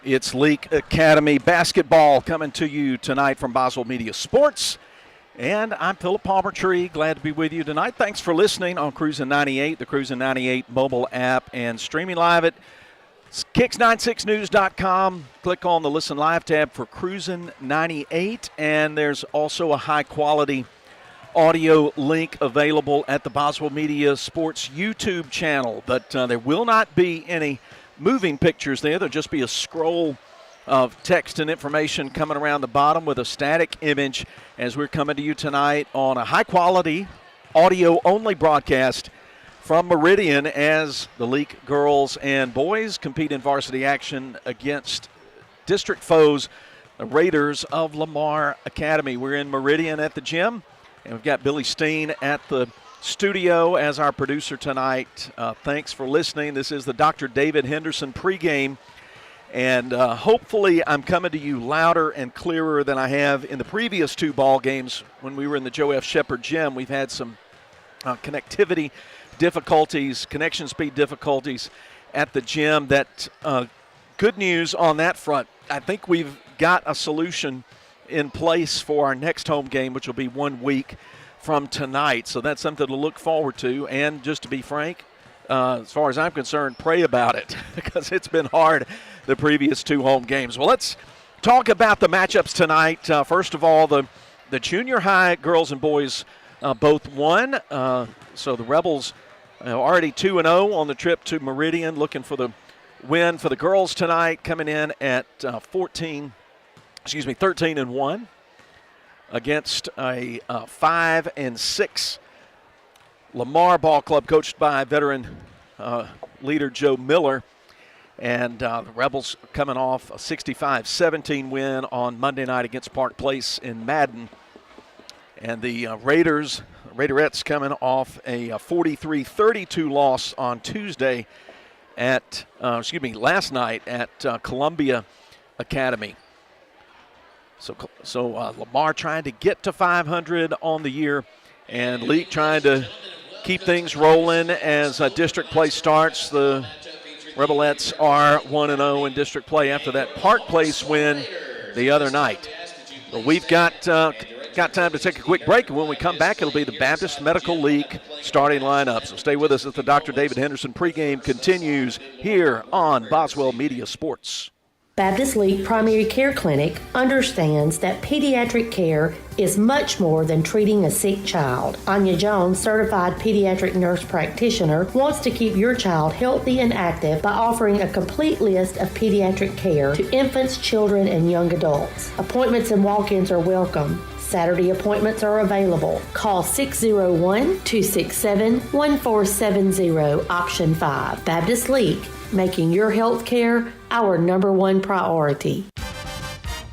It's Leake Academy basketball coming to you tonight from Boswell Media Sports. And I'm Philip Palmertree, glad to be with you tonight. Thanks for listening on Cruisin' 98, the Cruisin' 98 mobile app, and streaming live at Kicks96news.com. Click on the Listen Live tab for Cruisin' 98, and there's also a high-quality audio link available at the Boswell Media Sports YouTube channel. But there will not be any moving pictures there. There'll just be a scroll of text and information coming around the bottom with a static image as we're coming to you tonight on a high-quality audio-only broadcast from Meridian as the Leake girls and boys compete in varsity action against district foes, the Raiders of Lamar Academy. We're in Meridian at the gym, and we've got Billy Steen at the studio as our producer tonight. Thanks for listening. This is the Dr. David Henderson pregame, and hopefully I'm coming to you louder and clearer than I have in the previous two ball games when we were in the Joe F. Shepard gym. We've had some connectivity difficulties, connection speed difficulties at the gym. That good news on that front. I think we've got a solution in place for our next home game, which will be 1 week from tonight. So that's something to look forward to. And just to be frank, as far as I'm concerned, pray about it because it's been hard the previous two home games. Well, let's talk about the matchups tonight. First of all, the junior high girls and boys both won. So the Rebels already 2-0 on the trip to Meridian, looking for the win for the girls tonight, coming in at 13-1. Against a 5-6 Lamar ball club coached by veteran leader Joe Miller. And the Rebels coming off a 65-17 win on Monday night against Park Place in Madden. And the Raiderettes coming off a 43-32 loss on Tuesday last night at Columbia Academy. So Lamar trying to get to 500 on the year, and Leake trying to keep things rolling as district play starts. The Rebelettes are 1-0 in district play after that Park Place win the other night. But we've got time to take a quick break, and when we come back, it'll be the Baptist Medical League starting lineup. So stay with us as the Dr. David Henderson pregame continues here on Boswell Media Sports. Baptist Leake Primary Care Clinic understands that pediatric care is much more than treating a sick child. Anya Jones, certified pediatric nurse practitioner, wants to keep your child healthy and active by offering a complete list of pediatric care to infants, children, and young adults. Appointments and walk-ins are welcome. Saturday appointments are available. Call 601-267-1470, option 5. Baptist Leake, making your health care our #1 priority.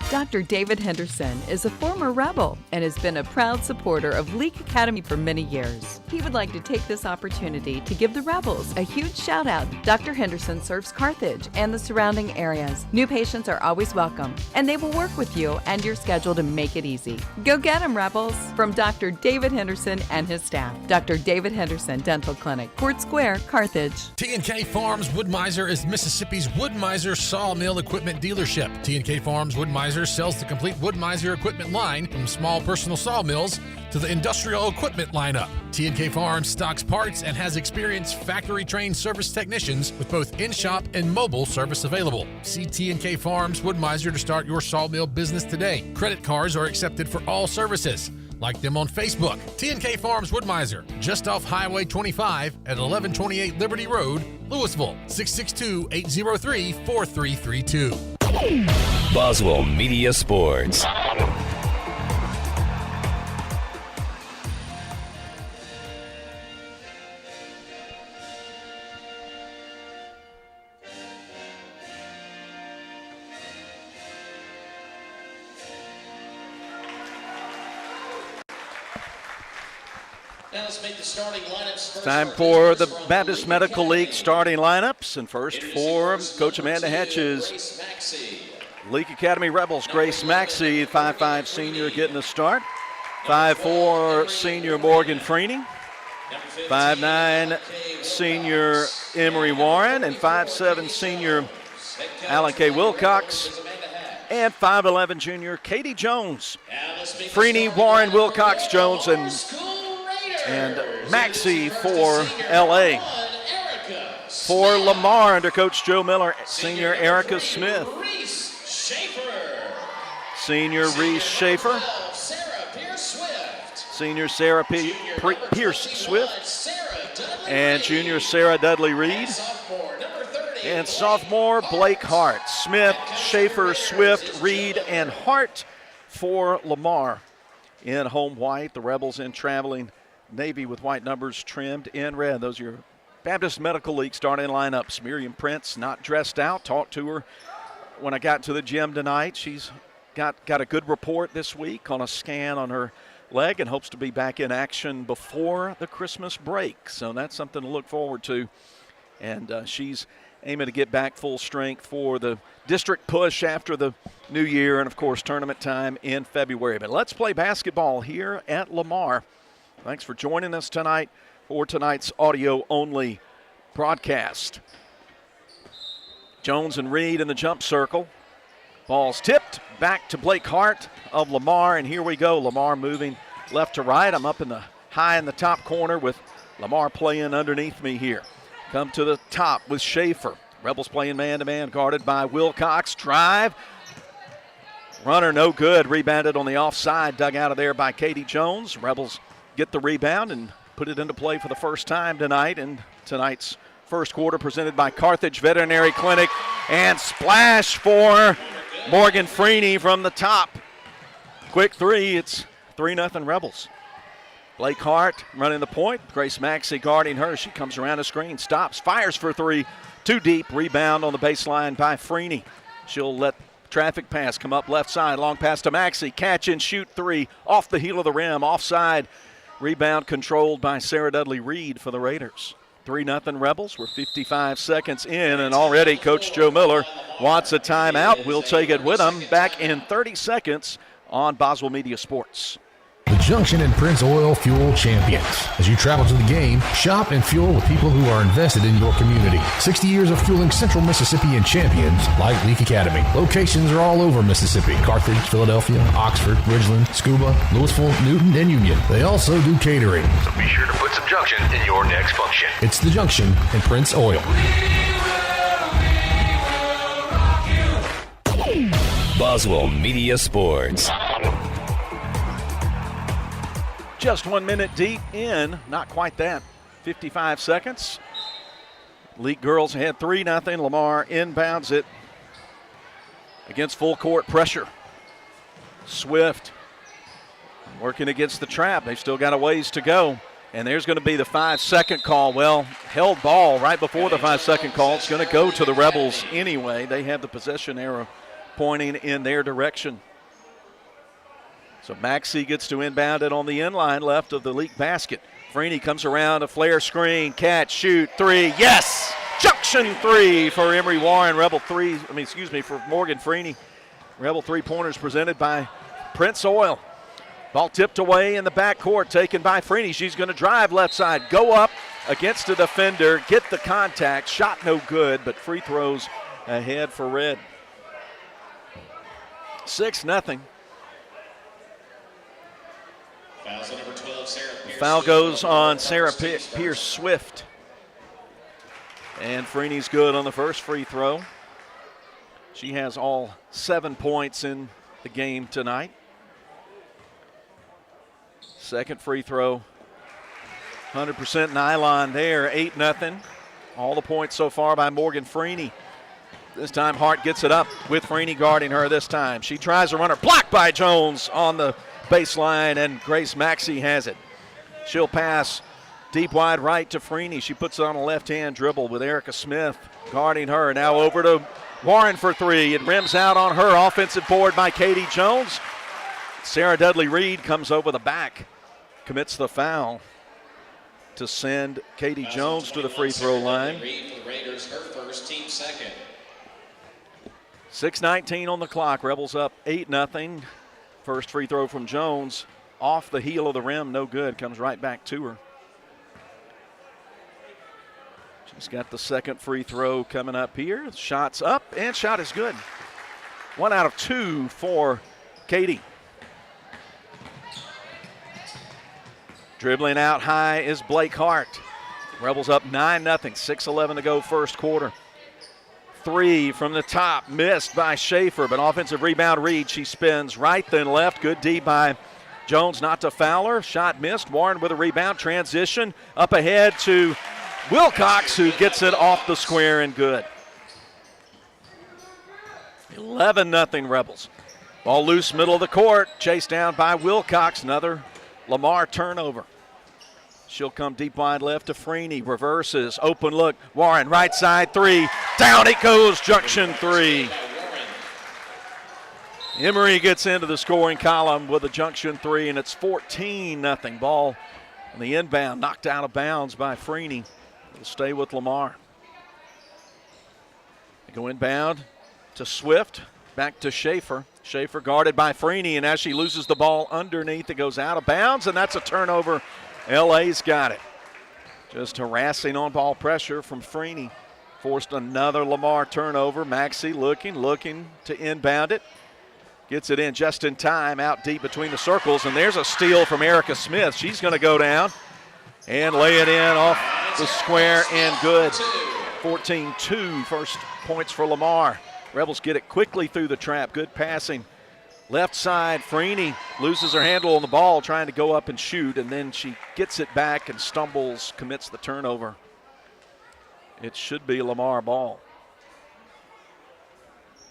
Dr. David Henderson is a former Rebel and has been a proud supporter of Leake Academy for many years. He would like to take this opportunity to give the Rebels a huge shout out. Dr. Henderson serves Carthage and the surrounding areas. New patients are always welcome, and they will work with you and your schedule to make it easy. Go get 'em, Rebels! From Dr. David Henderson and his staff. Dr. David Henderson Dental Clinic, Court Square, Carthage. T&K Farms Wood-Mizer is Mississippi's Wood-Mizer sawmill equipment dealership. T&K Farms Wood-Mizer Wood-Mizer sells the complete Wood-Mizer equipment line from small personal sawmills to the industrial equipment lineup. T&K Farms stocks parts and has experienced factory-trained service technicians with both in-shop and mobile service available. See T&K Farms Wood-Mizer to start your sawmill business today. Credit cards are accepted for all services. Like them on Facebook. T&K Farms Wood-Mizer, just off Highway 25 at 1128 Liberty Road, Louisville, 662-803-4332. Boswell Media Sports. Time for the Baptist Medical League starting lineups. And first for Coach Amanda Hatch's Leake Academy Rebels, Grace Maxey, 5'5" senior, getting the start. 5'4" senior Morgan Freeney. 5'9" senior Emery Warren. And 5'7" senior Alan K. Wilcox. And 5'11" junior Katie Jones. Freeney, Warren, Wilcox, Jones, and Maxey for LA. For Lamar, under Coach Joe Miller, senior Erica Smith. Senior Reese Schaefer. Senior Sarah Pierce Swift. And junior Sarah Dudley Reed. And sophomore Blake Hart. Smith, Schaefer, Swift, Reed, and Hart for Lamar. In home white, the Rebels in traveling navy with white numbers trimmed in red. Those are your Baptist Medical League starting lineups. Miriam Prince not dressed out. Talked to her when I got to the gym tonight. She's got a good report this week on a scan on her leg and hopes to be back in action before the Christmas break. So that's something to look forward to. And she's aiming to get back full strength for the district push after the new year and, of course, tournament time in February. But let's play basketball here at Lamar. Thanks for joining us tonight for tonight's audio-only broadcast. Jones and Reed in the jump circle. Ball's tipped back to Blake Hart of Lamar, and here we go. Lamar moving left to right. I'm up high in the top corner with Lamar playing underneath me here. Come to the top with Schaefer. Rebels playing man-to-man, guarded by Wilcox. Drive. Runner no good. Rebounded on the offside. Dug out of there by Katie Jones. Rebels get the rebound and put it into play for the first time tonight in tonight's first quarter, presented by Carthage Veterinary Clinic. And splash for Morgan Freeney from the top. Quick three. It's 3-0 Rebels. Blake Hart running the point. Grace Maxey guarding her. She comes around the screen, stops, fires for three. Too deep. Rebound on the baseline by Freeney. She'll let traffic pass come up left side. Long pass to Maxey. Catch and shoot three. Off the heel of the rim. Offside. Rebound controlled by Sarah Dudley Reed for the Raiders. 3-0 Rebels. We're 55 seconds in, and already Coach Joe Miller wants a timeout. We'll take it with him back in 30 seconds on Boswell Media Sports. The Junction and Prince Oil Fuel Champions. As you travel to the game, shop and fuel with people who are invested in your community. 60 years of fueling Central Mississippi and champions like Leake Academy. Locations are all over Mississippi. Carthage, Philadelphia, Oxford, Ridgeland, Scuba, Louisville, Newton, and Union. They also do catering. So be sure to put some Junction in your next function. It's the Junction and Prince Oil. Boswell Media Sports. Just 1 minute deep in, not quite that, 55 seconds. Leake girls ahead 3-0. Lamar inbounds it against full court pressure. Swift working against the trap. They've still got a ways to go. And there's going to be the 5-second call. Well, held ball right before the 5-second call. It's going to go to the Rebels anyway. They have the possession arrow pointing in their direction. So Maxey gets to inbound it on the inline left of the Leake basket. Freeney comes around, a flare screen, catch, shoot, three, yes! Junction three for Emery Warren. For Morgan Freeney. Rebel three-pointers presented by Prince Oil. Ball tipped away in the backcourt, taken by Freeney. She's going to drive left side, go up against a defender, get the contact. Shot no good, but free throws ahead for Red. 6-0. Fouls on number 12, Sarah Pierce. Foul goes on Sarah Pierce Swift. And Freeney's good on the first free throw. She has all 7 points in the game tonight. Second free throw, 100% nylon there, 8-0. All the points so far by Morgan Freeney. This time Hart gets it up with Freeney guarding her this time. She tries to run her, blocked by Jones on the baseline, and Grace Maxey has it. She'll pass deep wide right to Freeney. She puts it on a left-hand dribble with Erica Smith guarding her. Now over to Warren for three. It rims out on her. Offensive board by Katie Jones. Sarah Dudley Reed comes over the back, commits the foul to send Katie Jones to the free throw line. 6:19 on the clock. Rebels up 8-0. First free throw from Jones off the heel of the rim, no good. Comes right back to her. She's got the second free throw coming up here. Shot's up, and shot is good. 1 out of 2 for Katie. Dribbling out high is Blake Hart. Rebels up 9-0, 6:11 to go first quarter. Three from the top, missed by Schaefer, but offensive rebound Reed. She spins right then left. Good D by Jones, not to foul her. Shot missed. Warren with a rebound. Transition up ahead to Wilcox, who gets it off the square and good. 11-0 Rebels. Ball loose, middle of the court. Chased down by Wilcox. Another Lamar turnover. She'll come deep wide left to Freeney. Reverses. Open look. Warren, right side three. Down it goes. Junction three. Emory gets into the scoring column with a junction three, and it's 14-0. Ball on the inbound, knocked out of bounds by Freeney. It'll stay with Lamar. They go inbound to Swift. Back to Schaefer. Schaefer guarded by Freeney, and as she loses the ball underneath, it goes out of bounds, and that's a turnover. LA's got it. Just harassing on ball pressure from Freeney. Forced another Lamar turnover. Maxey looking to inbound it. Gets it in just in time, out deep between the circles, and there's a steal from Erica Smith. She's going to go down and lay it in off the square and good. 14-2, first points for Lamar. Rebels get it quickly through the trap. Good passing. Left side, Freeney loses her handle on the ball, trying to go up and shoot, and then she gets it back and stumbles, commits the turnover. It should be Lamar ball.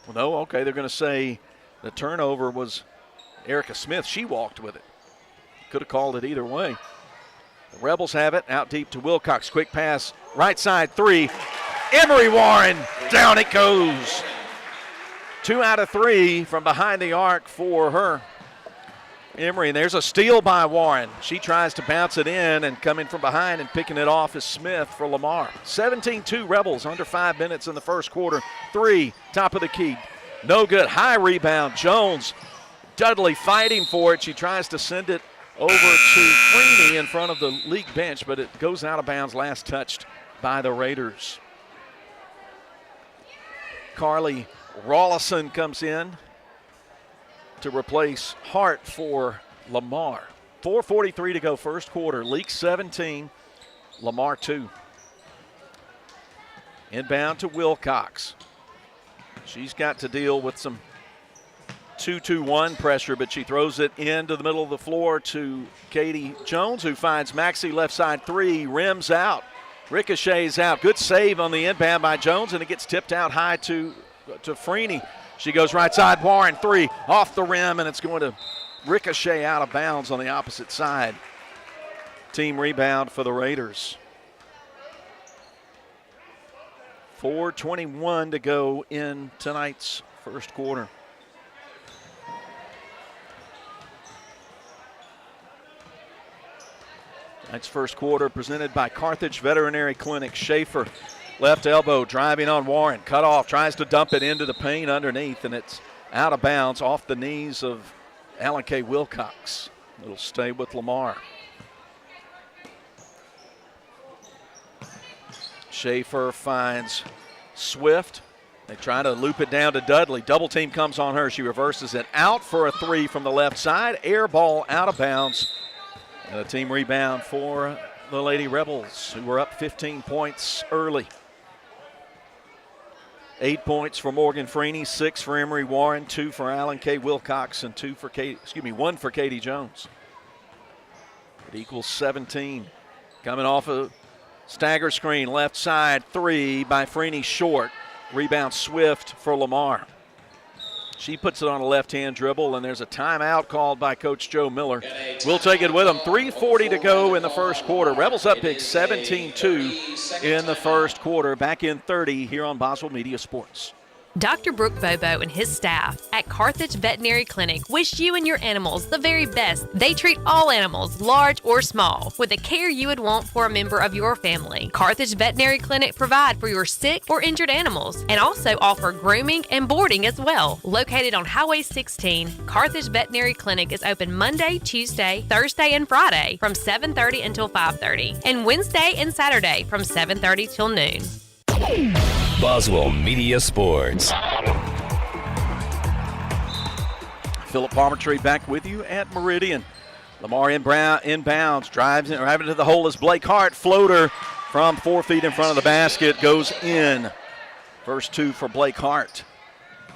Well, no, okay, they're going to say the turnover was Erica Smith. She walked with it. Could have called it either way. The Rebels have it, out deep to Wilcox. Quick pass, right side three. Emory Warren, down it goes. 2 out of 3 from behind the arc for her. Emory, and there's a steal by Warren. She tries to bounce it in, and coming from behind and picking it off is Smith for Lamar. 17-2 Rebels, under 5 minutes in the first quarter. Three, top of the key. No good. High rebound. Jones. Dudley fighting for it. She tries to send it over to Freeney in front of the Leake bench, but it goes out of bounds, last touched by the Raiders. Carly Rawlison comes in to replace Hart for Lamar. 4:43 to go first quarter. Leake 17, Lamar 2. Inbound to Wilcox. She's got to deal with some 2-2-1 pressure, but she throws it into the middle of the floor to Katie Jones, who finds Maxey left side three, rims out, ricochets out. Good save on the inbound by Jones, and it gets tipped out high to Freeney. She goes right side, Warren, three, off the rim, and it's going to ricochet out of bounds on the opposite side. Team rebound for the Raiders. 4:21 to go in tonight's first quarter. Tonight's first quarter presented by Carthage Veterinary Clinic. Schaefer, left elbow, driving on Warren. Cut off, tries to dump it into the paint underneath, and it's out of bounds off the knees of Alan K. Wilcox. It'll stay with Lamar. Schaefer finds Swift. They try to loop it down to Dudley. Double team comes on her. She reverses it out for a three from the left side. Air ball out of bounds. And a team rebound for the Lady Rebels, who were up 15 points early. 8 points for Morgan Freeney, 6 for Emery Warren, 2 for Alan K. Wilcox, and 1 for Katie Jones. It equals 17. Coming off a stagger screen, left side, 3 by Freeney, short. Rebound Swift for Lamar. She puts it on a left-hand dribble, and there's a timeout called by Coach Joe Miller. We'll take it with them. 3:40 to go in the first quarter. Rebels up big 17-2 in the first quarter. Back in 30 here on Boswell Media Sports. Dr. Brooke Bobo and his staff at Carthage Veterinary Clinic wish you and your animals the very best. They treat all animals, large or small, with the care you would want for a member of your family. Carthage Veterinary Clinic provide for your sick or injured animals and also offer grooming and boarding as well. Located on Highway 16, Carthage Veterinary Clinic is open Monday, Tuesday, Thursday, and Friday from 7:30 until 5:30, and Wednesday and Saturday from 7:30 till noon. Boswell Media Sports. Philip Palmertree back with you at Meridian. Lamar inbounds, drives in, driving to the hole is Blake Hart. Floater from 4 feet in front of the basket goes in. First 2 for Blake Hart.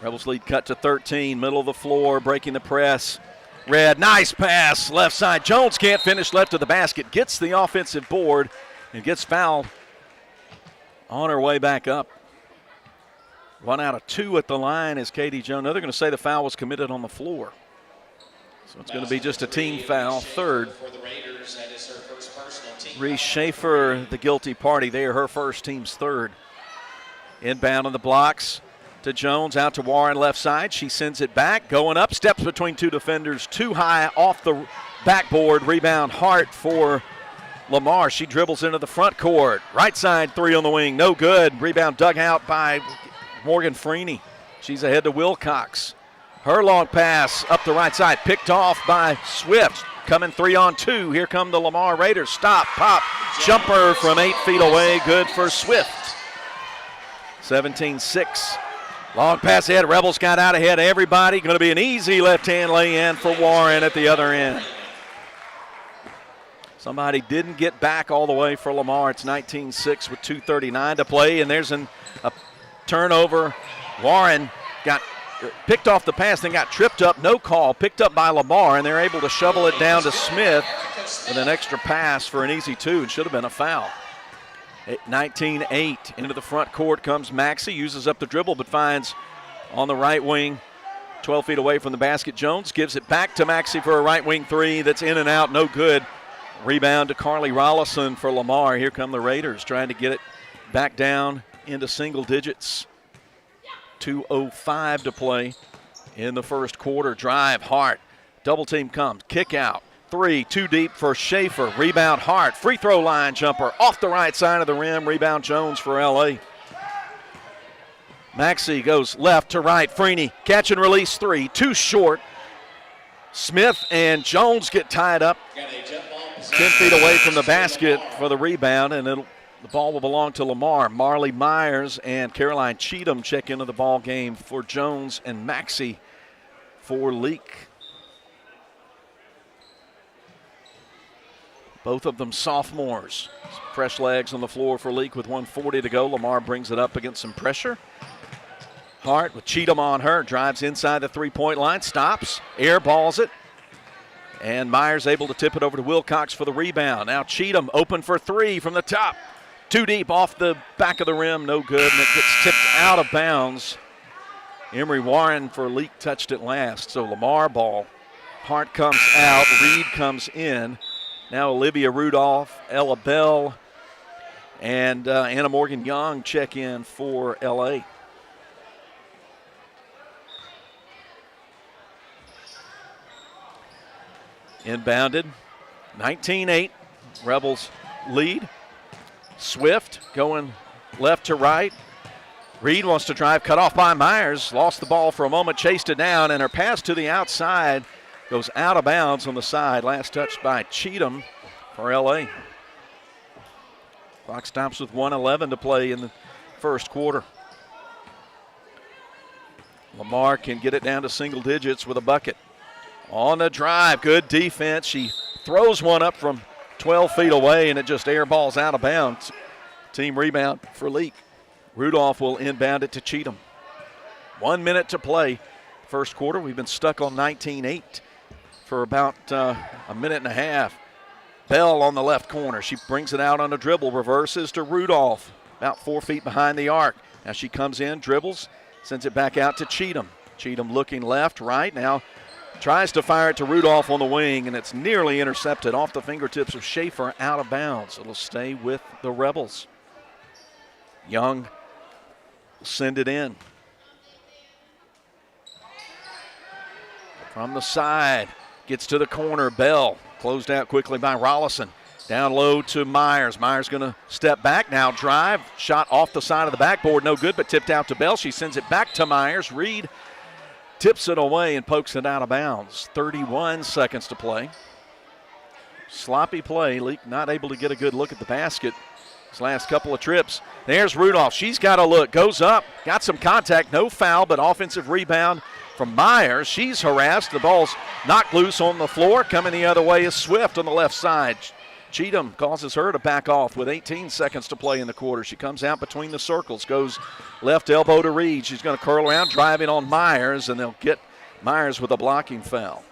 Rebels lead cut to 13, middle of the floor, breaking the press. Red, nice pass, left side. Jones can't finish, left of the basket, gets the offensive board and gets fouled on her way back up. 1 out of 2 at the line is Katie Jones. Now they're going to say the foul was committed on the floor. So it's going to be just a team foul, third. Reese Schaefer, the guilty party there, her first, team's third. Inbound on the blocks to Jones, out to Warren, left side. She sends it back, going up, steps between 2 defenders, too high off the backboard. Rebound Hart for Lamar. She dribbles into the front court. Right side 3 on the wing, no good. Rebound dug out by Morgan Freeney. She's ahead to Wilcox. Her long pass up the right side, picked off by Swift. Coming 3-on-2. Here come the Lamar Raiders. Stop, pop, jumper from 8 feet away. Good for Swift. 17-6. Long pass ahead. Rebels got out ahead of everybody. Going to be an easy left-hand lay-in for Warren at the other end. Somebody didn't get back all the way for Lamar. It's 19-6 with 2:39 to play, and there's a turnover. Warren got picked off the pass, then got tripped up, no call, picked up by Lamar, and they're able to shovel it down to Smith with an extra pass for an easy 2. It should have been a foul. 19-8. Into the front court comes Maxey, uses up the dribble, but finds on the right wing, 12 feet away from the basket. Jones gives it back to Maxey for a right wing 3 that's in and out, no good. Rebound to Carly Rollison for Lamar. Here come the Raiders trying to get it back down into single digits. 2:05 to play in the first quarter. Drive, Hart. Double team comes. Kick out. 3, too deep for Schaefer. Rebound, Hart. Free throw line jumper off the right side of the rim. Rebound, Jones for L.A. Maxey goes left to right. Freeney, catch and release 3. Too short. Smith and Jones get tied up. 10 feet away from the basket for the rebound, and the ball will belong to Lamar. Marley Myers and Caroline Cheatham check into the ball game for Jones and Maxey for Leake. Both of them sophomores. Fresh legs on the floor for Leake with 1:40 to go. Lamar brings it up against some pressure. Hart with Cheatham on her, drives inside the three-point line, stops, air balls it. And Myers able to tip it over to Wilcox for the rebound. Now Cheatham open for 3 from the top. Too deep off the back of the rim, no good, and it gets tipped out of bounds. Emery Warren for Leake touched it last, so Lamar ball. Hart comes out, Reed comes in. Now Olivia Rudolph, Ella Bell, and Anna Morgan Young check in for L.A. Inbounded, 19-8, Rebels lead. Swift going left to right. Reed wants to drive, cut off by Myers, lost the ball for a moment, chased it down, and her pass to the outside goes out of bounds on the side. Last touched by Cheatham for L.A. Clock stops with 1:11 to play in the first quarter. Lamar can get it down to single digits with a bucket. On the drive, good defense. She throws one up from 12 feet away, and it just airballs out of bounds. Team rebound for Leake. Rudolph will inbound it to Cheatham. 1 minute to play. First quarter, we've been stuck on 19-8 for about a minute and a half. Bell on the left corner. She brings it out on a dribble, reverses to Rudolph, about 4 feet behind the arc. Now she comes in, dribbles, sends it back out to Cheatham. Cheatham looking left, right. Now tries to fire it to Rudolph on the wing, and it's nearly intercepted off the fingertips of Schaefer, out of bounds. It'll stay with the Rebels. Young will send it in. From the side, gets to the corner. Bell closed out quickly by Rollison. Down low to Myers. Myers going to step back now, drive. Shot off the side of the backboard, no good, but tipped out to Bell. She sends it back to Myers. Reed tips it away and pokes it out of bounds. 31 seconds to play. Sloppy play. Leake not able to get a good look at the basket his last couple of trips. There's Rudolph. She's got a look. Goes up. Got some contact. No foul, but offensive rebound from Myers. She's harassed. The ball's knocked loose on the floor. Coming the other way is Swift on the left side. Cheatham causes her to back off with 18 seconds to play in the quarter. She comes out between the circles, goes left elbow to Reed. She's going to curl around, driving on Myers, and they'll get Myers with a blocking foul.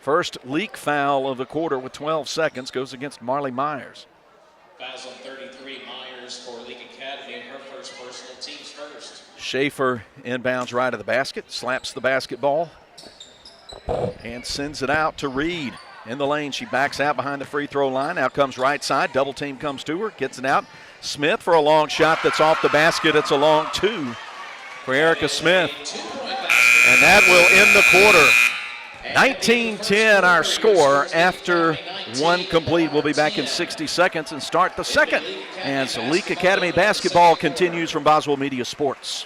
First Leake foul of the quarter with 12 seconds goes against Marley Myers. Fouls on 33, Myers for Leake Academy, and her first personal, team's first. Schaefer inbounds right of the basket, slaps the basketball, and sends it out to Reed. In the lane, she backs out behind the free throw line. Out comes right side. Double team comes to her, gets it out. Smith for a long shot that's off the basket. It's a long two for Erica Smith. And that will end the quarter. 19-10 our score after one complete. We'll be back in 60 seconds and start the second. And so Leake Academy basketball continues from Boswell Media Sports.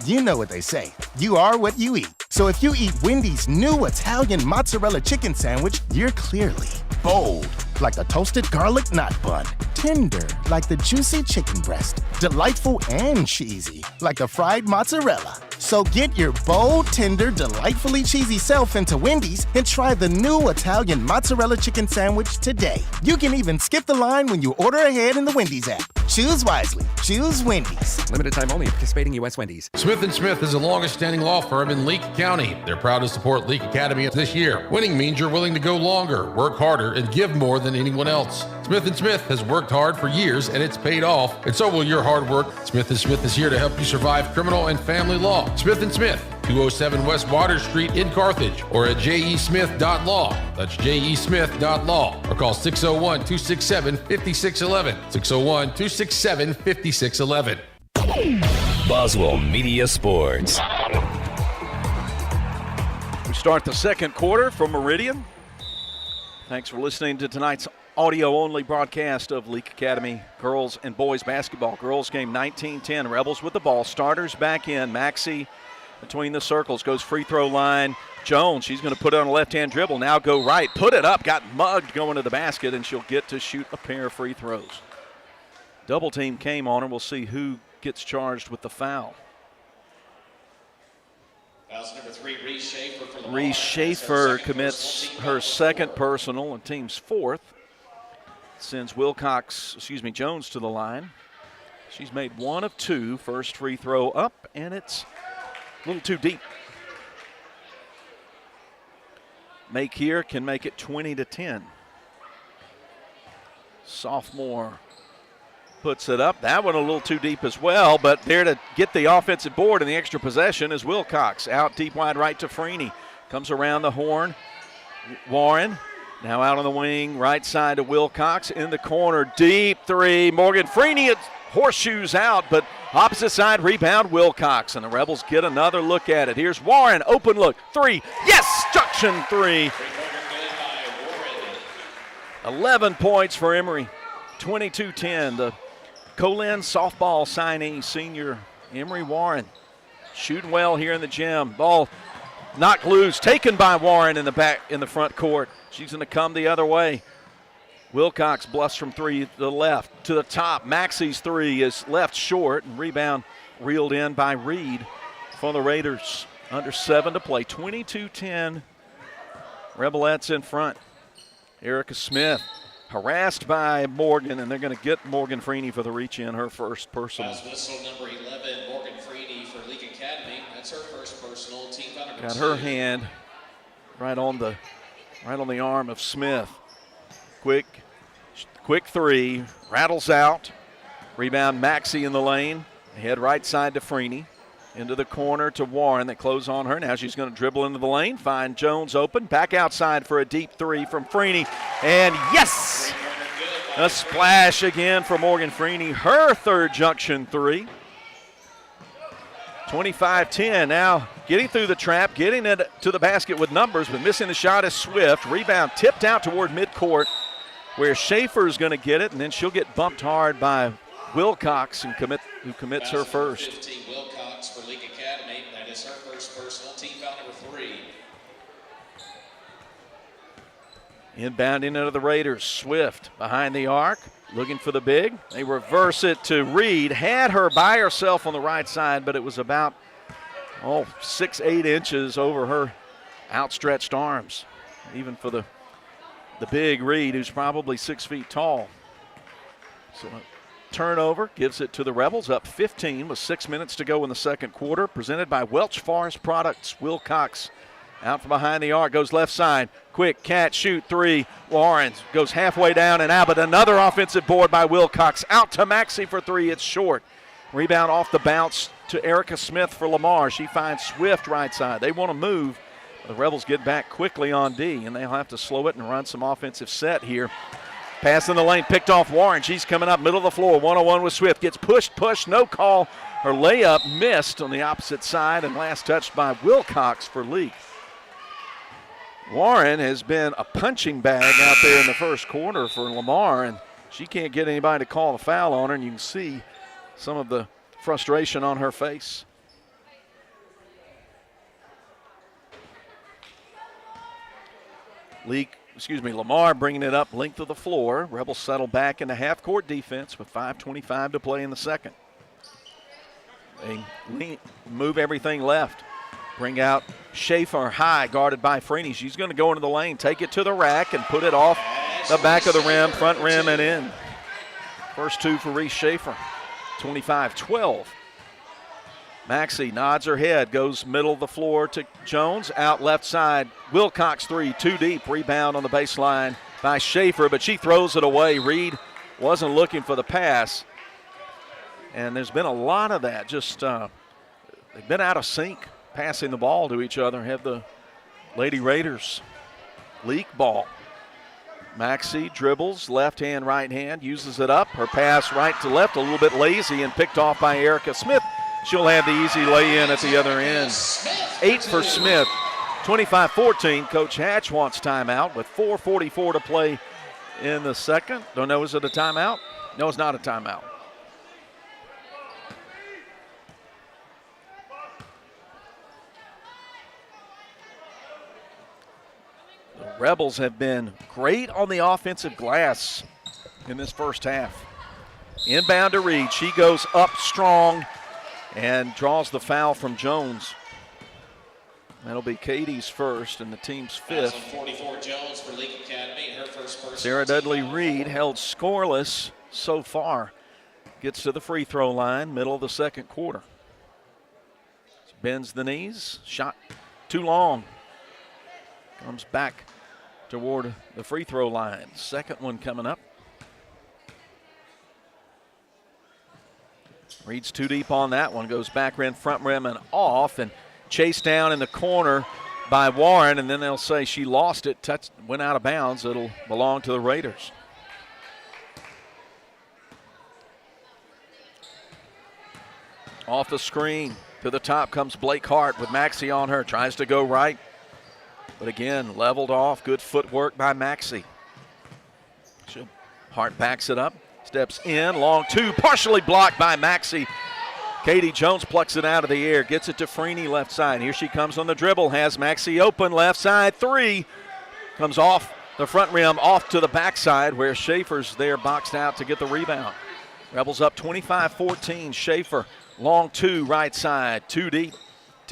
You know what they say, you are what you eat. So if you eat Wendy's new Italian mozzarella chicken sandwich, you're clearly bold, like a toasted garlic knot bun, tender, like the juicy chicken breast, delightful and cheesy, like a fried mozzarella. So get your bold, tender, delightfully cheesy self into Wendy's and try the new Italian mozzarella chicken sandwich today. You can even skip the line when you order ahead in the Wendy's app. Choose wisely. Choose Wendy's. Limited time only. Participating U.S. Wendy's. Smith & Smith is the longest-standing law firm in Leake County. They're proud to support Leake Academy this year. Winning means you're willing to go longer, work harder, and give more than anyone else. Smith & Smith has worked hard for years, and it's paid off, and so will your hard work. Smith & Smith is here to help you survive criminal and family law. Smith & Smith, 207 West Water Street in Carthage, or atjesmith.law. That'sjesmith.law. Or call 601-267-5611. 601-267-5611. Boswell Media Sports. We start the second quarter from Meridian. Thanks for listening to tonight's audio-only broadcast of Leake Academy girls and boys basketball. Girls game 19-10. Rebels with the ball. Starters back in. Maxey between the circles. Goes free throw line. Jones, she's going to put it on a left-hand dribble. Now go right. Put it up. Got mugged going to the basket, and she'll get to shoot a pair of free throws. Double team came on her. We'll see who gets charged with the foul. Fouls number 3, Reese Schaefer for Lamar. Reese Schaefer commits her second personal and team's fourth. Sends Jones to the line. She's made one of two. First free throw up, and it's a little too deep. Make here can make it 20-10. Sophomore puts it up. That one a little too deep as well, but there to get the offensive board and the extra possession is Wilcox. Out deep wide right to Freeney. Comes around the horn. Warren now out on the wing, right side to Wilcox. In the corner, deep three. Morgan Freeney, it horseshoes out, but opposite side rebound Wilcox, and the Rebels get another look at it. Here's Warren, open look, three. Yes, Struction three. 11 points for Emory. 22-10. The Colin softball signee, senior Emory Warren, shooting well here in the gym. Ball knocked loose, taken by Warren in the front court. She's going to come the other way. Wilcox bluffs from three to the left, to the top. Maxey's three is left short, and rebound reeled in by Reed for the Raiders. Under 7 to play. 22-10. Rebelettes in front. Erica Smith harassed by Morgan, and they're going to get Morgan Freeney for the reach in, her first personal. Foul whistle number 11, Morgan Freeney for Leake Academy. That's her first personal. Team foul number Got 2. her hand right on the arm of Smith. Quick three, rattles out. Rebound Maxey in the lane. Head right side to Freeney. Into the corner to Warren. They close on her. Now she's going to dribble into the lane. Find Jones open. Back outside for a deep three from Freeney. And yes! A splash again for Morgan Freeney. Her third junction three. 25-10. Now getting through the trap, getting it to the basket with numbers, but missing the shot is Swift. Rebound tipped out toward midcourt where Schaefer is going to get it, and then she'll get bumped hard by Wilcox who commits her first. 15, Wilcox for Leake Academy. That is her first personal. Team foul number 3. Inbounding into the Raiders. Swift behind the arc, looking for the big. They reverse it to Reed. Had her by herself on the right side, but it was about 6-8 inches over her outstretched arms, even for the big Reed, who's probably 6 feet tall. So turnover gives it to the Rebels, up 15 with 6 minutes to go in the second quarter. Presented by Welch Forest Products. Wilcox out from behind the arc, goes left side. Quick catch, shoot three. Warren goes halfway down and out, but another offensive board by Wilcox. Out to Maxey for three. It's short. Rebound off the bounce to Erica Smith for Lamar. She finds Swift right side. They want to move. The Rebels get back quickly on D, and they'll have to slow it and run some offensive set here. Pass in the lane, picked off Warren. She's coming up middle of the floor, one-on-one with Swift. Gets pushed, no call. Her layup missed on the opposite side, and last touched by Wilcox for Leake. Warren has been a punching bag out there in the first quarter for Lamar, and she can't get anybody to call the foul on her, and you can see some of the frustration on her face. Lamar bringing it up length of the floor. Rebels settle back into half-court defense with 5:25 to play in the second. They move everything left. Bring out Schaefer high, guarded by Freeney. She's going to go into the lane, take it to the rack, and put it off the back of the rim, front rim, and in. First two for Reese Schaefer, 25-12. Maxey nods her head, goes middle of the floor to Jones, out left side. Wilcox three, too deep. Rebound on the baseline by Schaefer, but she throws it away. Reed wasn't looking for the pass. And there's been a lot of that. Just they've been out of sync, passing the ball to each other. Have the Lady Raiders Leak ball. Maxey dribbles, left hand, right hand, uses it up. Her pass right to left, a little bit lazy, and picked off by Erica Smith. She'll have the easy lay-in at the other end. 8 for Smith, 25-14. Coach Hatch wants timeout with 4:44 to play in the second. Don't know, is it a timeout? No, it's not a timeout. The Rebels have been great on the offensive glass in this first half. Inbound to Reed. She goes up strong and draws the foul from Jones. That'll be Katie's first and the team's fifth. 44 Jones for Leake Academy, her first personal. Sarah Dudley Reed held scoreless so far. Gets to the free throw line, middle of the second quarter. She bends the knees, shot too long. Comes back toward the free throw line. Second one coming up. Reed's too deep on that one. Goes back rim, front rim, and off, and chased down in the corner by Warren, and then they'll say she lost it, went out of bounds. It'll belong to the Raiders. Off the screen, to the top comes Blake Hart with Maxey on her. Tries to go right, but again, leveled off. Good footwork by Maxey. Hart backs it up. Steps in, long two, partially blocked by Maxey. Katie Jones plucks it out of the air, gets it to Freeney left side. Here she comes on the dribble, has Maxey open, left side, three. Comes off the front rim, off to the backside where Schaefer's there boxed out to get the rebound. Rebels up 25-14, Schaefer, long two, right side, too deep.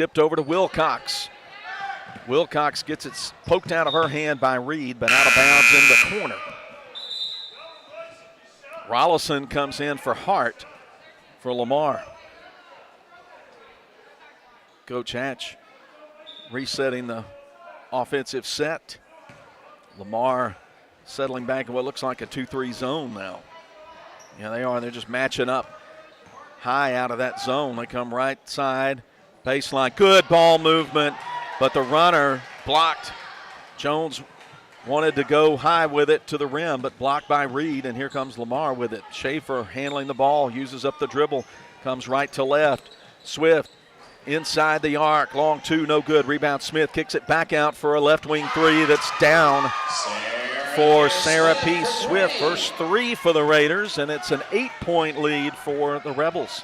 tipped over to Wilcox. Wilcox gets it poked out of her hand by Reed, but out of bounds in the corner. Rollison comes in for Hart for Lamar. Coach Hatch resetting the offensive set. Lamar settling back in what looks like a 2-3 zone now. Yeah, they are. They're just matching up high out of that zone. They come right side, baseline. Good ball movement, but the runner blocked. Jones wanted to go high with it to the rim, but blocked by Reed, and here comes Lamar with it. Schaefer handling the ball, uses up the dribble, comes right to left. Swift inside the arc, long two, no good. Rebound, Smith kicks it back out for a left wing three that's down for Sarah P. Swift. First three for the Raiders, and it's an 8-point lead for the Rebels.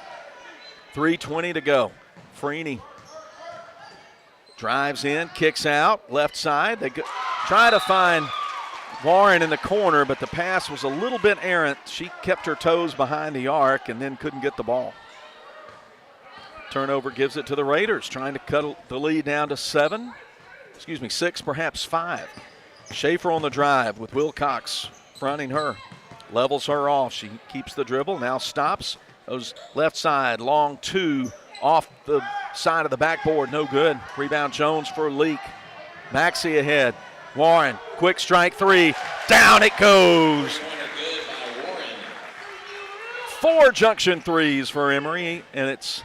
3:20 to go. Freeney drives in, kicks out, left side. They try to find Warren in the corner, but the pass was a little bit errant. She kept her toes behind the arc and then couldn't get the ball. Turnover gives it to the Raiders, trying to cut the lead down to 6, perhaps 5. Schaefer on the drive with Wilcox fronting her. Levels her off. She keeps the dribble, now stops. Goes left side, long two, off the side of the backboard, no good. Rebound Jones for Leake. Maxey ahead. Warren, quick strike three. Down it goes. 4 junction threes for Emory, and it's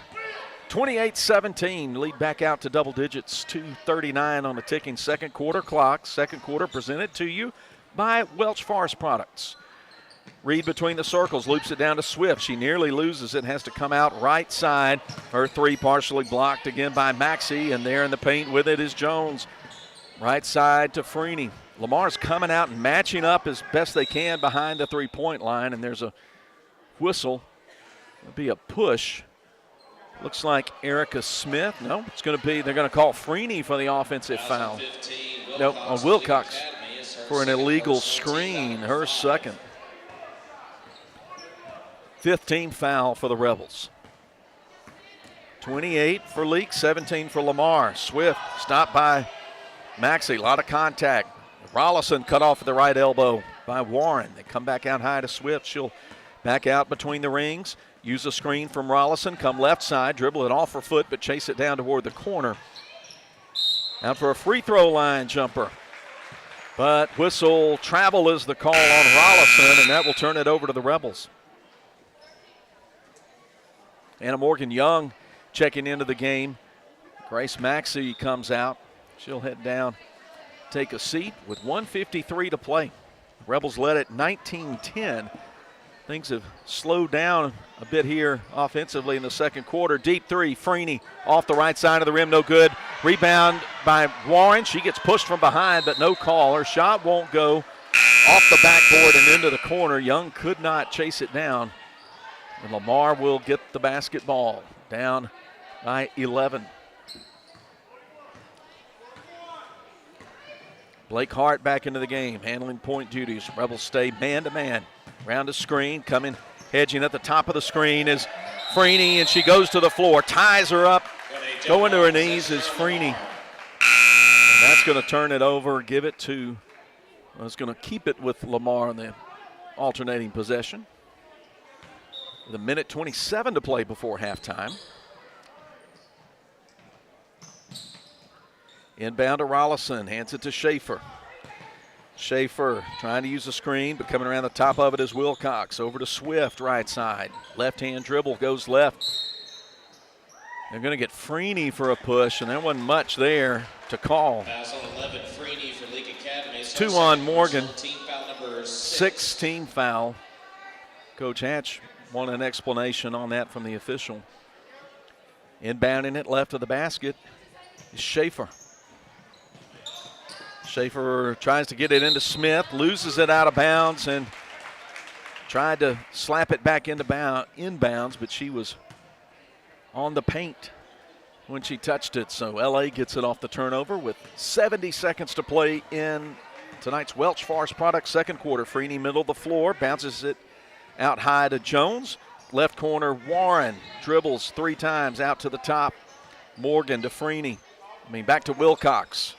28-17. Lead back out to double digits. 2:39 on the ticking second quarter clock. Second quarter presented to you by Welch Forest Products. Reed between the circles, loops it down to Swift. She nearly loses it, has to come out right side. Her three partially blocked again by Maxey, and there in the paint with it is Jones. Right side to Freeney. Lamar's coming out and matching up as best they can behind the three-point line, and there's a whistle. It'll be a push. Looks like Erica Smith. No, it's going to be, they're going to call Freeney for the offensive foul. Nope, on Wilcox for an illegal screen, her second. 5th team foul for the Rebels. 28 for Leake, 17 for Lamar. Swift stopped by Maxey, a lot of contact. Rollison cut off at the right elbow by Warren. They come back out high to Swift. She'll back out between the rings, use a screen from Rollison, come left side, dribble it off her foot, but chase it down toward the corner. Out for a free throw line jumper. But whistle travel is the call on Rollison, and that will turn it over to the Rebels. Anna Morgan Young checking into the game. Grace Maxey comes out. She'll head down, take a seat with 1:53 to play. Rebels led at 19-10. Things have slowed down a bit here offensively in the second quarter. Deep three, Freeney off the right side of the rim, no good. Rebound by Warren. She gets pushed from behind, but no call. Her shot won't go off the backboard and into the corner. Young could not chase it down. And Lamar will get the basketball, down by 11. Blake Hart back into the game, handling point duties. Rebels stay man-to-man. Round the screen, coming, hedging at the top of the screen is Freeney, and she goes to the floor, ties her up. Going to her knees is Freeney. And that's going to turn it over, give it to, well, it's going to keep it with Lamar on the alternating possession. With 1:27 to play before halftime. Inbound to Rollison, hands it to Schaefer. Schaefer trying to use the screen, but coming around the top of it is Wilcox. Over to Swift, right side. Left-hand dribble, goes left. They're going to get Freeney for a push, and there wasn't much there to call. Fouls on 11, Freeney for Leake Academy. 2 on Morgan. Team foul number 6th team foul. Coach Hatch wanted an explanation on that from the official. Inbounding it left of the basket is Schaefer. Schaefer tries to get it into Smith, loses it out of bounds, and tried to slap it back into inbounds, but she was on the paint when she touched it. So LA gets it off the turnover with 70 seconds to play in tonight's Welch Forest Products second quarter. Freeney middle of the floor, bounces it out high to Jones. Left corner, Warren dribbles 3 times out to the top. Morgan to back to Wilcox.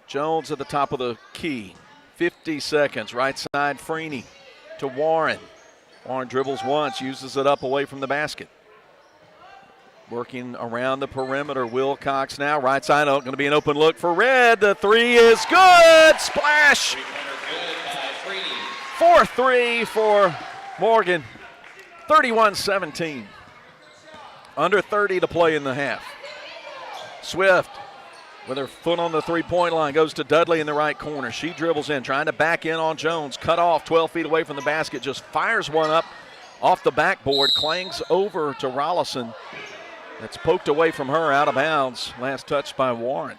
Jones at the top of the key. 50 seconds. Right side, Freeney to Warren. Warren dribbles once, uses it up away from the basket. Working around the perimeter. Wilcox now. Right side, going to be an open look for Red. The three is good. Splash. 4-3 for Morgan. 31-17. Under 30 to play in the half. Swift with her foot on the three-point line goes to Dudley in the right corner. She dribbles in, trying to back in on Jones. Cut off 12 feet away from the basket. Just fires one up off the backboard. Clangs over to Rollison. That's poked away from her, out of bounds. Last touch by Warren.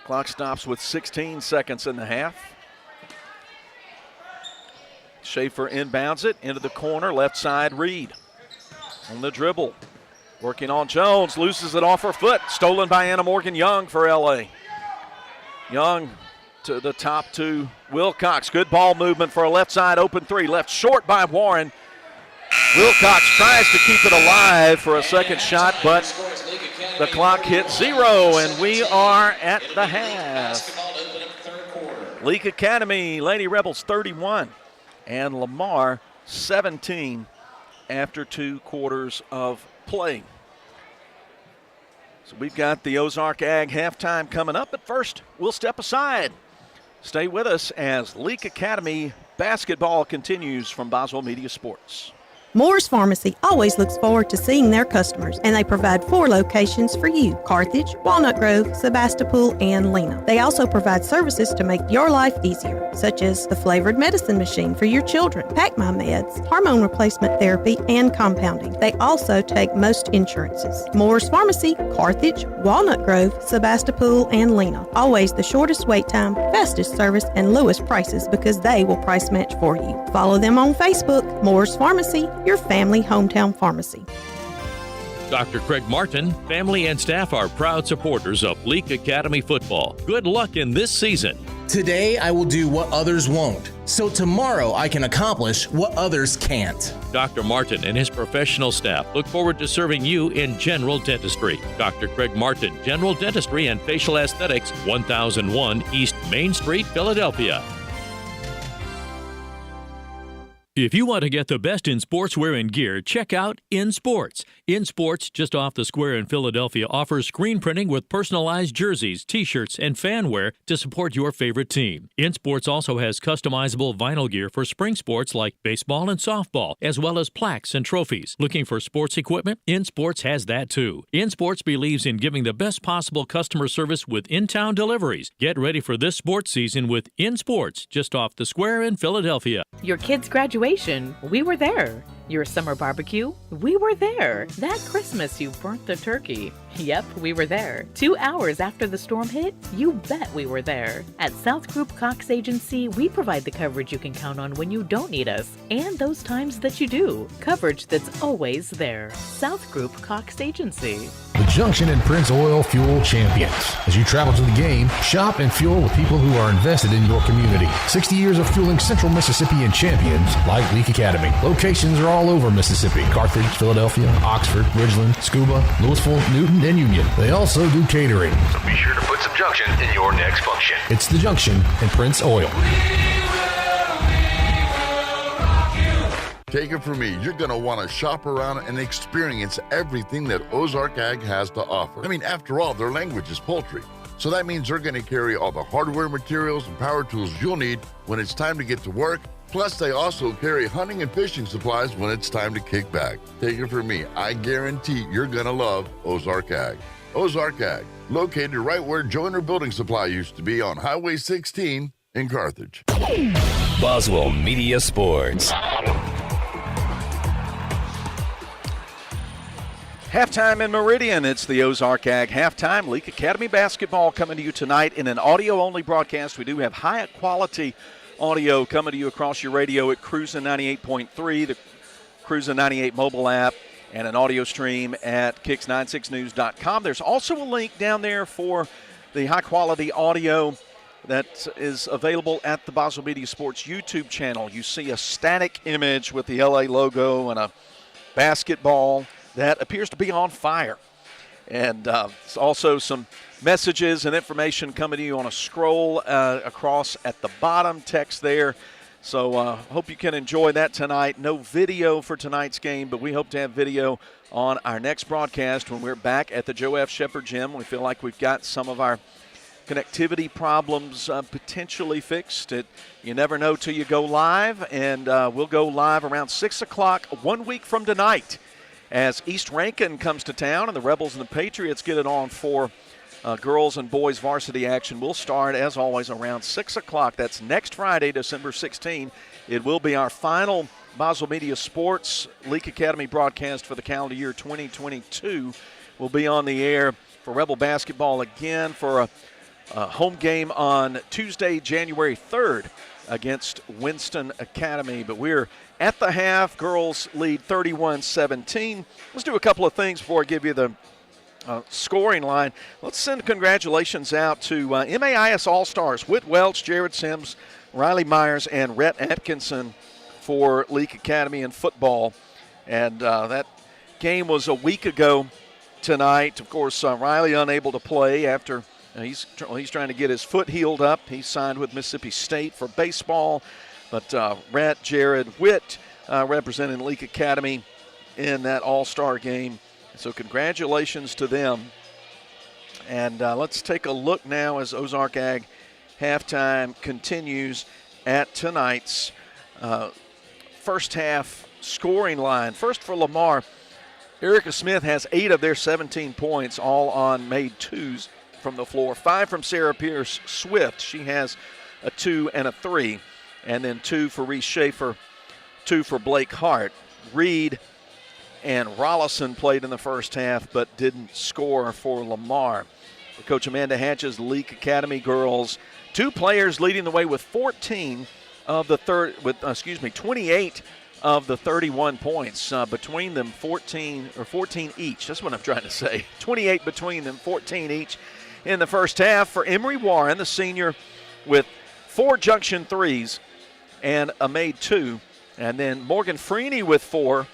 Clock stops with 16 seconds in the half. Schaefer inbounds it into the corner. Left side, Reed on the dribble. Working on Jones, loses it off her foot. Stolen by Anna Morgan Young for LA. Young to the top to Wilcox. Good ball movement for a left side open three. Left short by Warren. Wilcox tries to keep it alive for a second shot, but the clock hits 0, and we are at the half. Leake Academy, Lady Rebels 31, and Lamar 17 after 2 quarters of play. So we've got the Ozark Ag halftime coming up, but first we'll step aside. Stay with us as Leake Academy basketball continues from Boswell Media Sports. Moore's Pharmacy always looks forward to seeing their customers, and they provide 4 locations for you: Carthage, Walnut Grove, Sebastopol, and Lena. They also provide services to make your life easier, such as the flavored medicine machine for your children, Pack My Meds, hormone replacement therapy, and compounding. They also take most insurances. Moore's Pharmacy, Carthage, Walnut Grove, Sebastopol, and Lena. Always the shortest wait time, fastest service, and lowest prices because they will price match for you. Follow them on Facebook. Moore's Pharmacy, your family hometown pharmacy. Dr. Craig Martin, family and staff are proud supporters of Leake Academy football. Good luck in this season. Today I will do what others won't, so tomorrow I can accomplish what others can't. Dr. Martin and his professional staff look forward to serving you in general dentistry. Dr. Craig Martin, General Dentistry and Facial Aesthetics, 1001 East Main Street, Philadelphia. If you want to get the best in sportswear and gear, check out In Sports. In Sports, just off the square in Philadelphia, offers screen printing with personalized jerseys, t-shirts, and fan wear to support your favorite team. In Sports also has customizable vinyl gear for spring sports like baseball and softball, as well as plaques and trophies. Looking for sports equipment? In Sports has that too. In Sports believes in giving the best possible customer service with in-town deliveries. Get ready for this sports season with In Sports, just off the square in Philadelphia. Your kids' graduation, we were there. Your summer barbecue, we were there. That Christmas you burnt the turkey. Yep, we were there. 2 hours after the storm hit, you bet we were there. At South Group Cox Agency, we provide the coverage you can count on when you don't need us, and those times that you do. Coverage that's always there. South Group Cox Agency. The Junction and Prince Oil Fuel Champions. As you travel to the game, shop and fuel with people who are invested in your community. 60 years of fueling Central Mississippi and champions like Leake Academy. Locations are all over Mississippi: Carthage, Philadelphia, Oxford, Ridgeland, Scuba, Louisville, Newton, and Union. They also do catering. So be sure to put some Junction in your next function. It's the Junction and Prince Oil. Take it from me, you're going to want to shop around and experience everything that Ozark Ag has to offer. I mean, after all, their language is poultry. So that means they're going to carry all the hardware, materials, and power tools you'll need when it's time to get to work. Plus, they also carry hunting and fishing supplies when it's time to kick back. Take it from me, I guarantee you're going to love Ozark Ag. Ozark Ag, located right where Joyner Building Supply used to be on Highway 16 in Carthage. Boswell Media Sports. Halftime in Meridian. It's the Ozark Ag halftime. Leake Academy basketball coming to you tonight in an audio-only broadcast. We do have high-quality audio coming to you across your radio at Cruisin' 98.3, the Cruisin' 98 mobile app, and an audio stream at Kicks96news.com. There's also a link down there for the high-quality audio that is available at the Boswell Media Sports YouTube channel. You see a static image with the LA logo and a basketball that appears to be on fire. And also some messages and information coming to you on a scroll across at the bottom, text there. So hope you can enjoy that tonight. No video for tonight's game, but we hope to have video on our next broadcast when we're back at the Joe F. Shepherd Gym. We feel like we've got some of our connectivity problems potentially fixed. You never know till you go live, and we'll go live around 6 o'clock 1 week from tonight as East Rankin comes to town and the Rebels and the Patriots get it on for girls and boys varsity action. We'll start, as always, around 6 o'clock. That's next Friday, December 16. It will be our final Boswell Media Sports Leake Academy broadcast for the calendar year 2022. We'll be on the air for Rebel basketball again for a home game on Tuesday, January 3rd against Winston Academy. But we're at the half. Girls lead 31-17. Let's do a couple of things before I give you the scoring line. Let's send congratulations out to MAIS All-Stars, Whit Welch, Jared Sims, Riley Myers, and Rhett Atkinson for Leake Academy in football. And that game was a week ago tonight. Of course, Riley unable to play after he's trying to get his foot healed up. He signed with Mississippi State for baseball. But Rhett, Jared, Whit representing Leake Academy in that All-Star game. So congratulations to them. And let's take a look now as Ozark Ag halftime continues at tonight's first half scoring line. First for Lamar, Erica Smith has 8 of their 17 points, all on made twos from the floor. 5 from Sarah Pierce Swift. She has a 2 and a 3. And then 2 for Reese Schaefer, 2 for Blake Hart. Reed and Rollison played in the first half but didn't score for Lamar. For Coach Amanda Hatch's Leake Academy girls, 2 players leading the way with 28 of the 31 points. Between them, 14 each. That's what I'm trying to say. 28 between them, 14 each in the first half. For Emery Warren, the senior, with 4 junction threes and a made 2. And then Morgan Freeney with 4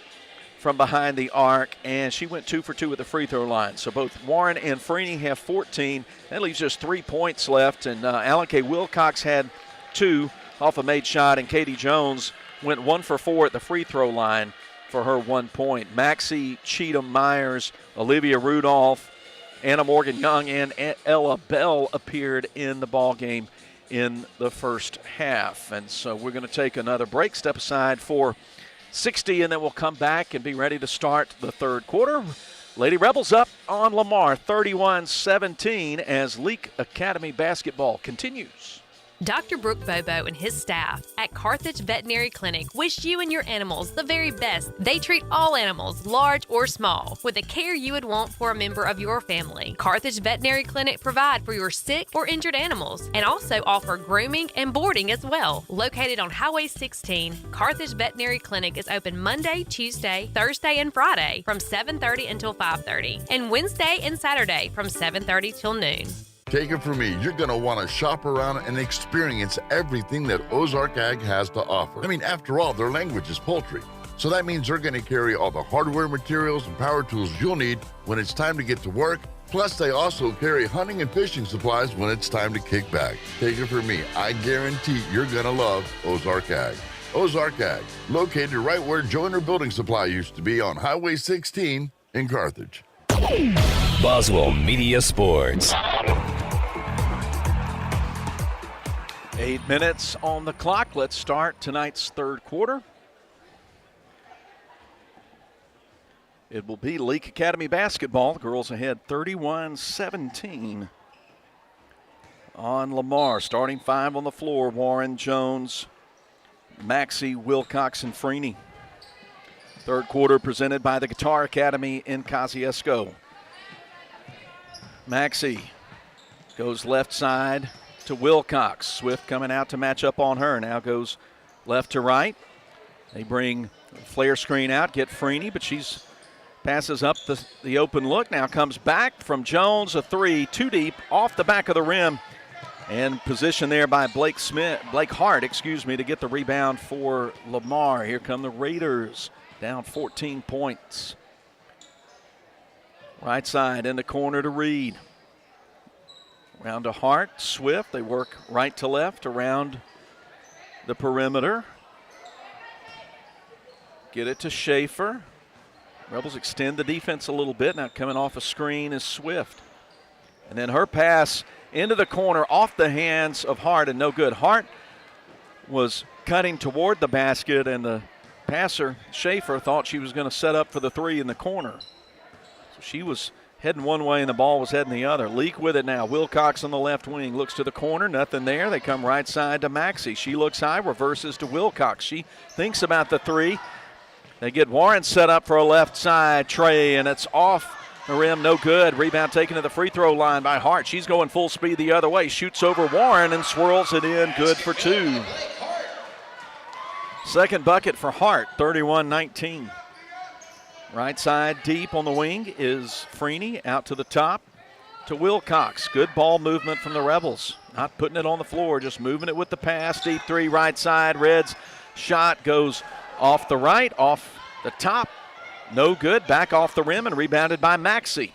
from behind the arc, and she went 2 for 2 at the free throw line. So both Warren and Freeney have 14. That leaves just 3 points left, and Alan K. Wilcox had 2 off a made shot, and Katie Jones went 1 for 4 at the free throw line for her 1 point. Maxie Cheatham Myers, Olivia Rudolph, Anna Morgan Young, and Ella Bell appeared in the ball game in the first half. And so we're going to take another break, step aside for 60, and then we'll come back and be ready to start the third quarter. Lady Rebels up on Lamar 31-17 as Leake Academy basketball continues. Dr. Brooke Bobo and his staff at Carthage Veterinary Clinic wish you and your animals the very best. They treat all animals, large or small, with the care you would want for a member of your family. Carthage Veterinary Clinic provide for your sick or injured animals and also offer grooming and boarding as well. Located on Highway 16, Carthage Veterinary Clinic is open Monday, Tuesday, Thursday, and Friday from 7:30 until 5:30, and Wednesday and Saturday from 7:30 till noon. Take it from me, you're going to want to shop around and experience everything that Ozark Ag has to offer. I mean, after all, their language is poultry. So that means they're going to carry all the hardware materials and power tools you'll need when it's time to get to work. Plus, they also carry hunting and fishing supplies when it's time to kick back. Take it from me, I guarantee you're going to love Ozark Ag. Ozark Ag, located right where Joiner Building Supply used to be on Highway 16 in Carthage. Boswell Media Sports. 8 minutes on the clock. Let's start tonight's third quarter. It will be Leake Academy basketball. The girls ahead 31-17 on Lamar. Starting 5 on the floor, Warren, Jones, Maxie, Wilcox, and Freeney. Third quarter presented by the Guitar Academy in Kosciuszko. Maxie goes left side to Wilcox. Swift coming out to match up on her. Now goes left to right. They bring flare screen out, get Freeney, but she's passes up the open look. Now comes back from Jones, a 3, too deep, off the back of the rim. And position there by Blake Hart, to get the rebound for Lamar. Here come the Raiders, down 14 points. Right side in the corner to Reed. Round to Hart, Swift. They work right to left around the perimeter. Get it to Schaefer. Rebels extend the defense a little bit. Now coming off a screen is Swift. And then her pass into the corner off the hands of Hart and no good. Hart was cutting toward the basket and the passer, Schaefer, thought she was going to set up for the three in the corner. So she was heading one way and the ball was heading the other. Leake with it now. Wilcox on the left wing. Looks to the corner. Nothing there. They come right side to Maxey. She looks high. Reverses to Wilcox. She thinks about the three. They get Warren set up for a left side tray, and it's off the rim. No good. Rebound taken to the free throw line by Hart. She's going full speed the other way. Shoots over Warren and swirls it in. Good for two. Second bucket for Hart, 31-19. Right side deep on the wing is Freeney, out to the top to Wilcox. Good ball movement from the Rebels. Not putting it on the floor, just moving it with the pass. Deep three, right side. Reds shot goes off the right, off the top. No good. Back off the rim and rebounded by Maxey.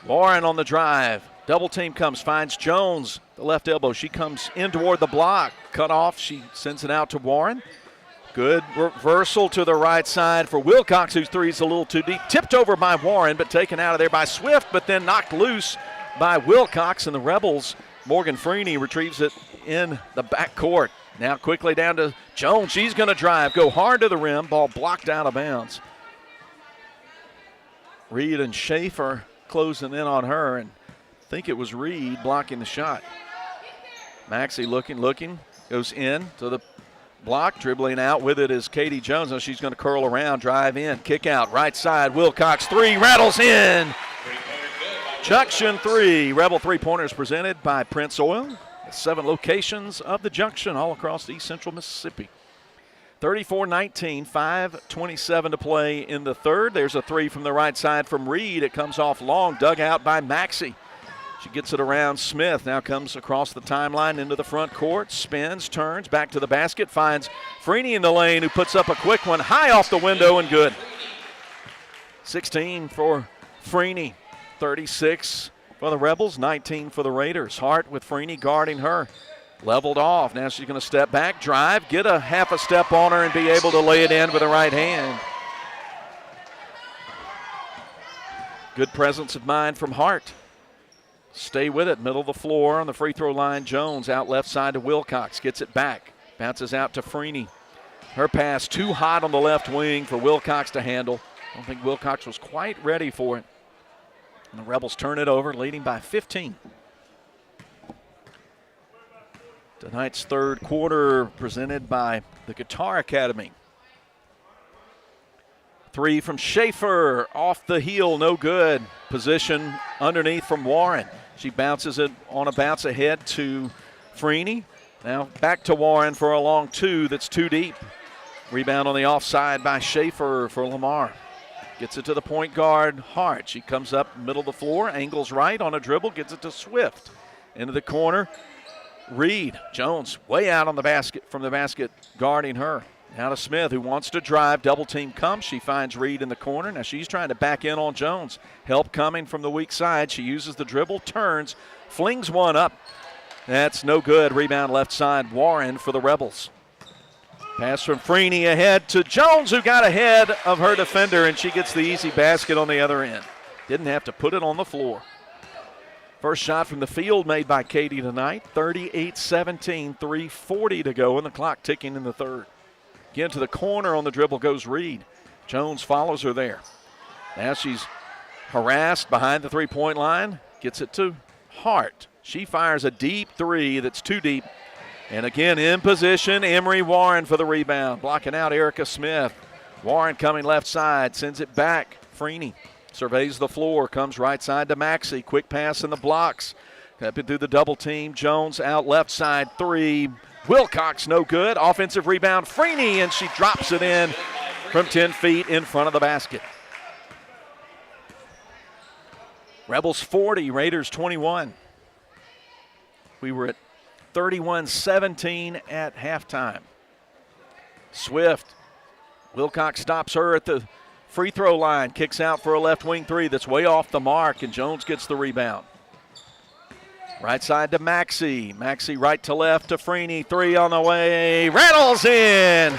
Warren on the drive. Double team comes, finds Jones, the left elbow. She comes in toward the block. Cut off. She sends it out to Warren. Good reversal to the right side for Wilcox, whose three is a little too deep. Tipped over by Warren, but taken out of there by Swift, but then knocked loose by Wilcox. And the Rebels, Morgan Freeney retrieves it in the backcourt. Now quickly down to Jones. She's going to drive, go hard to the rim. Ball blocked out of bounds. Reed and Schaefer closing in on her, and I think it was Reed blocking the shot. Maxey looking, goes in to the block. Dribbling out with it is Katie Jones. Now she's going to curl around, drive in, kick out, right side. Wilcox three, rattles in. Junction three. Rebel three-pointers presented by Prince Oil. 7 locations of the Junction all across East Central Mississippi. 34-19, 5:27 to play in the third. There's a three from the right side from Reed. It comes off long, dug out by Maxey. She gets it around Smith. Now comes across the timeline into the front court. Spins, turns, back to the basket. Finds Freeney in the lane, who puts up a quick one. High off the window and good. 16 for Freeney. 36 for the Rebels, 19 for the Raiders. Hart with Freeney guarding her. Leveled off. Now she's going to step back, drive, get a half a step on her, and be able to lay it in with the right hand. Good presence of mind from Hart. Stay with it, middle of the floor on the free throw line. Jones out left side to Wilcox. Gets it back. Bounces out to Freeney. Her pass too hot on the left wing for Wilcox to handle. I don't think Wilcox was quite ready for it. And the Rebels turn it over, leading by 15. Tonight's third quarter presented by the Guitar Academy. Three from Schaefer, off the heel, no good. Position underneath from Warren. She bounces it on a bounce ahead to Freeney. Now back to Warren for a long two that's too deep. Rebound on the offside by Schaefer for Lamar. Gets it to the point guard, Hart. She comes up middle of the floor, angles right on a dribble, gets it to Swift. Into the corner, Reed. Jones way out on the basket, from the basket, guarding her. Now to Smith, who wants to drive. Double team comes. She finds Reed in the corner. Now she's trying to back in on Jones. Help coming from the weak side. She uses the dribble, turns, flings one up. That's no good. Rebound left side, Warren for the Rebels. Pass from Freeney ahead to Jones, who got ahead of her defender, and she gets the easy basket on the other end. Didn't have to put it on the floor. First shot from the field made by Katie tonight. 38-17, 3:40 to go, and the clock ticking in the third. Again to the corner on the dribble goes Reed. Jones follows her there. Now she's harassed behind the three-point line. Gets it to Hart. She fires a deep three that's too deep. And again in position, Emery Warren for the rebound. Blocking out Erica Smith. Warren coming left side, sends it back. Freeney surveys the floor, comes right side to Maxey. Quick pass in the blocks. Up and through the double team. Jones out left side, three. Wilcox no good. Offensive rebound, Freeney, and she drops it in from 10 feet in front of the basket. Rebels 40, Raiders 21. We were at 31-17 at halftime. Swift. Wilcox stops her at the free throw line. Kicks out for a left wing three that's way off the mark, and Jones gets the rebound. Right side to Maxey. Maxey right to left to Freeney. Three on the way. Rattles in.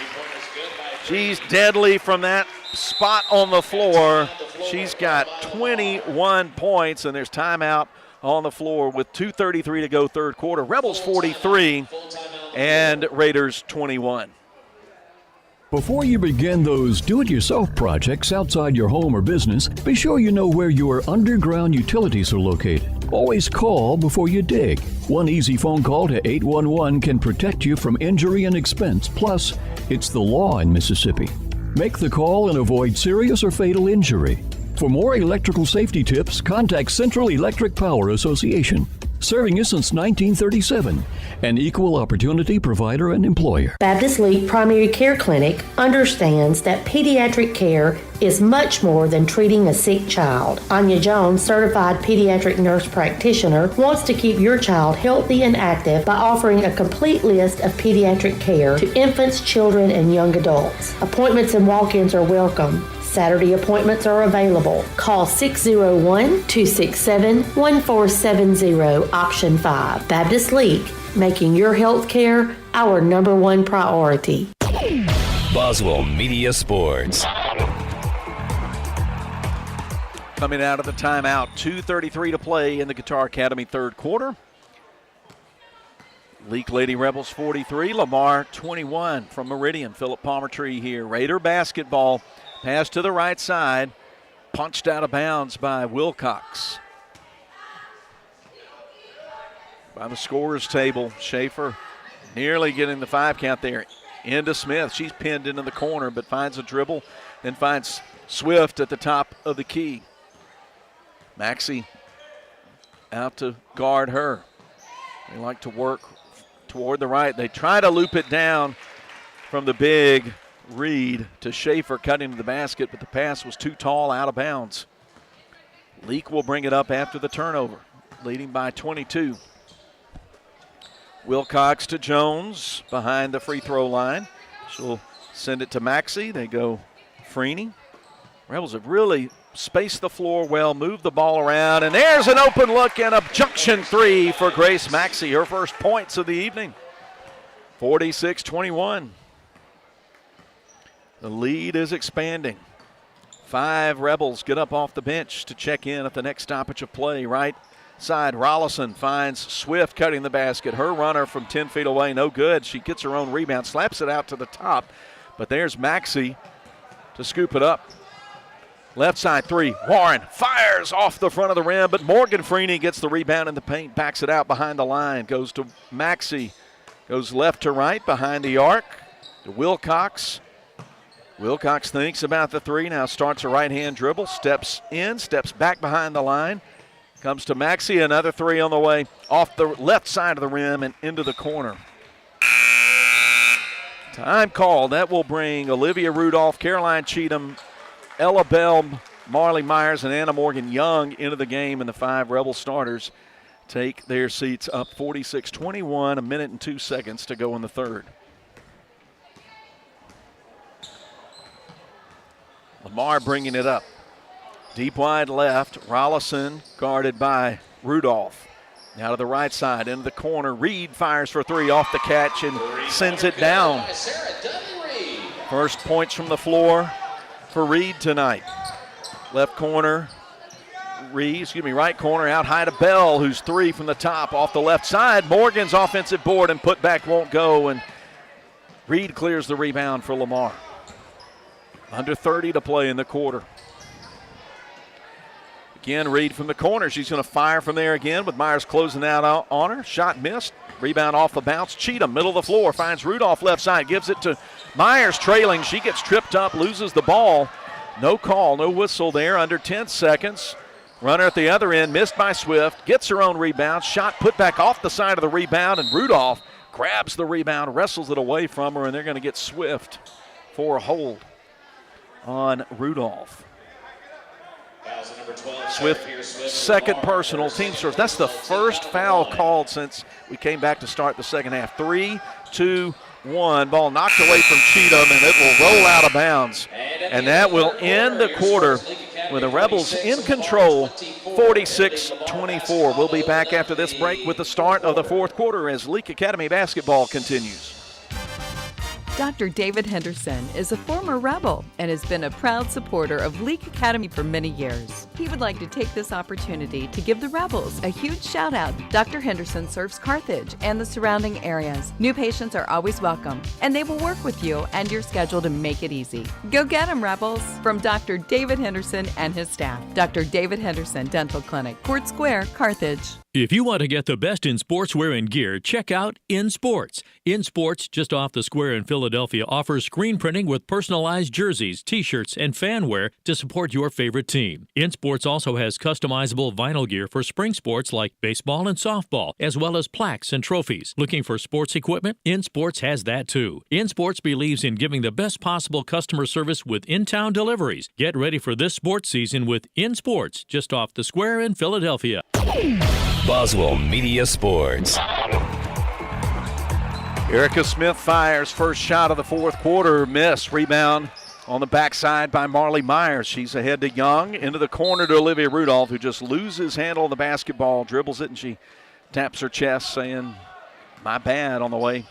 She's deadly from that spot on the floor. She's got 21 points, and there's timeout on the floor with 2:33 to go third quarter. Rebels 43 and Raiders 21. Before you begin those do-it-yourself projects outside your home or business, be sure you know where your underground utilities are located. Always call before you dig. One easy phone call to 811 can protect you from injury and expense. Plus, it's the law in Mississippi. Make the call and avoid serious or fatal injury. For more electrical safety tips, contact Central Electric Power Association. Serving you since 1937. An equal opportunity provider and employer. Baptist Leake Primary Care Clinic understands that pediatric care is much more than treating a sick child. Anya Jones, certified pediatric nurse practitioner, wants to keep your child healthy and active by offering a complete list of pediatric care to infants, children, and young adults. Appointments and walk-ins are welcome. Saturday appointments are available. Call 601-267-1470, option 5. Baptist Leake, making your health care our number one priority. Boswell Media Sports. Coming out of the timeout, 2:33 to play in the Guitar Academy third quarter. Leake Lady Rebels 43, Lamar 21 from Meridian. Philip Palmertree here. Raider basketball. Pass to the right side, punched out of bounds by Wilcox. By the scorer's table, Schaefer nearly getting the 5 count there. Into Smith. She's pinned into the corner, but finds a dribble, then finds Swift at the top of the key. Maxey out to guard her. They like to work toward the right. They try to loop it down from the big Reed to Schaefer, cutting to the basket, but the pass was too tall, out of bounds. Leake will bring it up after the turnover, leading by 22. Wilcox to Jones behind the free throw line. She'll send it to Maxey. They go Freeney. Rebels have really spaced the floor well, moved the ball around, and there's an open look and a junction three for Grace Maxey, her first points of the evening. 46-21. The lead is expanding. 5 Rebels get up off the bench to check in at the next stoppage of play. Right side, Rollison finds Swift cutting the basket. Her runner from 10 feet away, no good. She gets her own rebound, slaps it out to the top. But there's Maxey to scoop it up. Left side three, Warren fires off the front of the rim, but Morgan Freeney gets the rebound in the paint, backs it out behind the line, goes to Maxey, goes left to right behind the arc to Wilcox. Wilcox thinks about the three, now starts a right-hand dribble, steps in, steps back behind the line, comes to Maxey, another three on the way, off the left side of the rim and into the corner. Time called. That will bring Olivia Rudolph, Caroline Cheatham, Ella Bell, Marley Myers, and Anna Morgan Young into the game, and the 5 Rebel starters take their seats up 46-21, a minute and 2 seconds to go in the third. Lamar bringing it up. Deep wide left, Rollison guarded by Rudolph. Now to the right side, into the corner. Reed fires for 3 off the catch and sends it down. First points from the floor for Reed tonight. Left corner, right corner, out high to Bell, who's 3 from the top off the left side. Morgan's offensive board and putback won't go, and Reed clears the rebound for Lamar. Under 30 to play in the quarter. Again, Reed from the corner. She's going to fire from there again with Myers closing out on her. Shot missed. Rebound off the bounce. Cheatham, middle of the floor, finds Rudolph left side, gives it to Myers trailing. She gets tripped up, loses the ball. No call, no whistle there. Under 10 seconds. Runner at the other end, missed by Swift. Gets her own rebound. Shot put back off the side of the rebound, and Rudolph grabs the rebound, wrestles it away from her, and they're going to get Swift for a hold on Rudolph. Swift, second personal, team scores. That's the first foul called since we came back to start the second half. 3, 2, 1. Ball knocked away from Cheatham, and it will roll out of bounds. And that will end the quarter with the Rebels in control, 46-24. We'll be back after this break with the start of the fourth quarter as Leake Academy basketball continues. Dr. David Henderson is a former Rebel and has been a proud supporter of Leake Academy for many years. He would like to take this opportunity to give the Rebels a huge shout out. Dr. Henderson serves Carthage and the surrounding areas. New patients are always welcome, and they will work with you and your schedule to make it easy. Go get them, Rebels! From Dr. David Henderson and his staff. Dr. David Henderson Dental Clinic, Court Square, Carthage. If you want to get the best in sportswear and gear, check out In Sports. In Sports, just off the square in Philadelphia, offers screen printing with personalized jerseys, t-shirts, and fan wear to support your favorite team. In Sports also has customizable vinyl gear for spring sports like baseball and softball, as well as plaques and trophies. Looking for sports equipment? In Sports has that too. In Sports believes in giving the best possible customer service with in-town deliveries. Get ready for this sports season with In Sports, just off the square in Philadelphia. Boswell Media Sports. Erica Smith fires first shot of the fourth quarter, miss. Rebound on the backside by Marley Myers. She's ahead to Young, into the corner to Olivia Rudolph, who just loses handle of the basketball, dribbles it, and she taps her chest saying, my bad, on the way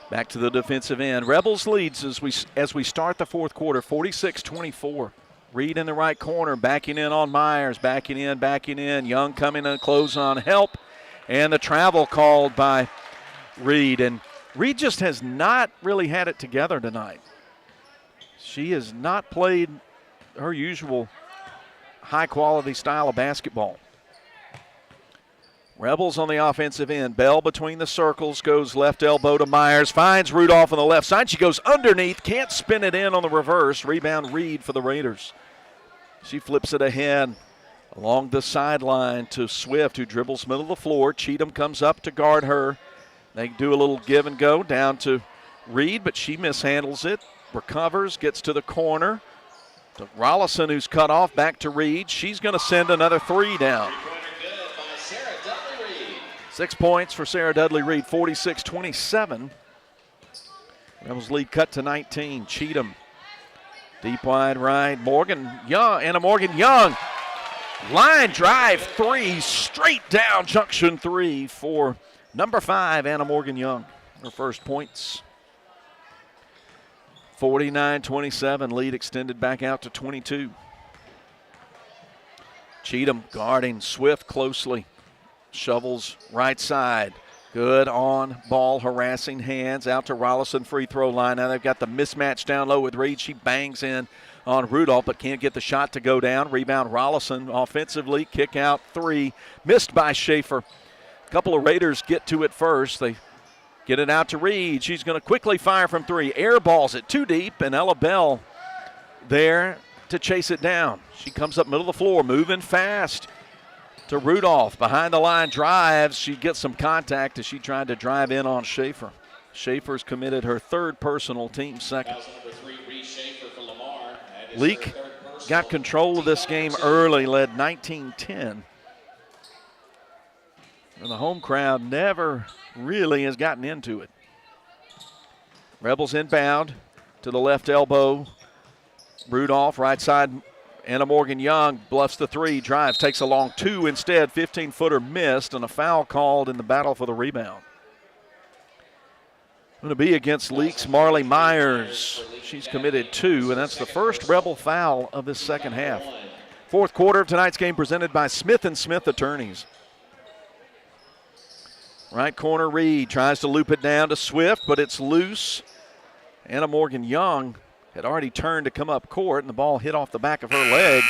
back to the defensive end. Rebels leads as we start the fourth quarter, 46-24. Reed in the right corner, backing in on Myers, backing in. Young coming to close on help. And the travel called by Reed. And Reed just has not really had it together tonight. She has not played her usual high-quality style of basketball. Rebels on the offensive end. Bell between the circles, goes left elbow to Myers, finds Rudolph on the left side. She goes underneath, can't spin it in on the reverse. Rebound Reed for the Raiders. She flips it ahead along the sideline to Swift, who dribbles middle of the floor. Cheatham comes up to guard her. They do a little give and go down to Reed, but she mishandles it. Recovers, gets to the corner. To Rollison, who's cut off, back to Reed. She's going to send another three down. 6 points for Sarah Dudley Reed, 46-27. Rebels lead cut to 19. Cheatham, deep wide right. Anna Morgan Young. Line drive three, straight down junction three for number 5, Anna Morgan Young. Her first points. 49-27, lead extended back out to 22. Cheatham guarding Swift closely. Shovels right side. Good on ball, harassing hands out to Rollison, free throw line. Now they've got the mismatch down low with Reed. She bangs in on Rudolph, but can't get the shot to go down. Rebound Rollison offensively. Kick out three. Missed by Schaefer. A couple of Raiders get to it first. They get it out to Reed. She's going to quickly fire from three. Air balls it too deep, and Ella Bell there to chase it down. She comes up middle of the floor, moving fast to Rudolph. Behind the line drives. She gets some contact as she tried to drive in on Schaefer. Schaefer's committed her third personal, team second. Leake got control of this game early, led 19-10. And the home crowd never really has gotten into it. Rebels inbound to the left elbow. Rudolph, right side. Anna Morgan Young bluffs the three, drives, takes a long two instead. 15-footer missed, and a foul called in the battle for the rebound. Going to be against Leake's Marley Myers. She's committed 2, and that's the first Rebel foul of this second half. Fourth quarter of tonight's game presented by Smith & Smith Attorneys. Right corner, Reed tries to loop it down to Swift, but it's loose. Anna Morgan Young had already turned to come up court, and the ball hit off the back of her leg.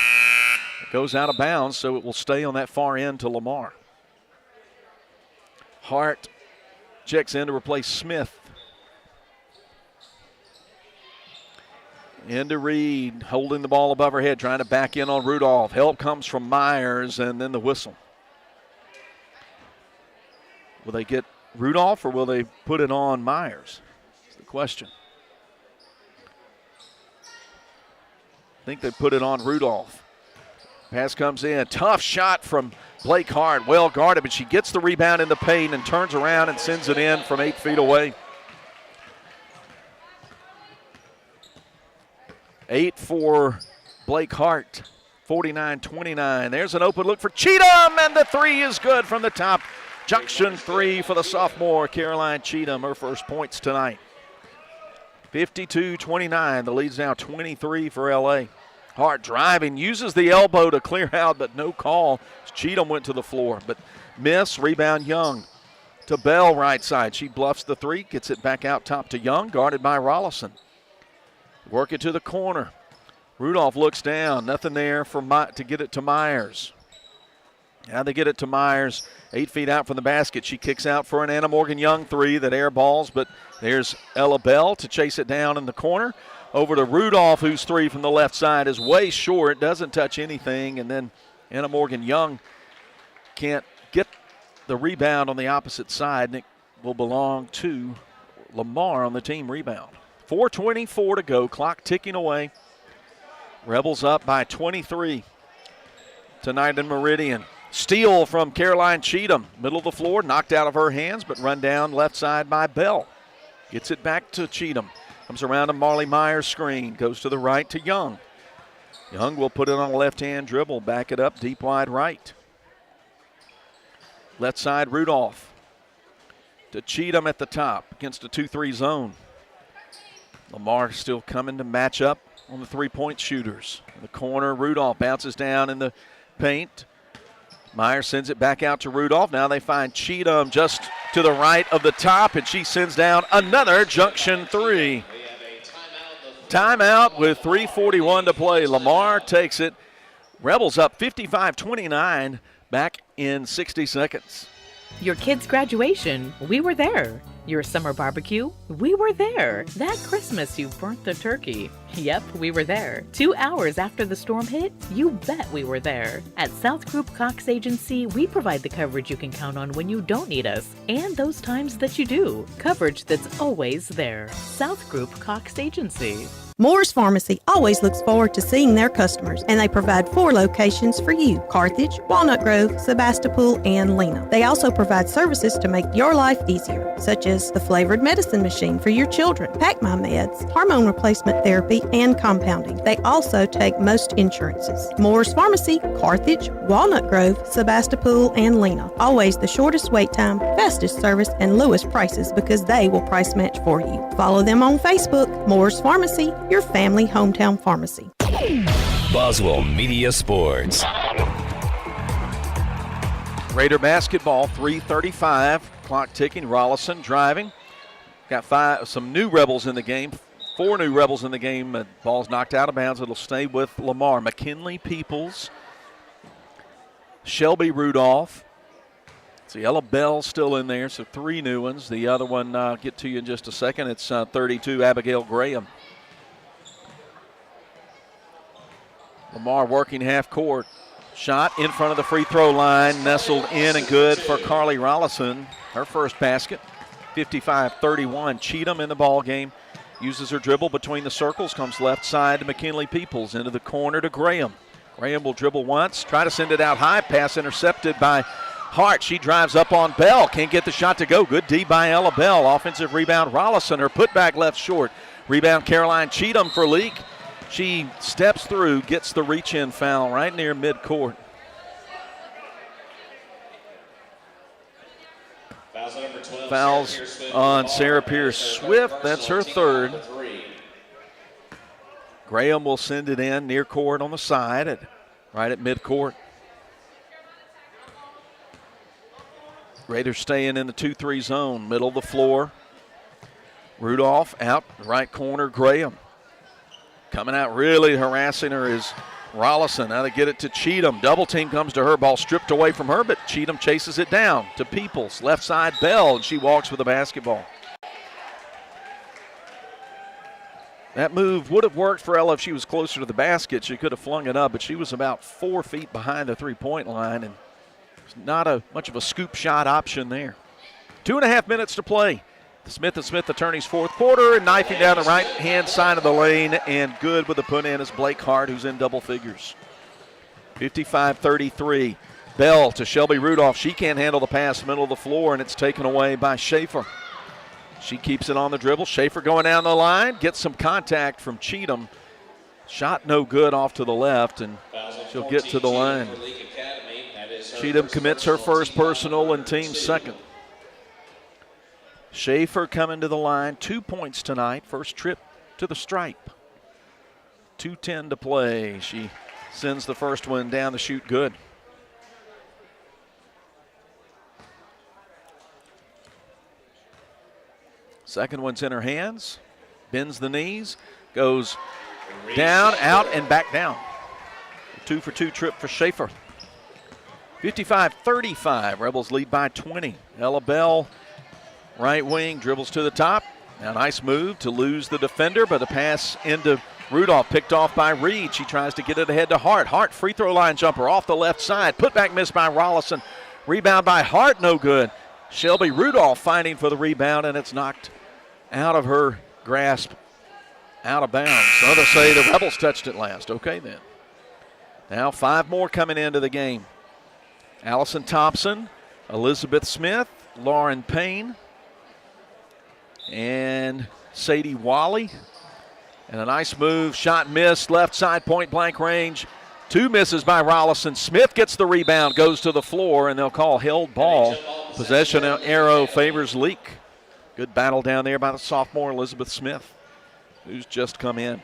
It goes out of bounds, so it will stay on that far end to Lamar. Hart checks in to replace Smith. Into Reed, holding the ball above her head, trying to back in on Rudolph. Help comes from Myers, and then the whistle. Will they get Rudolph, or will they put it on Myers? That's the question. I think they put it on Rudolph. Pass comes in. Tough shot from Blake Hart. Well guarded, but she gets the rebound in the paint and turns around and sends it in from 8 feet away. 8 for Blake Hart, 49-29. There's an open look for Cheatham, and the three is good from the top. Junction three for the sophomore, Caroline Cheatham, her first points tonight. 52-29, the lead's now 23 for LA. Hart driving, uses the elbow to clear out, but no call. Cheatham went to the floor, but miss, rebound Young. To Bell, right side. She bluffs the three, gets it back out top to Young, guarded by Rollison. Work it to the corner. Rudolph looks down, nothing there to get it to Myers. Now they get it to Myers, 8 feet out from the basket. She kicks out for an Anna Morgan Young three that air balls, but there's Ella Bell to chase it down in the corner. Over to Rudolph, whose three from the left side is way short, doesn't touch anything, and then Anna Morgan Young can't get the rebound on the opposite side, and it will belong to Lamar on the team rebound. 4:24 to go, clock ticking away. Rebels up by 23 tonight in Meridian. Steal from Caroline Cheatham, middle of the floor, knocked out of her hands, but run down left side by Bell. Gets it back to Cheatham. Comes around a Marley Myers screen, goes to the right to Young. Young will put it on a left-hand dribble, back it up deep wide right. Left side Rudolph to Cheatham at the top against a 2-3 zone. Lamar still coming to match up on the three-point shooters. In the corner, Rudolph bounces down in the paint. Myers sends it back out to Rudolph. Now they find Cheatham just to the right of the top, and she sends down another junction three. Timeout with 3:41 to play. Lamar takes it. Rebels up 55-29, back in 60 seconds. Your kid's graduation, we were there. Your summer barbecue, we were there. That Christmas you burnt the turkey. Yep, we were there. 2 hours after the storm hit, you bet we were there. At South Group Cox Agency, we provide the coverage you can count on when you don't need us, and those times that you do. Coverage that's always there. South Group Cox Agency. Moore's Pharmacy always looks forward to seeing their customers, and they provide 4 locations for you: Carthage, Walnut Grove, Sebastopol, and Lena. They also provide services to make your life easier, such as the flavored medicine machine for your children, Pack My Meds, hormone replacement therapy, and compounding. They also take most insurances. Moore's Pharmacy, Carthage, Walnut Grove, Sebastopol, and Lena. Always the shortest wait time, fastest service, and lowest prices because they will price match for you. Follow them on Facebook, Moore's Pharmacy, your family hometown pharmacy. Boswell Media Sports. Raider basketball, 3:35, clock ticking. Rollison driving. Got some new Rebels in the game. 4 new Rebels in the game. Ball's knocked out of bounds. It'll stay with Lamar. McKinley Peoples, Shelby Rudolph. See, Ella Bell still in there, so 3 new ones. The other one, I'll get to you in just a second. It's 32, Abigail Graham. Lamar working half court. Shot in front of the free throw line, nestled in and good for Carly Rollison. Her first basket, 55-31. Cheatham in the ball game. Uses her dribble between the circles, comes left side to McKinley Peoples, into the corner to Graham. Graham will dribble once, try to send it out high, pass intercepted by Hart. She drives up on Bell, can't get the shot to go. Good D by Ella Bell. Offensive rebound Rollison, her putback left short. Rebound Caroline Cheatham for Leake. She steps through, gets the reach-in foul right near midcourt. Fouls on Sarah Pierce Swift. That's her third. Graham will send it in near court on the side, right at midcourt. Raiders staying in the 2-3 zone, middle of the floor. Rudolph out, right corner, Graham. Coming out really harassing her is Rollison. Now they get it to Cheatham. Double team comes to her. Ball stripped away from her, but Cheatham chases it down to Peoples. Left side Bell, and she walks with the basketball. That move would have worked for Ella if she was closer to the basket. She could have flung it up, but she was about 4 feet behind the three-point line, and it's not much of a scoop shot option there. 2.5 minutes to play. Smith & Smith attorneys fourth quarter, and knifing down the right-hand side of the lane, and good with the put-in is Blake Hart, who's in double figures. 55-33. Bell to Shelby Rudolph. She can't handle the pass, middle of the floor, and it's taken away by Schaefer. She keeps it on the dribble. Schaefer going down the line, gets some contact from Cheatham. Shot no good off to the left, and she'll get to the line. Cheatham commits her first personal and team's second. Schaefer coming to the line, 2 points tonight, first trip to the stripe. 2:10 to play. She sends the first one down the chute good. Second one's in her hands, bends the knees, goes down, out, and back down. 2-for-2 trip for Schaefer. 55-35, Rebels lead by 20. Ella Bell, right wing, dribbles to the top. Now nice move to lose the defender, but a pass into Rudolph, picked off by Reed. She tries to get it ahead to Hart. Hart, free throw line jumper off the left side. Putback miss by Rollison. Rebound by Hart, no good. Shelby Rudolph fighting for the rebound, and it's knocked out of her grasp, out of bounds. So they'll say the Rebels touched it last. Okay, then. Now 5 more coming into the game. Allison Thompson, Elizabeth Smith, Lauren Payne, and Sadie Wally. And a nice move, shot missed, left side point blank range. 2 misses by Rollison. Smith gets the rebound, goes to the floor, and they'll call held ball. Possession arrow favors Leake. Good battle down there by the sophomore Elizabeth Smith, who's just come in.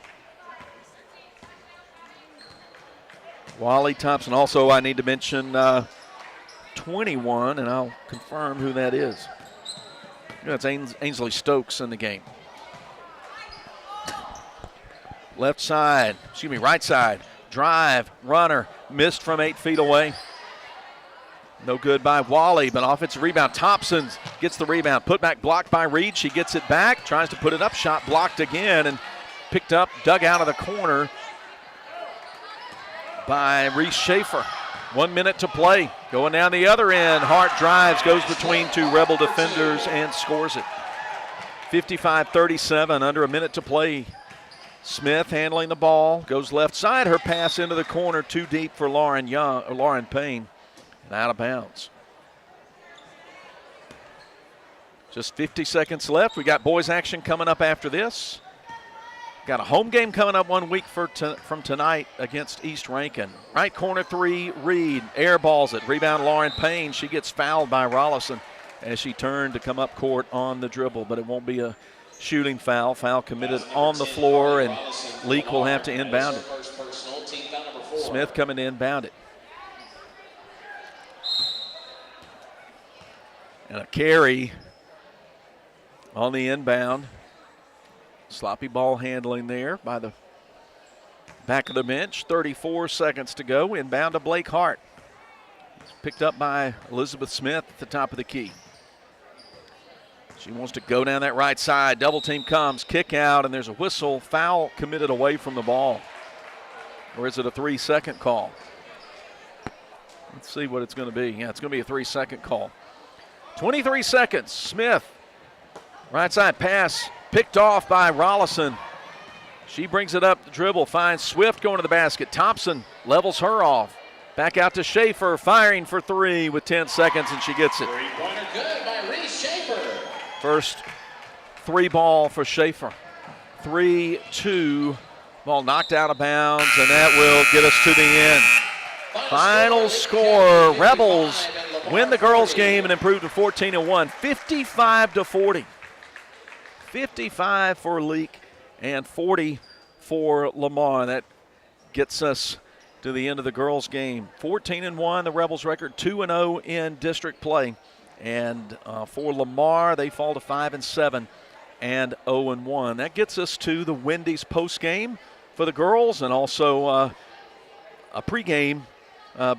Wally Thompson. Also, I need to mention 21, and I'll confirm who that is. That's Ainsley Stokes in the game. Right side. Drive, runner, missed from 8 feet away. No good by Wally, but offensive rebound. Thompson gets the rebound. Put back blocked by Reed. She gets it back, tries to put it up. Shot blocked again and picked up, dug out of the corner by Reese Schaefer. 1 minute to play. Going down the other end. Hart drives, goes between 2 Rebel defenders and scores it. 55-37, under a minute to play. Smith handling the ball, goes left side. Her pass into the corner, too deep for Lauren Payne, and out of bounds. Just 50 seconds left. We got boys action coming up after this. Got a home game coming up 1 week from tonight against East Rankin. Right corner 3, Reed airballs it. Rebound Lauren Payne. She gets fouled by Rollison as she turned to come up court on the dribble, but it won't be a shooting foul. Foul committed on the floor, and Leake will have to inbound it. Smith coming to inbound it. And a carry on the inbound. Sloppy ball handling there by the back of the bench. 34 seconds to go. Inbound to Blake Hart. It's picked up by Elizabeth Smith at the top of the key. She wants to go down that right side. Double team comes, kick out, and there's a whistle. Foul committed away from the ball. Or is it a 3-second call? Let's see what it's going to be. Yeah, it's going to be a 3-second call. 23 seconds. Smith, right side pass, picked off by Rollison. She brings it up the dribble, finds Swift going to the basket. Thompson levels her off. Back out to Schaefer, firing for 3 with 10 seconds, and she gets it. Three-pointer good by Reese Schaefer. First 3 ball for Schaefer. 3-2. Ball knocked out of bounds, and that will get us to the end. Final score, Rebels win the girls' game and improve to 14-1, 55-40. 55 for Leake and 40 for Lamar. That gets us to the end of the girls' game. 14-1, the Rebels record, 2-0 in district play. And for Lamar, they fall to 5-7 and 0-1. That gets us to the Wendy's postgame for the girls, and also a pregame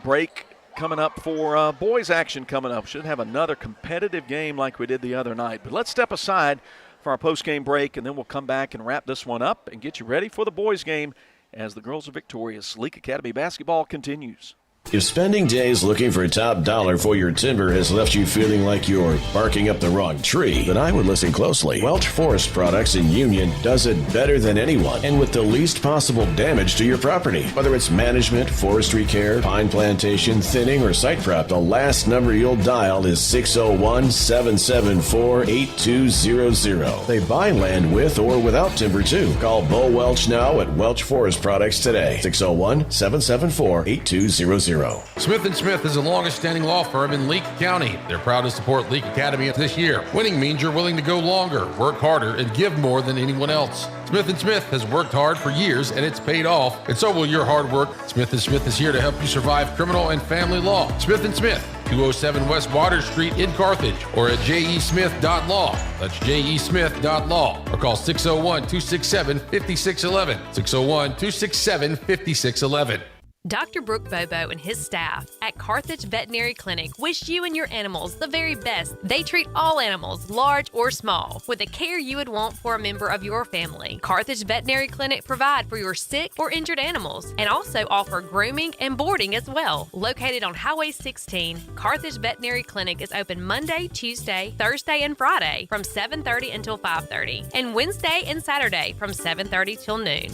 break coming up for boys action coming up. Should have another competitive game like we did the other night. But let's step aside for our postgame break, and then we'll come back and wrap this one up and get you ready for the boys game as the girls are victorious. Leake Academy basketball continues. If spending days looking for top dollar for your timber has left you feeling like you're barking up the wrong tree, then I would listen closely. Welch Forest Products in Union does it better than anyone and with the least possible damage to your property. Whether it's management, forestry care, pine plantation, thinning, or site prep, the last number you'll dial is 601-774-8200. They buy land with or without timber too. Call Bo Welch now at Welch Forest Products today. 601-774-8200. Smith & Smith is the longest-standing law firm in Leake County. They're proud to support Leake Academy this year. Winning means you're willing to go longer, work harder, and give more than anyone else. Smith & Smith has worked hard for years, and it's paid off, and so will your hard work. Smith & Smith is here to help you survive criminal and family law. Smith & Smith, 207 West Water Street in Carthage, or atjesmith.law. That'sjesmith.law. Or call 601-267-5611. 601-267-5611. Dr. Brooke Bobo and his staff at Carthage Veterinary Clinic wish you and your animals the very best. They treat all animals, large or small, with the care you would want for a member of your family. Carthage Veterinary Clinic provide for your sick or injured animals and also offer grooming and boarding as well. Located on Highway 16, Carthage Veterinary Clinic is open Monday, Tuesday, Thursday, and Friday from 7:30 until 5:30, and Wednesday and Saturday from 7:30 till noon.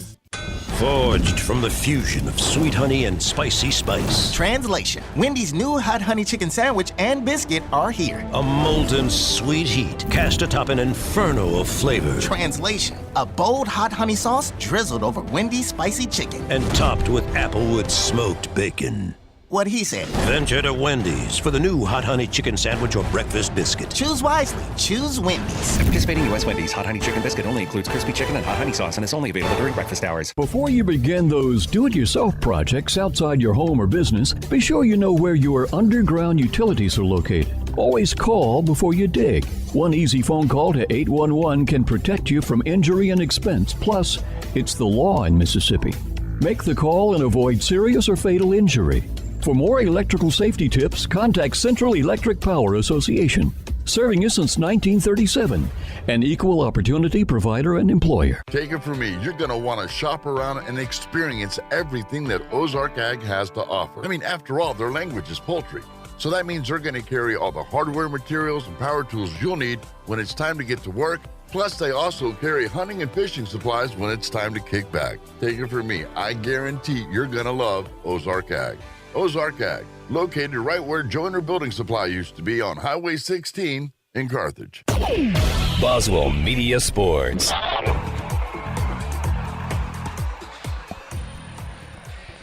Forged from the fusion of sweet honey and spicy spice. Translation: Wendy's new hot honey chicken sandwich and biscuit are here. A molten sweet heat cast atop an inferno of flavor. Translation: a bold hot honey sauce drizzled over Wendy's spicy chicken. And topped with Applewood smoked bacon. What he said. Venture to Wendy's for the new hot honey chicken sandwich or breakfast biscuit. Choose wisely. Choose Wendy's. Participating U.S. Wendy's hot honey chicken biscuit only includes crispy chicken and hot honey sauce and is only available during breakfast hours. Before you begin those do-it-yourself projects outside your home or business, be sure you know where your underground utilities are located. Always call before you dig. One easy phone call to 811 can protect you from injury and expense. Plus, it's the law in Mississippi. Make the call and avoid serious or fatal injury. For more electrical safety tips, contact Central Electric Power Association, serving you since 1937, an equal opportunity provider and employer. Take it from me, you're going to want to shop around and experience everything that Ozark Ag has to offer. I mean, after all, their language is poultry. So that means they're going to carry all the hardware materials and power tools you'll need when it's time to get to work. Plus, they also carry hunting and fishing supplies when it's time to kick back. Take it from me, I guarantee you're going to love Ozark Ag. Ozark Ag, located right where Joyner Building Supply used to be on Highway 16 in Carthage. Boswell Media Sports.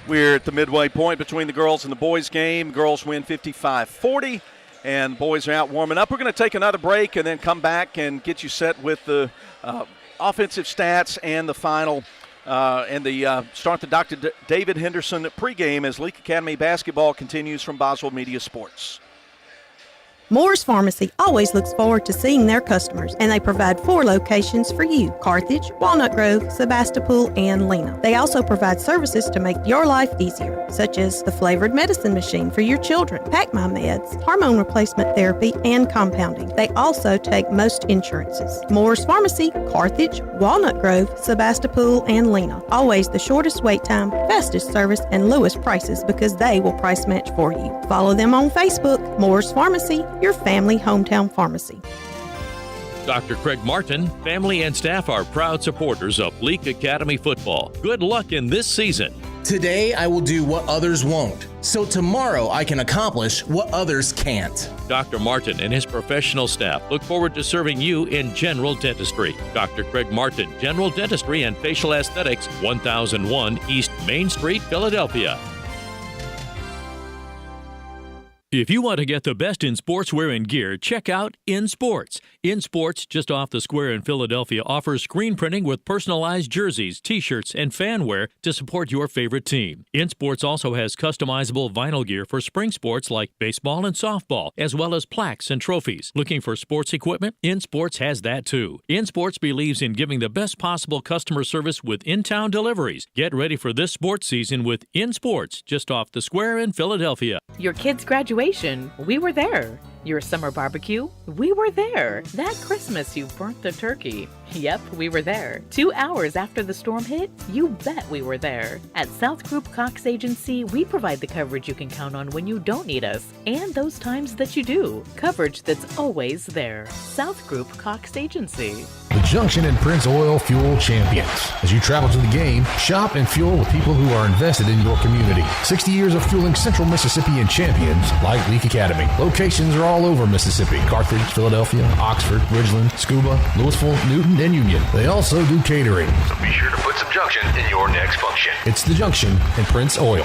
We're at the midway point between the girls and the boys game. Girls win 55-40, and the boys are out warming up. We're going to take another break and then come back and get you set with the offensive stats and the final start the Dr. David Henderson pregame as Leake Academy basketball continues from Boswell Media Sports. Moore's Pharmacy always looks forward to seeing their customers, and they provide 4 locations for you: Carthage, Walnut Grove, Sebastopol, and Lena. They also provide services to make your life easier, such as the flavored medicine machine for your children, Pack My Meds, hormone replacement therapy, and compounding. They also take most insurances. Moore's Pharmacy, Carthage, Walnut Grove, Sebastopol, and Lena. Always the shortest wait time, fastest service, and lowest prices because they will price match for you. Follow them on Facebook. Moore's Pharmacy, your family hometown pharmacy. Dr. Craig Martin, family and staff are proud supporters of Leake Academy football. Good luck in this season. Today I will do what others won't, so tomorrow I can accomplish what others can't. Dr. Martin and his professional staff look forward to serving you in general dentistry. Dr. Craig Martin, General Dentistry and Facial Aesthetics, 1001 East Main Street, Philadelphia. If you want to get the best in sportswear and gear, check out In Sports. In Sports, just off the square in Philadelphia, offers screen printing with personalized jerseys, t-shirts, and fan wear to support your favorite team. In Sports also has customizable vinyl gear for spring sports like baseball and softball, as well as plaques and trophies. Looking for sports equipment? In Sports has that too. In Sports believes in giving the best possible customer service with in-town deliveries. Get ready for this sports season with In Sports, just off the square in Philadelphia. Your kids' graduation, we were there. Your summer barbecue? We were there. That Christmas you burnt the turkey. Yep, we were there. 2 hours after the storm hit? You bet we were there. At South Group Cox Agency, we provide the coverage you can count on when you don't need us, and those times that you do. Coverage that's always there. South Group Cox Agency. The Junction and Prince Oil Fuel Champions. As you travel to the game, shop and fuel with people who are invested in your community. 60 years of fueling Central Mississippi and champions like Leake Academy. Locations are all over Mississippi. Carthage, Philadelphia, Oxford, Ridgeland, Scuba, Louisville, Newton, and Union. They also do catering. So be sure to put some Junction in your next function. It's the Junction and Prince Oil.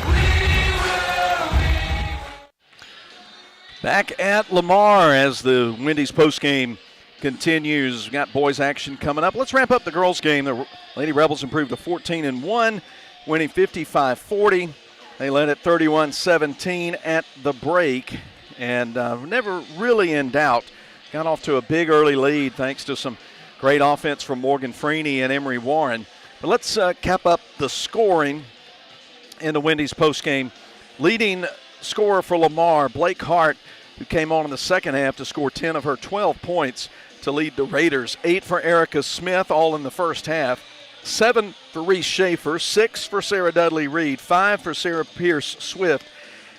Back at Lamar as the Wendy's postgame continues. We've got boys action coming up. Let's wrap up the girls game. The Lady Rebels improved to 14-1, winning 55-40. They led at 31-17 at the break, and never really in doubt. Got off to a big early lead thanks to some great offense from Morgan Freeney and Emery Warren. But let's cap up the scoring in the Wendy's postgame. Leading scorer for Lamar, Blake Hart, who came on in the second half to score 10 of her 12 points to lead the Raiders. 8 for Erica Smith, all in the first half. 7 for Reese Schaefer, 6 for Sarah Dudley Reed, 5 for Sarah Pierce Swift,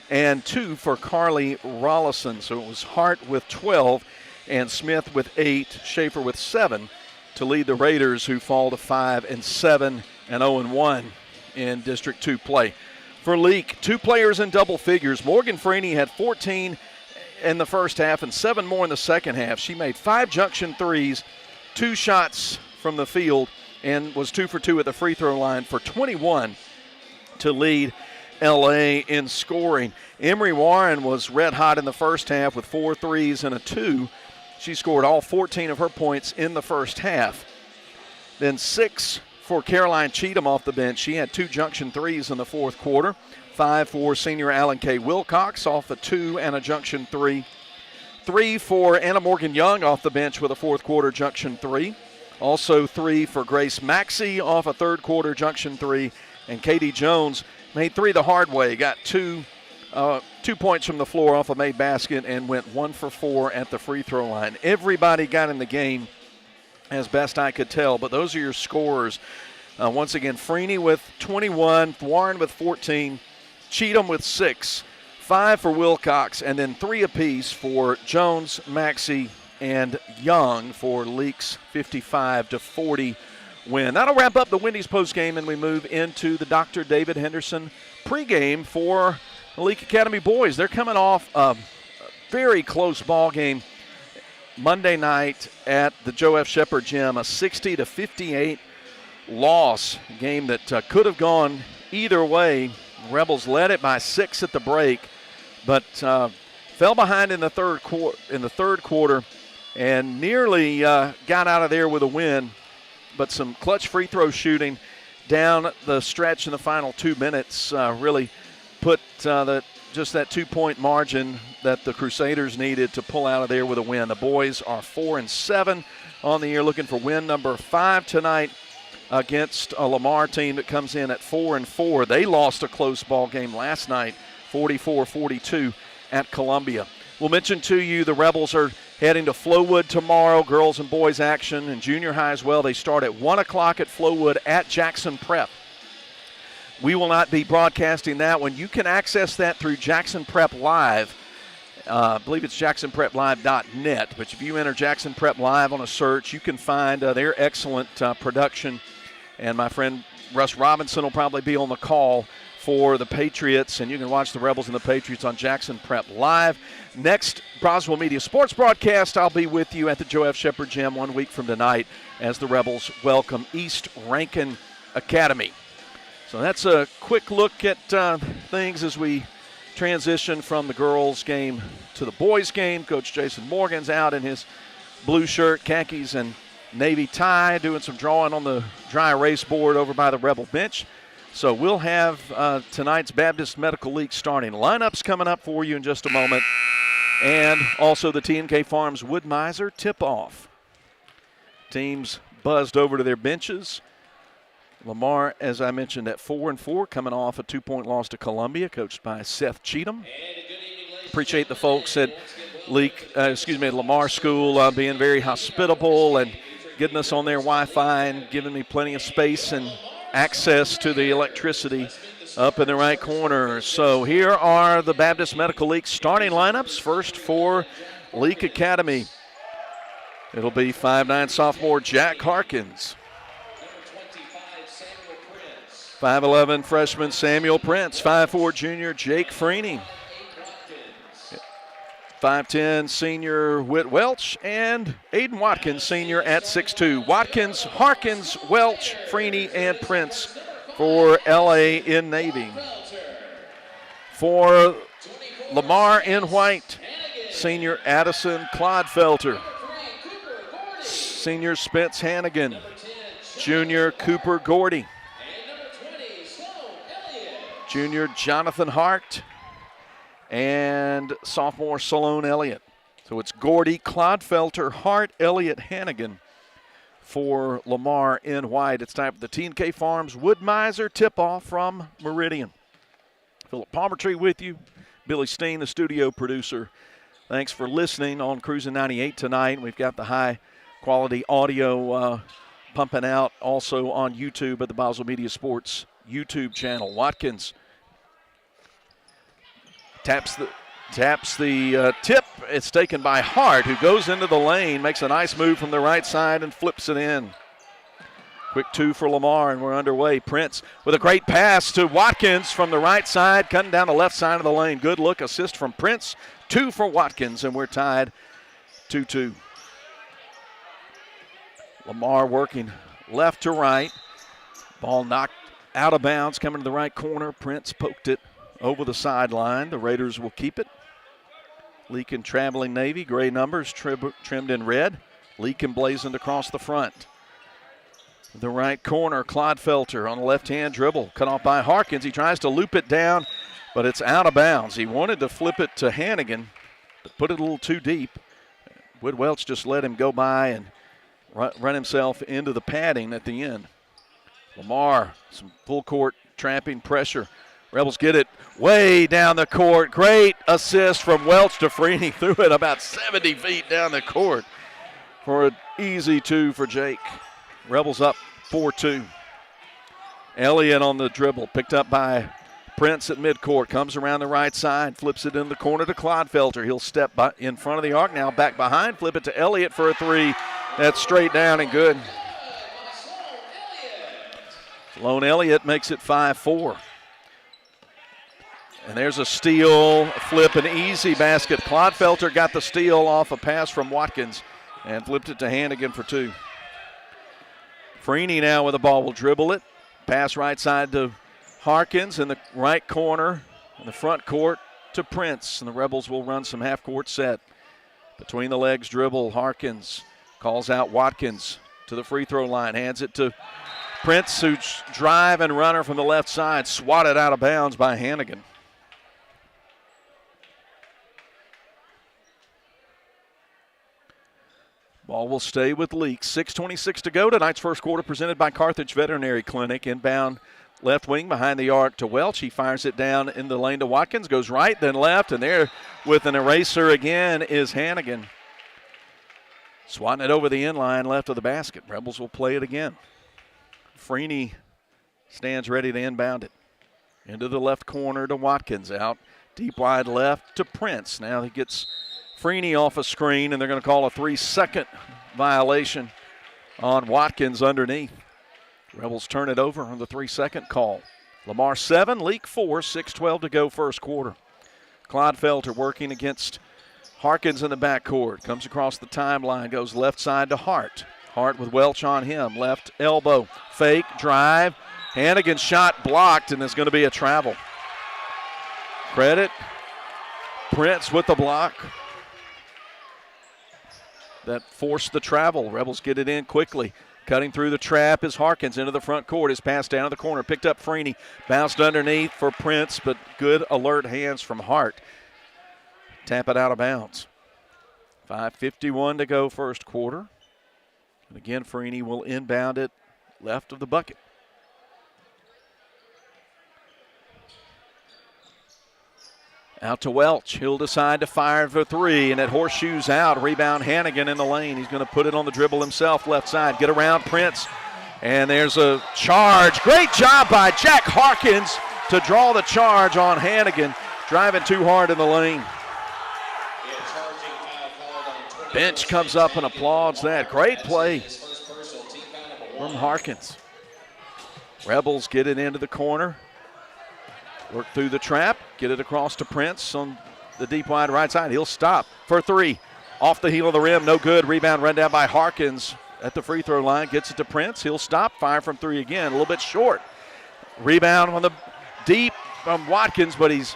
and 2 for Carly Rollison. So it was Hart with 12 and Smith with 8, Schaefer with 7 to lead the Raiders, who fall to 5-7 and 0-1 in District 2 play. For Leake, 2 players in double figures. Morgan Freeney had 14 in the first half and 7 more in the second half. She made 5 junction threes, 2 shots from the field, and was 2 for 2 at the free throw line for 21 to lead LA in scoring. Emery Warren was red hot in the first half with 4 threes and a 2. She scored all 14 of her points in the first half. Then 6 for Caroline Cheatham off the bench. She had 2 junction threes in the fourth quarter. 5 for senior Alan K. Wilcox off a 2 and a junction 3. 3 for Anna Morgan Young off the bench with a fourth quarter junction 3. Also 3 for Grace Maxey off a third quarter junction 3. And Katie Jones made 3 the hard way. Got 2 points from the floor off a made basket and went 1 for 4 at the free throw line. Everybody got in the game as best I could tell, but those are your scorers. Once again, Freeney with 21, Warren with 14, Cheatham with 6, 5 for Wilcox, and then 3 apiece for Jones, Maxey, and Young for Leake's 55-40 win. That'll wrap up the Wendy's postgame, and we move into the Dr. David Henderson pregame for the Leake Academy boys. They're coming off a very close ball game Monday night at the Joe F. Shepherd Gym, a 60-58 loss, a game that could have gone either way. Rebels led it by 6 at the break, but fell behind in the third quarter and nearly got out of there with a win. But some clutch free throw shooting down the stretch in the final 2 minutes really put just that 2-point margin that the Crusaders needed to pull out of there with a win. The boys are 4-7 on the year, looking for win number 5 tonight against a Lamar team that comes in at 4-4. They lost a close ball game last night, 44-42 at Columbia. We'll mention to you the Rebels are heading to Flowood tomorrow, girls and boys action, and junior high as well. They start at 1 o'clock at Flowood at Jackson Prep. We will not be broadcasting that one. You can access that through Jackson Prep Live. I believe it's jacksonpreplive.net. But if you enter Jackson Prep Live on a search, you can find their excellent production. And my friend Russ Robinson will probably be on the call for the Patriots. And you can watch the Rebels and the Patriots on Jackson Prep Live. Next Boswell Media Sports broadcast, I'll be with you at the Joe F. Shepherd Gym 1 week from tonight as the Rebels welcome East Rankin Academy. So that's a quick look at things as we transition from the girls' game to the boys' game. Coach Jason Morgan's out in his blue shirt, khakis, and navy tie, doing some drawing on the dry erase board over by the Rebel bench. So we'll have tonight's Baptist Medical League starting lineups coming up for you in just a moment. And also the T&K Farms Wood Miser tip-off. Teams buzzed over to their benches. Lamar, as I mentioned, at 4-4, coming off a 2-point loss to Columbia, coached by Seth Cheatham. Appreciate the folks at Lamar School being very hospitable and getting us on their Wi-Fi and giving me plenty of space and access to the electricity up in the right corner. So here are the Baptist Medical League starting lineups. First for Leake Academy, it'll be 5'9" sophomore Jack Harkins. 5'11" freshman Samuel Prince. 5'4" junior Jake Freeney. 5'10" senior Whit Welch, and Aiden Watkins, senior at 6'2". Watkins, Harkins, Welch, Freeney, and Prince for LA in Navy. For Lamar in white, senior Addison Clodfelter. Senior Spence Hannigan. Junior Cooper Gordy. Junior Jonathan Hart. And sophomore Salone Elliott. So it's Gordy, Clodfelter, Hart, Elliott, Hannigan for Lamar in white. It's time for the T&K Farms Wood-Mizer tip-off from Meridian. Philip Palmertree with you. Billy Steen, the studio producer. Thanks for listening on Cruising 98 tonight. We've got the high-quality audio pumping out also on YouTube at the Boswell Media Sports YouTube channel. Watkins taps the tip. It's taken by Hart, who goes into the lane, makes a nice move from the right side and flips it in. Quick two for Lamar, and we're underway. Prince with a great pass to Watkins from the right side, cutting down the left side of the lane. Good look, assist from Prince. 2 for Watkins, and we're tied 2-2. Lamar working left to right. Ball knocked out of bounds, coming to the right corner. Prince poked it over the sideline. The Raiders will keep it. Leake in traveling Navy, gray numbers trimmed in red. Leake emblazoned across the front. The right corner, Clodfelter on the left-hand dribble. Cut off by Harkins. He tries to loop it down, but it's out of bounds. He wanted to flip it to Hannigan, but put it a little too deep. Wood Welch just let him go by and run himself into the padding at the end. Lamar, some full court trapping pressure. Rebels get it way down the court. Great assist from Welch to Freeney. Threw it about 70 feet down the court for an easy 2 for Jake. Rebels up 4-2. Elliott on the dribble, picked up by Prince at midcourt. Comes around the right side, flips it in the corner to Clodfelter. He'll step in front of the arc now, back behind, flip it to Elliott for a 3. That's straight down and good. Lone Elliott makes it 5-4. And there's a steal, a flip, an easy basket. Clodfelter got the steal off a pass from Watkins and flipped it to Hannigan for 2. Freeney now with the ball will dribble it. Pass right side to Harkins in the right corner in the front court to Prince. And the Rebels will run some half-court set. Between the legs dribble, Harkins calls out Watkins to the free throw line. Hands it to Prince, who's drive and runner from the left side. Swatted out of bounds by Hannigan. Ball will stay with Leake. 6:26 to go. Tonight's first quarter presented by Carthage Veterinary Clinic. Inbound left wing behind the arc to Welch. He fires it down in the lane to Watkins. Goes right, then left, and there with an eraser again is Hannigan. Swatting it over the inline left of the basket. Rebels will play it again. Freeney stands ready to inbound it. Into the left corner to Watkins. Out deep wide left to Prince. Now he gets Freeney off a screen, and they're going to call a 3-second violation on Watkins underneath. Rebels turn it over on the 3-second call. Lamar 7, Leake 4, 6:12 to go first quarter. Clodfelter working against Harkins in the backcourt. Comes across the timeline, goes left side to Hart. Hart with Welch on him, left elbow. Fake, drive. Hannigan's shot blocked, and there's going to be a travel. Credit Prince with the block. That forced the travel. Rebels get it in quickly. Cutting through the trap is Harkins into the front court. His pass down to the corner. Picked up Freeney. Bounced underneath for Prince, but good alert hands from Hart. Tap it out of bounds. 5:51 to go first quarter. And again, Freeney will inbound it left of the bucket. Out to Welch. He'll decide to fire for three, and it horseshoes out. Rebound Hannigan in the lane. He's going to put it on the dribble himself, left side. Get around Prince. And there's a charge. Great job by Jack Harkins to draw the charge on Hannigan. Driving too hard in the lane. Bench comes up and applauds that. Great play from Harkins. Rebels get it into the corner. Work through the trap. Get it across to Prince on the deep wide right side. He'll stop for three. Off the heel of the rim. No good. Rebound run down by Harkins at the free throw line. Gets it to Prince. He'll stop. Fire from three again. A little bit short. Rebound on the deep from Watkins, but he's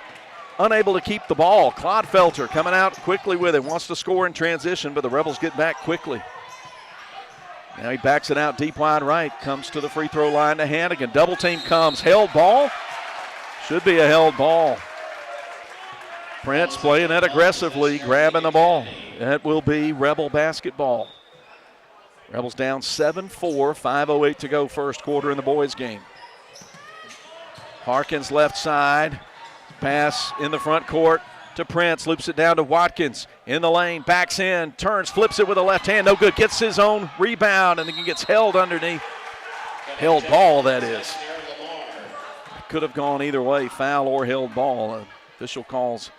unable to keep the ball. Clodfelter coming out quickly with it. Wants to score in transition, but the Rebels get back quickly. Now he backs it out deep wide right. Comes to the free throw line to Hannigan. Double team comes. Held ball. Should be a held ball. Prince playing that aggressively, grabbing the ball. That will be Rebel basketball. Rebels down 7-4, 5:08 to go first quarter in the boys game. Harkins left side. Pass in the front court to Prince. Loops it down to Watkins in the lane. Backs in, turns, flips it with a left hand. No good. Gets his own rebound and then gets held underneath. Held ball, that is. Could have gone either way, foul or held ball. Official calls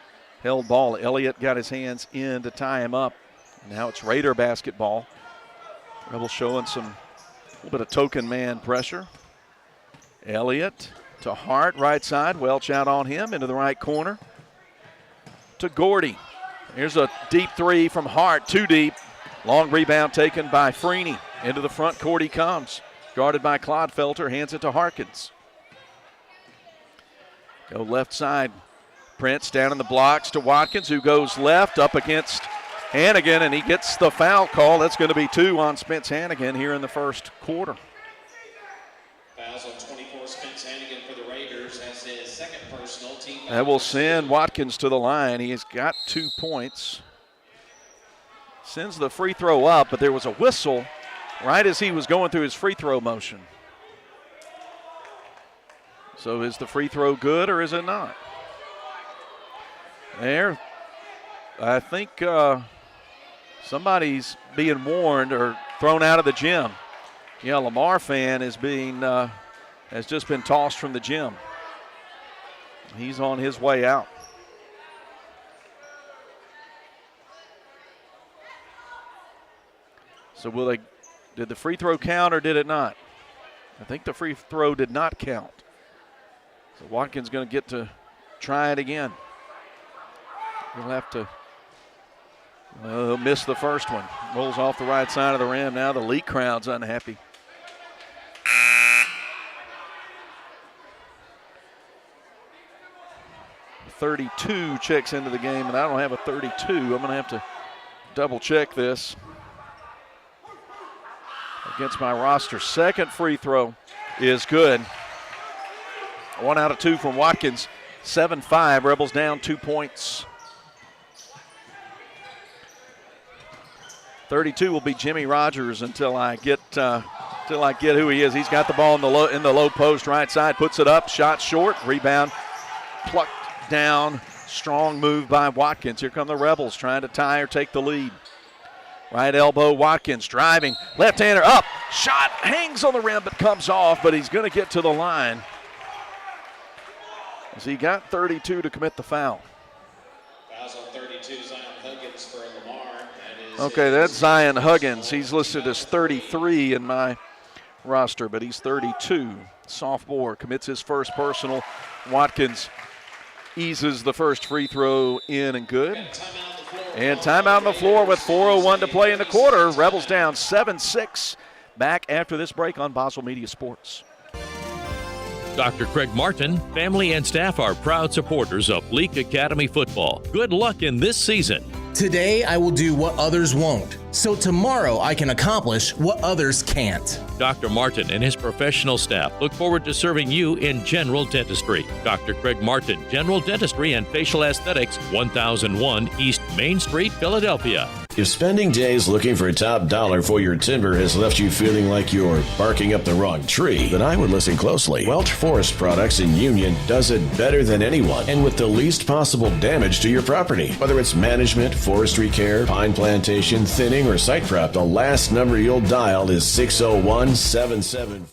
held ball. Elliott got his hands in to tie him up. Now it's Raider basketball. Rebels showing a little bit of token man pressure. Elliott to Hart, right side. Welch out on him into the right corner. To Gordy. Here's a deep three from Hart, too deep. Long rebound taken by Freeney. Into the front court he comes. Guarded by Clodfelter, hands it to Harkins. Go left side. Prince down in the blocks to Watkins, who goes left up against Hannigan, and he gets the foul call. That's going to be two on Spence Hannigan here in the first quarter. Fouls on 24, Spence Hannigan for the Raiders. That's his second personal team. That will send Watkins to the line. He has got 2 points. Sends the free throw up, but there was a whistle right as he was going through his free throw motion. So is the free throw good or is it not? There, I think somebody's being warned or thrown out of the gym. Yeah, Lamar fan is has just been tossed from the gym. He's on his way out. So did the free throw count or did it not? I think the free throw did not count. So Watkins going to get to try it again. He'll have to he'll miss the first one. Rolls off the right side of the rim. Now the Leake crowd's unhappy. .32 checks into the game, and I don't have a 32. I'm going to have to double check this against my roster. Second free throw is good. 1 out of 2 from Watkins. 7-5. Rebels down 2 points. 32 will be Jimmy Rogers until I get who he is. He's got the ball in the low post right side. Puts it up. Shot short. Rebound plucked down. Strong move by Watkins. Here come the Rebels trying to tie or take the lead. Right elbow, Watkins driving. Left-hander up. Shot hangs on the rim but comes off, but he's going to get to the line. As he got 32 to commit the foul. Fouls on 32, Zion Huggins for Lamar. Okay, that's Zion Huggins. He's listed as 33 in my roster, but he's 32. Sophomore commits his first personal. Watkins eases the first free throw in and good. And timeout on the floor with 4:01 to play in the quarter. Rebels down 7-6. Back after this break on Boswell Media Sports. Dr. Craig Martin, family and staff are proud supporters of Leake Academy football. Good luck in this season. Today I will do what others won't, so tomorrow I can accomplish what others can't. Dr. Martin and his professional staff look forward to serving you in general dentistry. Dr. Craig Martin, General Dentistry and Facial Aesthetics, 1001 East Main Street, Philadelphia. If spending days looking for top dollar for your timber has left you feeling like you're barking up the wrong tree, then I would listen closely. Welch Forest Products in Union does it better than anyone and with the least possible damage to your property. Whether it's management, forestry care, pine plantation, thinning, or site prep, the last number you'll dial is 601-77.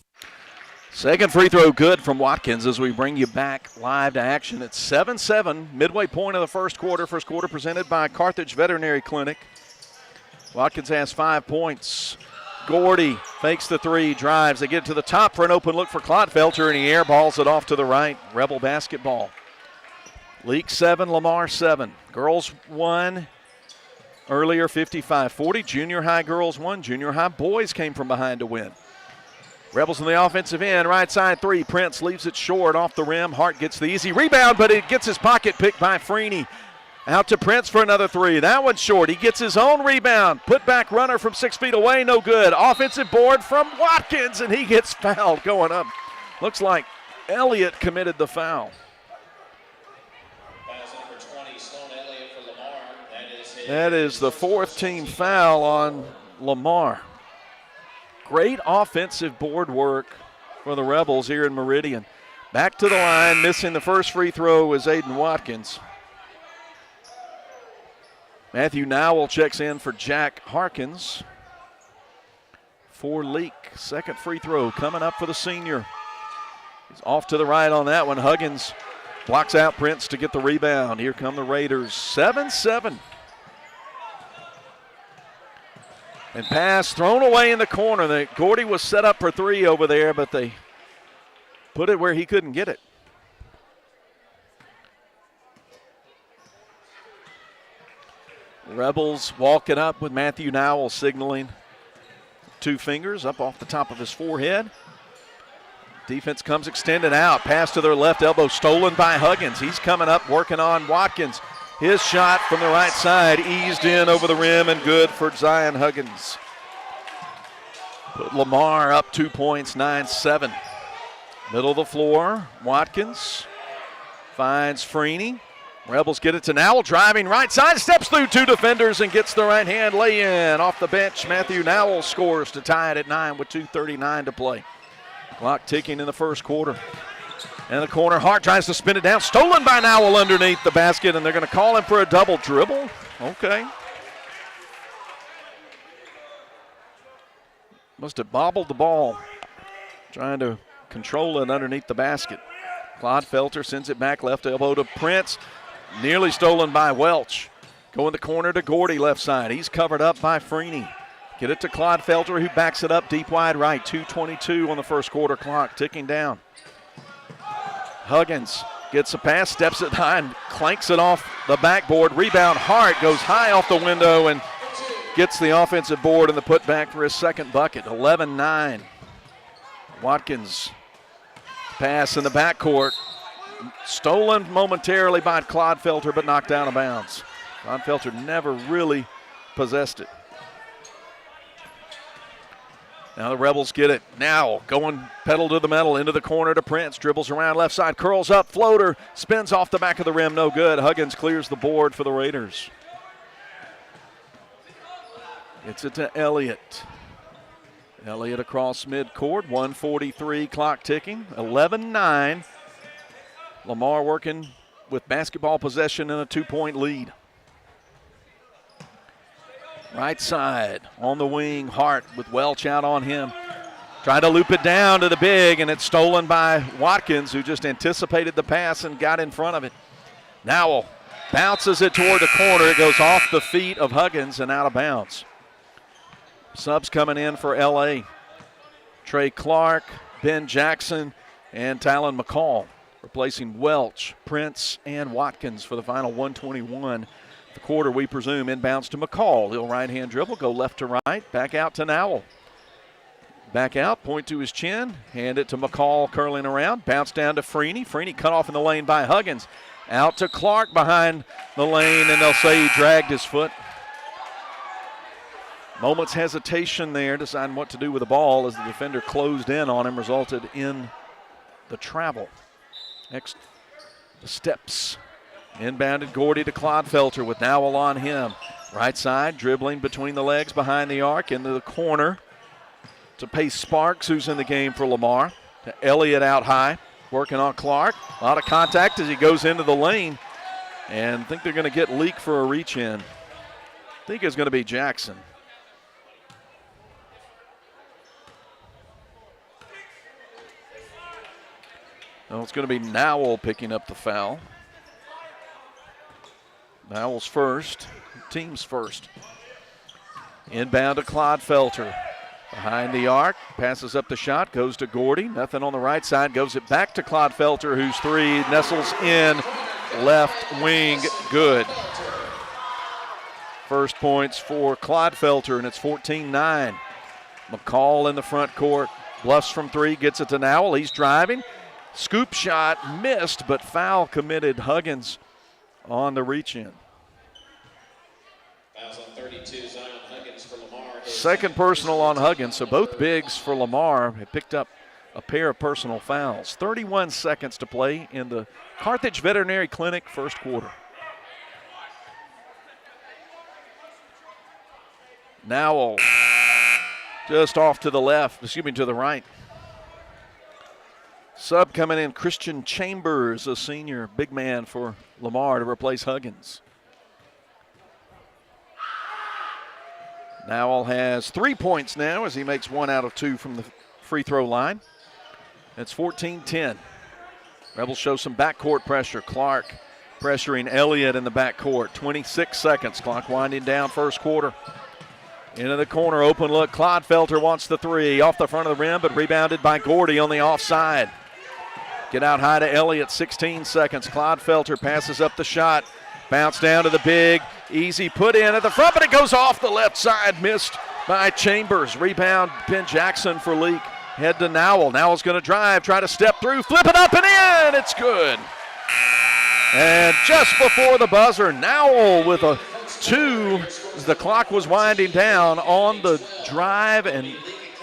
Second free throw good from Watkins as we bring you back live to action. It's 7-7, midway point of the first quarter. First quarter presented by Carthage Veterinary Clinic. Watkins has 5 points. Gordy fakes the three, drives. They get to the top for an open look for Clodfelter, and he airballs it off to the right. Rebel basketball. Leake 7, Lamar 7. Girls 1 earlier, 55-40. Junior high girls 1. Junior high boys came from behind to win. Rebels in the offensive end, right side three. Prince leaves it short off the rim. Hart gets the easy rebound, but it gets his pocket picked by Freeney. Out to Prince for another three. That one's short. He gets his own rebound. Put back runner from 6 feet away, no good. Offensive board from Watkins, and he gets fouled going up. Looks like Elliott committed the foul. That is the fourth team foul on Lamar. Great offensive board work for the Rebels here in Meridian. Back to the line, missing the first free throw is Aiden Watkins. Matthew Nowell checks in for Jack Harkins for Leake. Second free throw coming up for the senior. He's off to the right on that one. Huggins blocks out Prince to get the rebound. Here come the Raiders, 7-7. And pass thrown away in the corner. Gordy was set up for three over there, but they put it where he couldn't get it. Rebels walking up with Matthew Nowell signaling 2 fingers up off the top of his forehead. Defense comes extended out. Pass to their left elbow stolen by Huggins. He's coming up working on Watkins. His shot from the right side eased in over the rim and good for Zion Huggins. Put Lamar up 2 points, 9-7. Middle of the floor, Watkins finds Freeney. Rebels get it to Nowell, driving right side, steps through 2 defenders and gets the right hand lay-in. Off the bench, Matthew Nowell scores to tie it at 9 with 2:39 to play. Clock ticking in the first quarter. And the corner, Hart tries to spin it down. Stolen by Nowell underneath the basket, and they're going to call him for a double dribble. Okay. Must have bobbled the ball, trying to control it underneath the basket. Clodfelter sends it back, left elbow to Prince. Nearly stolen by Welch. Going the corner to Gordy, left side. He's covered up by Freeney. Get it to Clodfelter, who backs it up deep wide right. 2:22 on the first quarter clock, ticking down. Huggins gets a pass, steps it high, and clanks it off the backboard. Rebound, Hart goes high off the window and gets the offensive board and the putback for his second bucket. 11-9. Watkins pass in the backcourt. Stolen momentarily by Clodfelter, but knocked out of bounds. Clodfelter never really possessed it. Now the Rebels get it. Now going pedal to the metal into the corner to Prince. Dribbles around left side, curls up, floater, spins off the back of the rim, no good. Huggins clears the board for the Raiders. Gets it to Elliott. Elliott across midcourt, 1:43, clock ticking, 11-9. Lamar working with basketball possession and a 2-point lead. Right side on the wing, Hart with Welch out on him. Trying to loop it down to the big, and it's stolen by Watkins, who just anticipated the pass and got in front of it. Nowell bounces it toward the corner. It goes off the feet of Huggins and out of bounds. Subs coming in for L.A. Trey Clark, Ben Jackson, and Talon McCall, replacing Welch, Prince, and Watkins for the final 1:21. The quarter, we presume, inbounds to McCall. He'll right-hand dribble, go left to right, back out to Nowell. Back out, point to his chin, hand it to McCall, curling around, bounce down to Freeney. Freeney cut off in the lane by Huggins. Out to Clark behind the lane, and they'll say he dragged his foot. Moment's hesitation there, deciding what to do with the ball as the defender closed in on him, resulted in the travel. Next, the steps. Inbounded Gordy to Clodfelter with Nowell on him. Right side, dribbling between the legs, behind the arc, into the corner to Pace Sparks, who's in the game for Lamar. To Elliott out high, working on Clark. A lot of contact as he goes into the lane. And I think they're going to get Leake for a reach in. I think it's going to be Jackson. No, it's going to be Nowell picking up the foul. Nowell's first, team's first. Inbound to Clodfelter. Behind the arc, passes up the shot, goes to Gordy. Nothing on the right side, goes it back to Clodfelter, whose three nestles in left wing, good. First points for Clodfelter, and it's 14-9. McCall in the front court, bluffs from three, gets it to Nowell. He's driving. Scoop shot missed, but foul committed. Huggins on the reach-in. Fouls on 32, Zion Huggins for Lamar. Second personal on Huggins, so both bigs for Lamar have picked up a pair of personal fouls. 31 seconds to play in the Carthage Veterinary Clinic first quarter. Nowell just off to the left, to the right. Sub coming in, Christian Chambers, a senior big man for Lamar to replace Huggins. Nowell has 3 points now as he makes 1 out of 2 from the free throw line. It's 14-10. Rebels show some backcourt pressure. Clark pressuring Elliott in the backcourt. 26 seconds, clock winding down first quarter. Into the corner, open look. Clodfelter wants the three. Off the front of the rim, but rebounded by Gordy on the offside. Get out high to Elliott, 16 seconds. Clodfelter passes up the shot. Bounce down to the big. Easy put in at the front, but it goes off the left side. Missed by Chambers. Rebound, Ben Jackson for Leake. Head to Nowell. Nowell's going to drive, try to step through, flip it up and in. It's good. And just before the buzzer, Nowell with a 2 as the clock was winding down on the drive and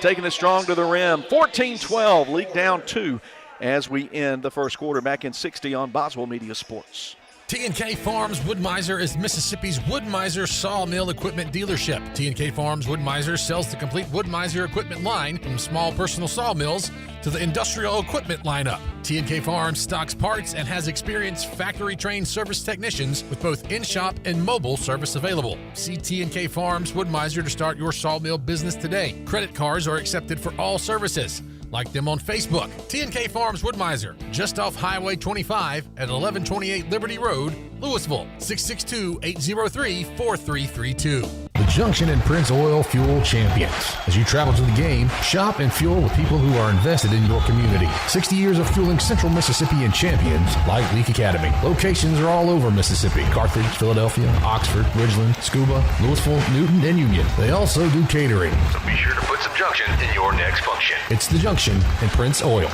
taking it strong to the rim. 14-12, Leake down 2 as we end the first quarter. Back in 60 on Boswell Media Sports. T&K Farms Wood-Mizer is Mississippi's Wood-Mizer sawmill equipment dealership. T&K Farms Wood-Mizer sells the complete Wood-Mizer equipment line from small personal sawmills to the industrial equipment lineup. T&K Farms stocks parts and has experienced factory-trained service technicians with both in-shop and mobile service available. See T&K Farms Wood-Mizer to start your sawmill business today. Credit cards are accepted for all services. Like them on Facebook. T&K Farms Wood-Mizer, just off Highway 25 at 1128 Liberty Road, Louisville, 662-803-4332. The Junction and Prince Oil Fuel Champions. As you travel to the game, shop and fuel with people who are invested in your community. 60 years of fueling Central Mississippi and champions like Leake Academy. Locations are all over Mississippi. Carthage, Philadelphia, Oxford, Ridgeland, Scuba, Louisville, Newton, and Union. They also do catering. So be sure to put some Junction in your next function. It's the Junction and Prince Oil.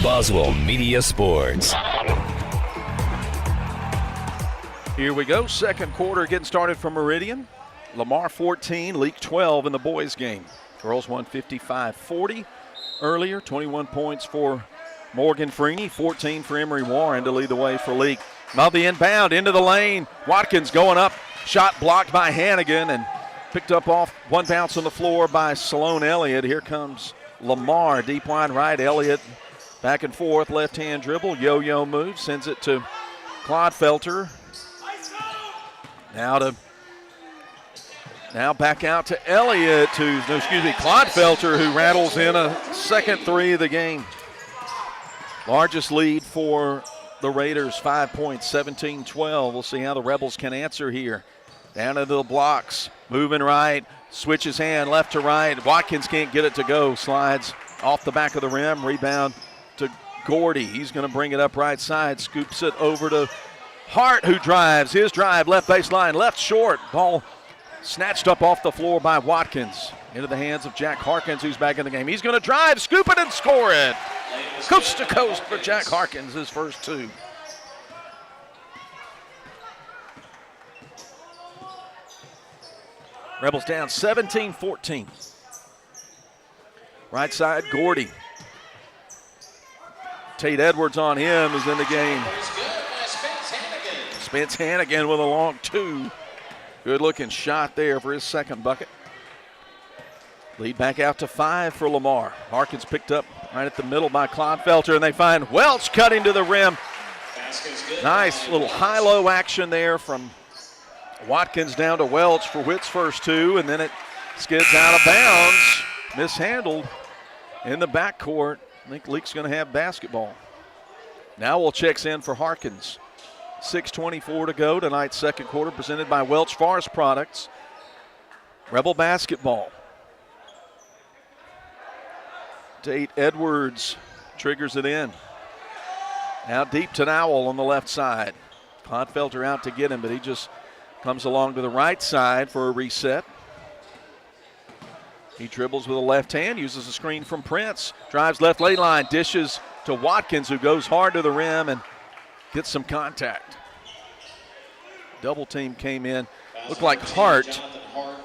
Boswell Media Sports. Here we go, second quarter getting started from Meridian. Lamar 14, Leake 12 in the boys game. Girls won 55-40 earlier, 21 points for Morgan Freeney, 14 for Emory Warren to lead the way for Leake. Now the inbound into the lane. Watkins going up, shot blocked by Hannigan and picked up off one bounce on the floor by Salone Elliott. Here comes Lamar, deep line right. Elliott back and forth, left-hand dribble, yo-yo move, sends it to Clodfelter. Now back out to Elliott, Clodfelter, who rattles in a second three of the game. Largest lead for the Raiders, 5 points, 17-12. We'll see how the Rebels can answer here. Down to the blocks, moving right, switches hand left to right. Watkins can't get it to go, slides off the back of the rim, rebound to Gordy. He's going to bring it up right side, scoops it over to Hart, who drives. His drive, left baseline, left short. Ball snatched up off the floor by Watkins. Into the hands of Jack Harkins, who's back in the game. He's going to drive, scoop it, and score it. Coast to coast for Jack Harkins, his first two. Rebels down 17-14. Right side, Gordy. Tate Edwards on him is in the game. Spence Hannigan with a long two. Good looking shot there for his second bucket. Lead back out to 5 for Lamar. Harkins picked up right at the middle by Clodfelter, and they find Welch cutting to the rim. Nice little high-low action there from Watkins down to Welch for Witt's first two, and then it skids out of bounds. Mishandled in the backcourt. I think Leake's going to have basketball. Now we'll checks in for Harkins. 6:24 to go tonight's second quarter, presented by Welch Forest Products. Rebel basketball. Tate Edwards triggers it in. Now deep to Nowell on the left side. Clodfelter out to get him, but he just comes along to the right side for a reset. He dribbles with a left hand, uses a screen from Prince. Drives left lane line, dishes to Watkins, who goes hard to the rim and gets some contact. Double team came in. Looked like Hart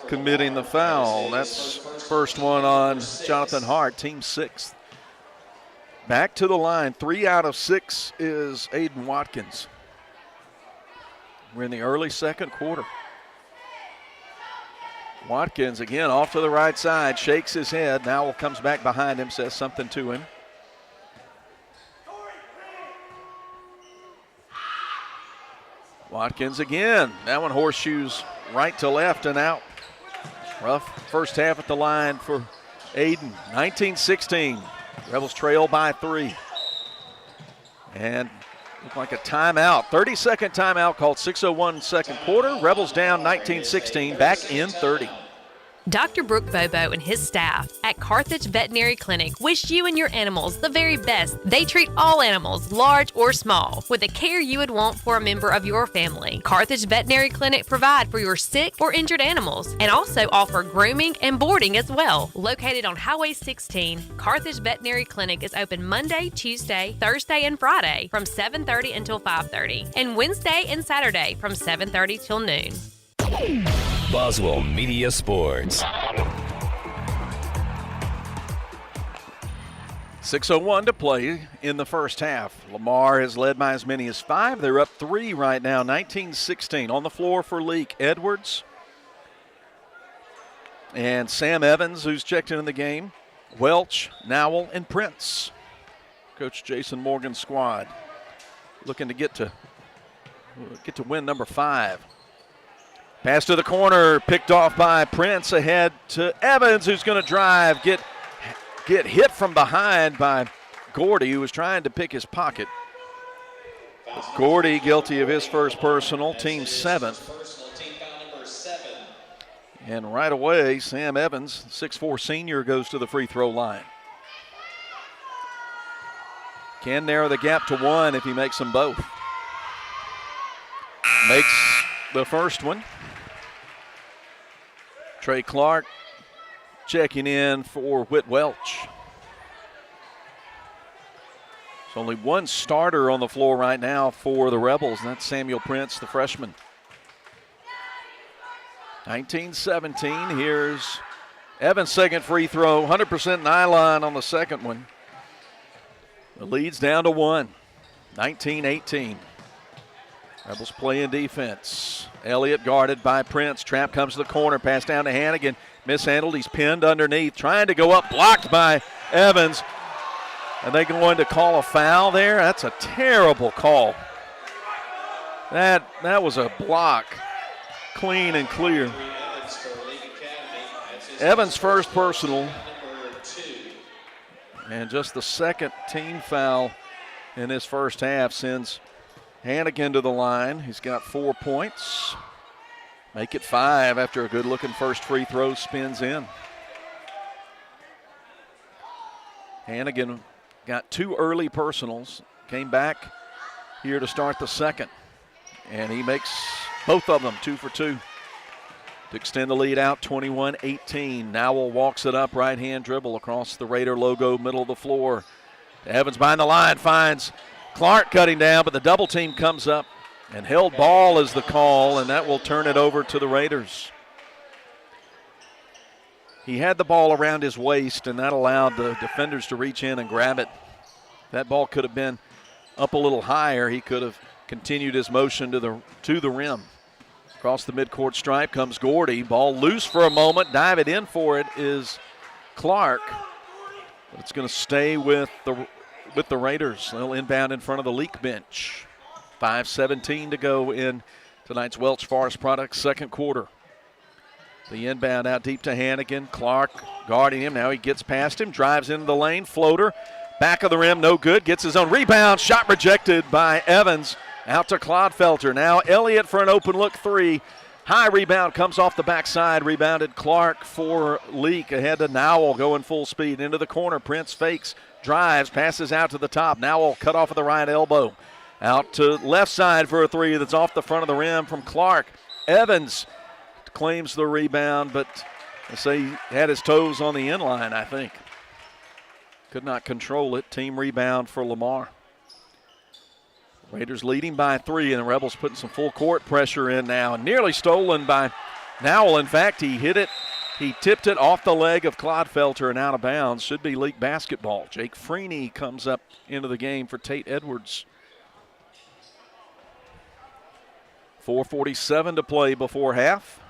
committing the foul. That's first one on Jonathan Hart, team 6th. Back to the line. 3 out of 6 is Aiden Watkins. We're in the early second quarter. Watkins again off to the right side, shakes his head. Nowell comes back behind him, says something to him. Watkins again. That one horseshoes right to left and out. Rough first half at the line for Aiden. 19-16. Rebels trail by 3. And looked like a timeout. 30-second timeout called. 6:01 second quarter. Rebels down 19-16. Back in 30. Dr. Brooke Bobo and his staff at Carthage Veterinary Clinic wish you and your animals the very best. They treat all animals, large or small, with the care you would want for a member of your family. Carthage Veterinary Clinic provide for your sick or injured animals and also offer grooming and boarding as well. Located on Highway 16, Carthage Veterinary Clinic is open Monday, Tuesday, Thursday, and Friday from 7:30 until 5:30, and Wednesday and Saturday from 7:30 till noon. Boswell Media Sports. 6:01 to play in the first half. Lamar has led by as many as 5. They're up 3 right now, 19-16. On the floor for Leake, Edwards and Sam Evans, who's checked in the game. Welch, Nowell, and Prince. Coach Jason Morgan's squad looking to get to win number 5. Pass to the corner, picked off by Prince, ahead to Evans, who's going to drive, get hit from behind by Gordy, who was trying to pick his pocket. Gordy guilty of his first personal, team 7th. And right away, Sam Evans, 6'4" senior, goes to the free throw line. Can narrow the gap to 1 if he makes them both. Makes the first one. Trey Clark checking in for Whit Welch. There's only one starter on the floor right now for the Rebels, and that's Samuel Prince, the freshman. 19-17. Here's Evans' second free throw. 100% nylon on the second one. The lead's down to 1. 19-18. Rebels playing defense. Elliott guarded by Prince. Trap comes to the corner. Pass down to Hannigan. Mishandled. He's pinned underneath. Trying to go up. Blocked by Evans. Are they going to call a foul there? That's a terrible call. That was a block. Clean and clear. Evans' first personal. And just the second team foul in this first half sends Hannigan to the line. He's got 4 points. Make it 5 after a good-looking first free throw spins in. Hannigan got 2 early personals. Came back here to start the second. And he makes both of them 2 for 2 to extend the lead out 21-18. Nowell walks it up, right-hand dribble across the Raider logo, middle of the floor. Evans behind the line finds Clark cutting down, but the double team comes up, and held ball is the call, and that will turn it over to the Raiders. He had the ball around his waist, and that allowed the defenders to reach in and grab it. That ball could have been up a little higher. He could have continued his motion to the rim. Across the midcourt stripe comes Gordy. Ball loose for a moment. Dive it in for it is Clark. But it's going to stay with the Raiders. They'll inbound in front of the Leake bench. 5:17 to go in tonight's Welch Forest Products second quarter. The inbound out deep to Hannigan. Clark guarding him. Now he gets past him, drives into the lane, floater. Back of the rim, no good. Gets his own rebound. Shot rejected by Evans. Out to Clodfelter. Now Elliott for an open look three. High rebound comes off the backside. Rebounded Clark for Leake. Ahead to Nowell going full speed into the corner. Prince fakes, drives, passes out to the top. Nowell cut off at the right elbow. Out to left side for a three that's off the front of the rim from Clark. Evans claims the rebound, but they say he had his toes on the inline, I think. Could not control it. Team rebound for Lamar. Raiders leading by 3, and the Rebels putting some full court pressure in now. Nearly stolen by Nowell. In fact, he hit it. He tipped it off the leg of Clodfelter and out of bounds. Should be Leake basketball. Jake Freeney comes up into the game for Tate Edwards. 4:47 to play before half.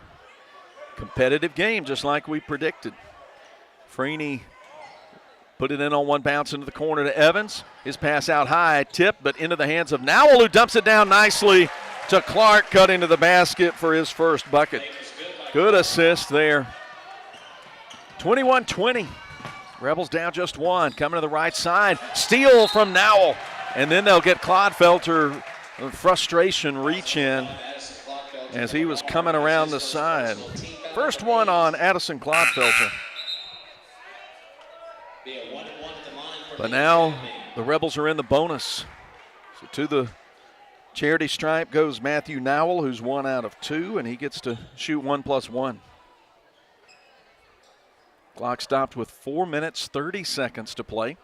Competitive game, just like we predicted. Freeney put it in on one bounce into the corner to Evans. His pass out high, tipped, but into the hands of Nowell, who dumps it down nicely to Clark, cut into the basket for his first bucket. Good assist there. 21-20. Rebels down just one. Coming to the right side. Steal from Nowell. And then they'll get Clodfelter. Frustration reach in as he was coming around the side. First one on Addison Clodfelter. But now the Rebels are in the bonus. So to the charity stripe goes Matthew Nowell, who's 1 out of 2, and he gets to shoot 1+1. Clock stopped with 4 minutes, 30 seconds to play.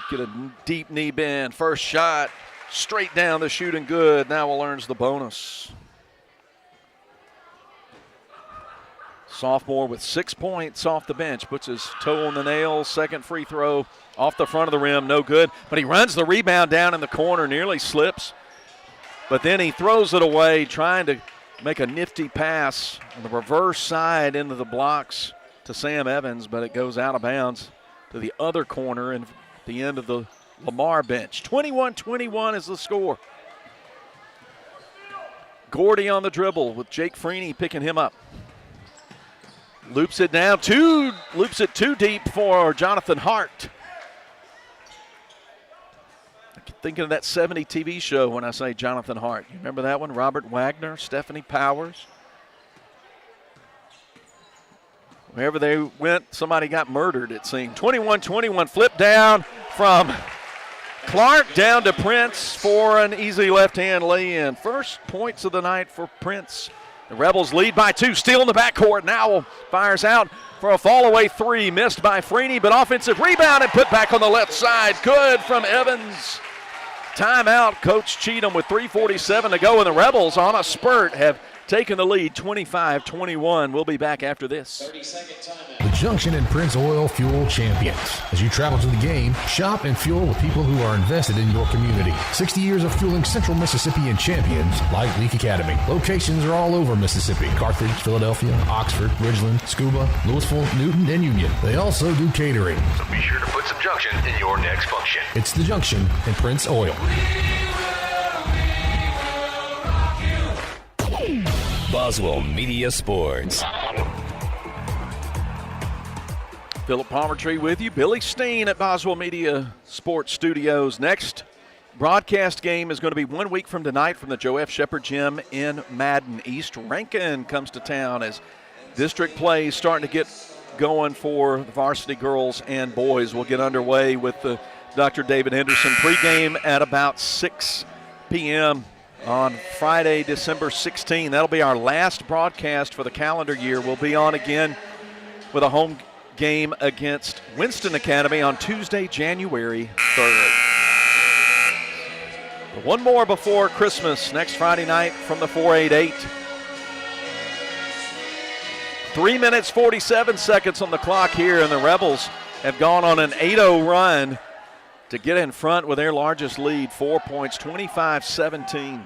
Get a deep knee bend. First shot, straight down the shooting good. Nowell earns the bonus. Sophomore with 6 points off the bench. Puts his toe on the nail. Second free throw off the front of the rim. No good. But he runs the rebound down in the corner. Nearly slips. But then he throws it away, trying to make a nifty pass on the reverse side into the blocks to Sam Evans. But it goes out of bounds to the other corner and the end of the Lamar bench. 21-21 is the score. Gordy on the dribble with Jake Freeney picking him up. Loops it down, loops it too deep for Jonathan Hart. I keep thinking of that 70 TV show when I say Jonathan Hart. You remember that one? Robert Wagner, Stephanie Powers. Wherever they went, somebody got murdered, it seemed. 21-21, flip down from Clark down to Prince for an easy left-hand lay-in. First points of the night for Prince. The Rebels lead by 2, still in the backcourt. Nowell fires out for a fall-away 3, missed by Freeney, but offensive rebound and put back on the left side. Good from Evans. Timeout, Coach Cheatham with 3:47 to go, and the Rebels on a spurt have taken the lead 25-21. We'll be back after this. 30-second timeout. The Junction and Prince Oil Fuel Champions. As you travel to the game, shop and fuel with people who are invested in your community. 60 years of fueling Central Mississippian champions like Leake Academy. Locations are all over Mississippi. Carthage, Philadelphia, Oxford, Ridgeland, Scuba, Louisville, Newton, and Union. They also do catering. So be sure to put some Junction in your next function. It's the Junction and Prince Oil. Boswell Media Sports. Philip Palmertree with you. Billy Steen at Boswell Media Sports Studios. Next broadcast game is going to be 1 week from tonight from the Joe F. Shepherd Gym in Madden. East Rankin comes to town as district play is starting to get going for the varsity girls and boys. We'll get underway with the Dr. David Henderson pregame at about 6 p.m. on Friday, December 16. That'll be our last broadcast for the calendar year. We'll be on again with a home game against Winston Academy on Tuesday, January 3rd. But one more before Christmas, next Friday night from the 488. 3 minutes, 47 seconds on the clock here, and the Rebels have gone on an 8-0 run to get in front with their largest lead, 4 points, 25-17.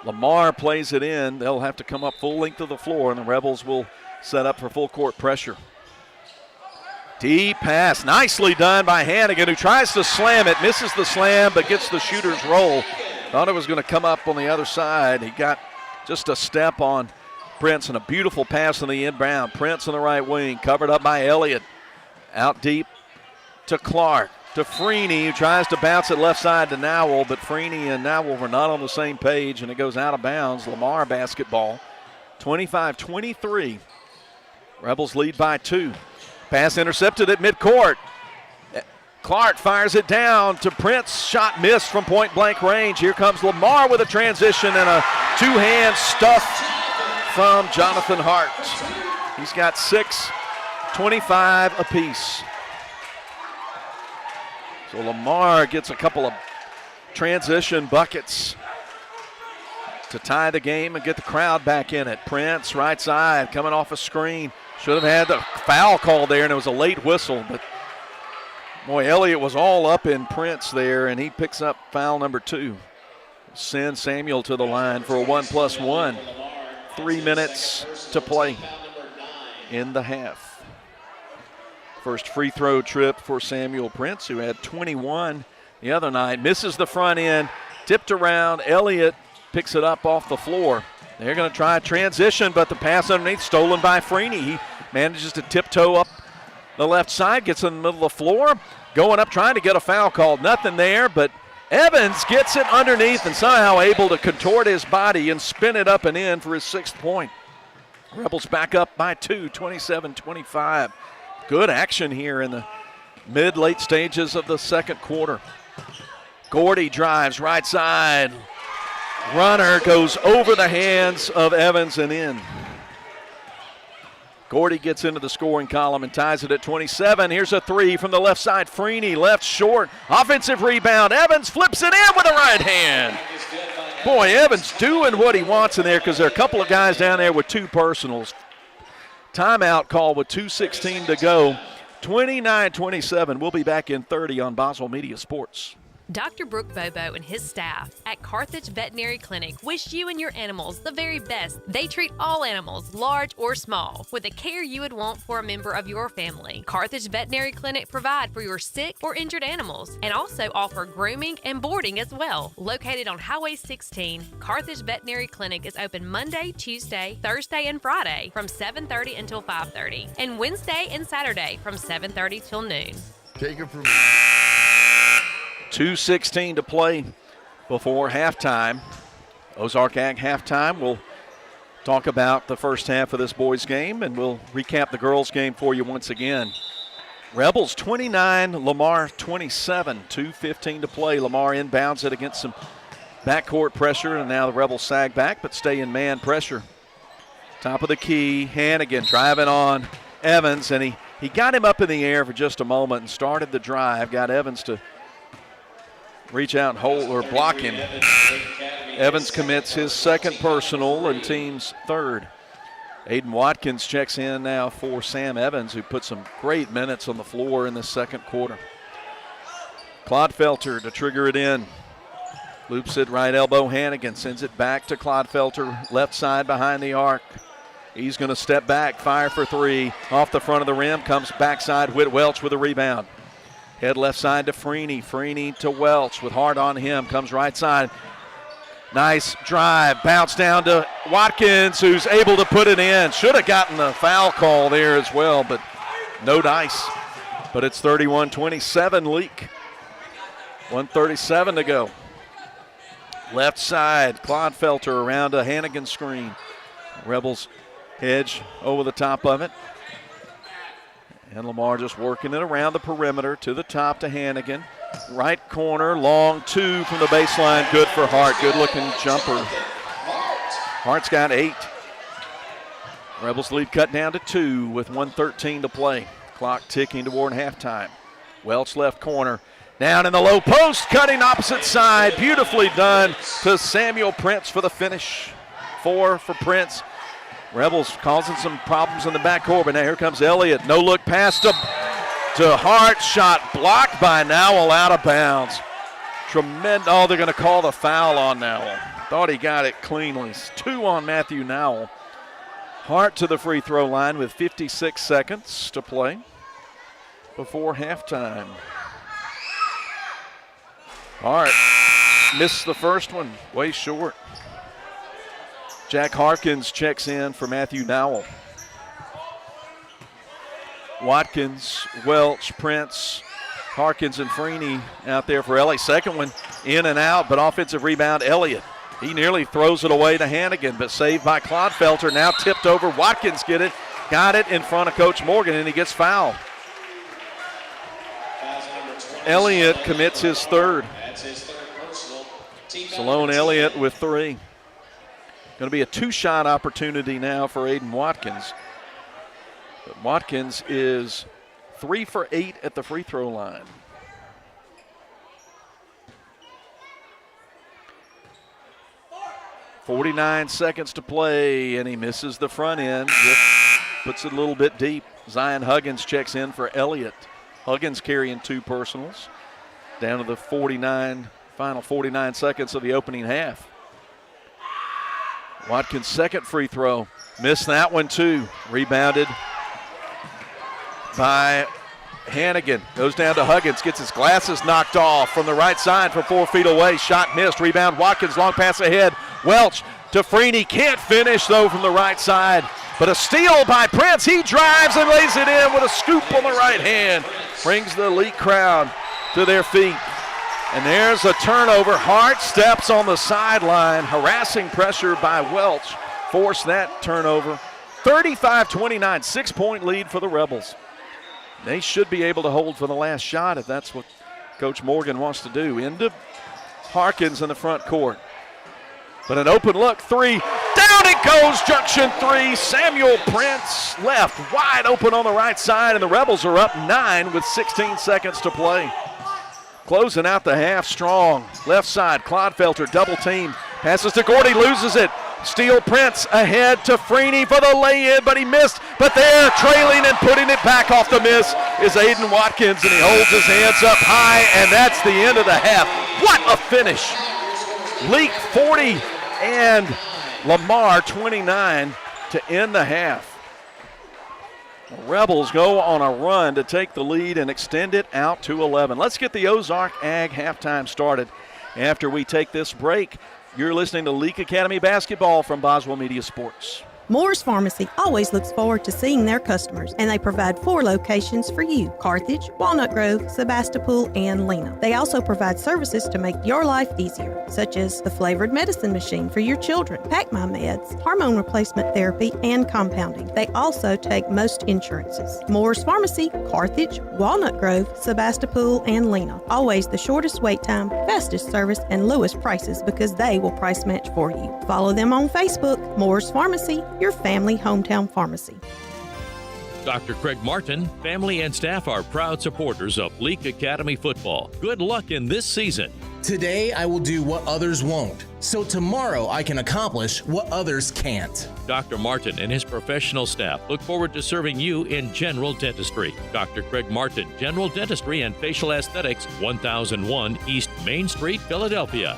Lamar plays it in. They'll have to come up full length of the floor, and the Rebels will set up for full court pressure. Deep pass, nicely done by Hannigan, who tries to slam it, misses the slam, but gets the shooter's roll. Thought it was going to come up on the other side. He got just a step on Prince, and a beautiful pass on the inbound. Prince on the right wing, covered up by Elliott. Out deep to Clark, to Freeney, who tries to bounce it left side to Nowell, but Freeney and Nowell were not on the same page, and it goes out of bounds. Lamar basketball, 25-23. Rebels lead by 2. Pass intercepted at midcourt. Clark fires it down to Prince. Shot missed from point-blank range. Here comes Lamar with a transition and a two-hand stuff from Jonathan Hart. He's got 6, 25 apiece. So Lamar gets a couple of transition buckets to tie the game and get the crowd back in it. Prince, right side, coming off a screen. Should have had the foul call there, and it was a late whistle. But, boy, Elliott was all up in Prince there, and he picks up foul number 2. Send Samuel to the line for a 1+1. 3 minutes to play in the half. First free throw trip for Samuel Prince, who had 21 the other night. Misses the front end, tipped around. Elliott picks it up off the floor. They're going to try a transition, but the pass underneath stolen by Freeney. He manages to tiptoe up the left side, gets in the middle of the floor, going up trying to get a foul called. Nothing there, but Evans gets it underneath and somehow able to contort his body and spin it up and in for his 6th point. Rebels back up by 2, 27-25. Good action here in the mid-late stages of the second quarter. Gordy drives right side. Runner goes over the hands of Evans and in. Gordy gets into the scoring column and ties it at 27. Here's a 3 from the left side. Freeney, left short. Offensive rebound. Evans flips it in with the right hand. Boy, Evans doing what he wants in there because there are a couple of guys down there with 2 personals. Timeout call with 2:16 to go. 29-27. We'll be back in 30 on Boswell Media Sports. Dr. Brooke Bobo and his staff at Carthage Veterinary Clinic wish you and your animals the very best. They treat all animals, large or small, with the care you would want for a member of your family. Carthage Veterinary Clinic provide for your sick or injured animals and also offer grooming and boarding as well. Located on Highway 16, Carthage Veterinary Clinic is open Monday, Tuesday, Thursday, and Friday from 7:30 until 5:30, and Wednesday and Saturday from 7:30 till noon. Take it from me. 2:16 to play before halftime. Ozark Ag halftime. We'll talk about the first half of this boys game, and we'll recap the girls game for you once again. Rebels 29, Lamar 27, 2:15 to play. Lamar inbounds it against some backcourt pressure, and now the Rebels sag back but stay in man pressure. Top of the key, Hannigan driving on Evans, and he got him up in the air for just a moment and started the drive, got Evans to reach out and hold or block him. Evans commits his 2nd personal and team's 3rd. Aiden Watkins checks in now for Sam Evans, who put some great minutes on the floor in the second quarter. Clodfelter to trigger it in. Loops it right elbow. Hannigan sends it back to Clodfelter, left side behind the arc. He's going to step back, fire for 3. Off the front of the rim, comes backside. Whit Welch with a rebound. Head left side to Freeney. Freeney to Welch with Hart on him. Comes right side. Nice drive. Bounce down to Watkins, who's able to put it in. Should have gotten the foul call there as well, but no dice. But it's 31-27 Leake. 1:37 to go. Left side. Clodfelter around a Hannigan screen. Rebels hedge over the top of it. And Lamar just working it around the perimeter to the top to Hannigan. Right corner, long 2 from the baseline. Good for Hart. Good looking jumper. Hart's got 8. Rebels lead cut down to 2 with 1:13 to play. Clock ticking toward halftime. Welch left corner. Down in the low post, cutting opposite side. Beautifully done to Samuel Prince for the finish. 4 for Prince. Rebels causing some problems in the backcourt, but now here comes Elliott. No look pass to to Hart. Shot blocked by Nowell, out of bounds. Tremendous. Oh, they're going to call the foul on Nowell. Thought he got it cleanly. 2 on Matthew Nowell. Hart to the free throw line with 56 seconds to play before halftime. Hart missed the first one, way short. Jack Harkins checks in for Matthew Nowell. Watkins, Welch, Prince, Harkins, and Freeney out there for LA. Second one in and out, but offensive rebound, Elliott. He nearly throws it away to Hannigan, but saved by Clodfelter. Now tipped over. Watkins got it in front of Coach Morgan, and he gets fouled. Elliott commits his third. Salone Elliott with 3. Going to be a 2-shot opportunity now for Aiden Watkins. But Watkins is 3 for 8 at the free throw line. .49 seconds to play, and he misses the front end. Just puts it a little bit deep. Zion Huggins checks in for Elliott. Huggins carrying 2 personals. Down to the final 49 seconds of the opening half. Watkins' second free throw. Missed that one too. Rebounded by Hannigan. Goes down to Huggins. Gets his glasses knocked off from the right side from 4 feet away. Shot missed. Rebound Watkins. Long pass ahead. Welch to Freeney. Can't finish though from the right side. But a steal by Prince. He drives and lays it in with a scoop on the right hand. Brings the Leake crowd to their feet. And there's a turnover. Hart steps on the sideline. Harassing pressure by Welch. Forced that turnover. 35-29, 6-point lead for the Rebels. They should be able to hold for the last shot if that's what Coach Morgan wants to do. Into Harkins in the front court. But an open look, 3. Down it goes, junction 3. Samuel Prince left, wide open on the right side, and the Rebels are up 9 with 16 seconds to play. Closing out the half strong. Left side, Clodfelter, double team. Passes to Gordy, loses it. Steele Prince ahead to Freeney for the lay-in, but he missed. But there, trailing and putting it back off the miss is Aiden Watkins, and he holds his hands up high, and that's the end of the half. What a finish. Leake 40 and Lamar 29 to end the half. The Rebels go on a run to take the lead and extend it out to 11. Let's get the Ozark Ag halftime started after we take this break. You're listening to Leake Academy basketball from Boswell Media Sports. Moore's Pharmacy always looks forward to seeing their customers, and they provide 4 locations for you: Carthage, Walnut Grove, Sebastopol, and Lena. They also provide services to make your life easier, such as the flavored medicine machine for your children, Pack My Meds, hormone replacement therapy, and compounding. They also take most insurances. Moore's Pharmacy, Carthage, Walnut Grove, Sebastopol, and Lena. Always the shortest wait time, fastest service, and lowest prices because they will price match for you. Follow them on Facebook, Moore's Pharmacy, your family hometown pharmacy. Dr. Craig Martin, family and staff are proud supporters of Leake Academy football. Good luck in this season. Today I will do what others won't, so tomorrow I can accomplish what others can't. Dr. Martin and his professional staff look forward to serving you in general dentistry. Dr. Craig Martin, General Dentistry and Facial Aesthetics, 1001 East Main Street, Philadelphia.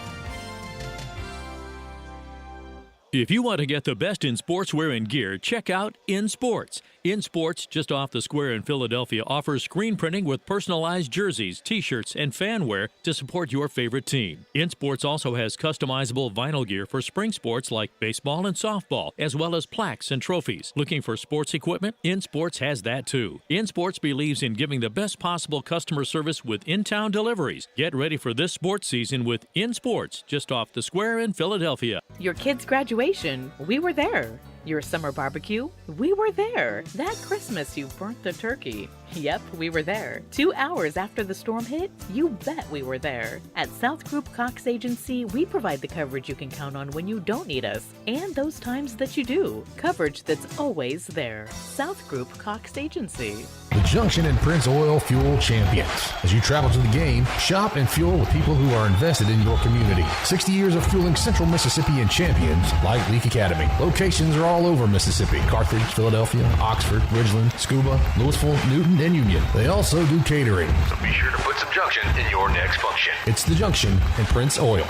If you want to get the best in sportswear and gear, check out In Sports. In Sports, just off the square in Philadelphia, offers screen printing with personalized jerseys, t-shirts, and fan wear to support your favorite team. In Sports also has customizable vinyl gear for spring sports like baseball and softball, as well as plaques and trophies. Looking for sports equipment? In Sports has that too. In Sports believes in giving the best possible customer service with in-town deliveries. Get ready for this sports season with In Sports, just off the square in Philadelphia. Your kid's graduation, we were there. Your summer barbecue, we were there. That Christmas you burnt the turkey. Yep, we were there. 2 hours after the storm hit, you bet we were there. At South Group Cox Agency, we provide the coverage you can count on when you don't need us, and those times that you do. Coverage that's always there. South Group Cox Agency. The Junction and Prince Oil Fuel Champions. As you travel to the game, shop and fuel with people who are invested in your community. 60 years of fueling Central Mississippi and champions like Leake Academy. Locations are all over Mississippi: Carthage, Philadelphia, Oxford, Ridgeland, Scuba, Louisville, Newton, and Union. They also do catering. So be sure to put some Junction in your next function. It's the Junction and Prince Oil.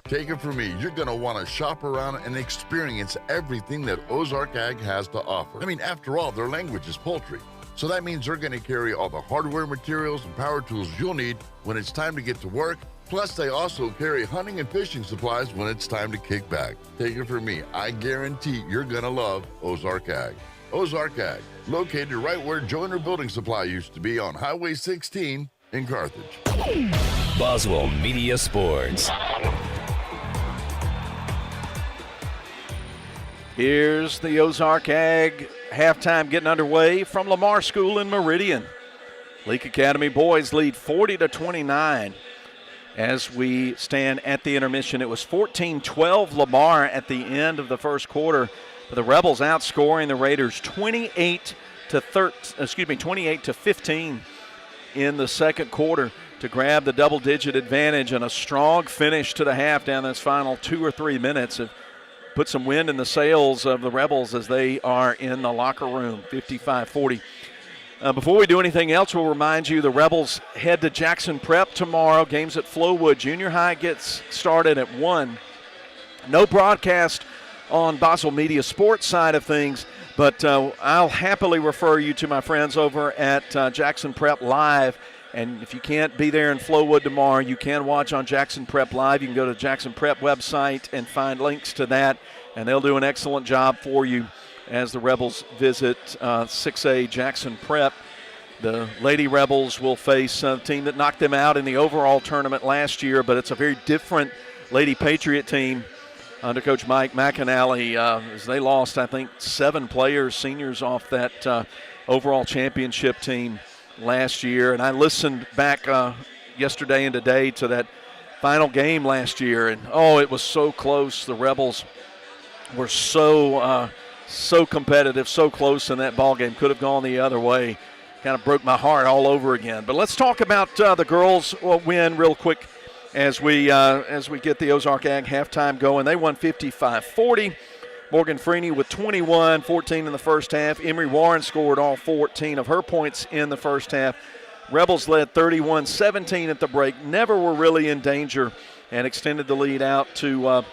Take it from me, you're going to want to shop around and experience everything that Ozark Ag has to offer. I mean, after all, their language is poultry. So that means they're going to carry all the hardware materials and power tools you'll need when it's time to get to work. Plus, they also carry hunting and fishing supplies when it's time to kick back. Take it from me, I guarantee you're going to love Ozark Ag. Ozark Ag, located right where Joyner Building Supply used to be on Highway 16 in Carthage. Boswell Media Sports. Here's the Ozark Ag halftime getting underway from Lamar School in Meridian. Leake Academy boys lead 40-29 as we stand at the intermission. It was 14-12 Lamar at the end of the first quarter. The Rebels outscoring the Raiders 28-15 in the second quarter to grab the double-digit advantage, and a strong finish to the half down this final 2 or 3 minutes of put some wind in the sails of the Rebels as they are in the locker room, 55-40. Before we do anything else, we'll remind you the Rebels head to Jackson Prep tomorrow. Games at Flowood. Junior high gets started at 1. No broadcast on Boswell Media Sports side of things, but I'll happily refer you to my friends over at Jackson Prep Live. And if you can't be there in Flowood tomorrow, you can watch on Jackson Prep Live. You can go to Jackson Prep website and find links to that, and they'll do an excellent job for you as the Rebels visit 6A Jackson Prep. The Lady Rebels will face a team that knocked them out in the overall tournament last year, but it's a very different Lady Patriot team under Coach Mike McAnally, as they lost, I think, 7 players, seniors, off that overall championship team last year. And I listened back yesterday and today to that final game last year, and it was so close. The Rebels were so competitive, so close in that ball game. Could have gone the other way. Kind of broke my heart all over again. But let's talk about the girls' win real quick as we get the Ozark Ag halftime going. They won 55-40. Morgan Freeney with 21, 14 in the first half. Emery Warren scored all 14 of her points in the first half. Rebels led 31-17 at the break. Never were really in danger and extended the lead out to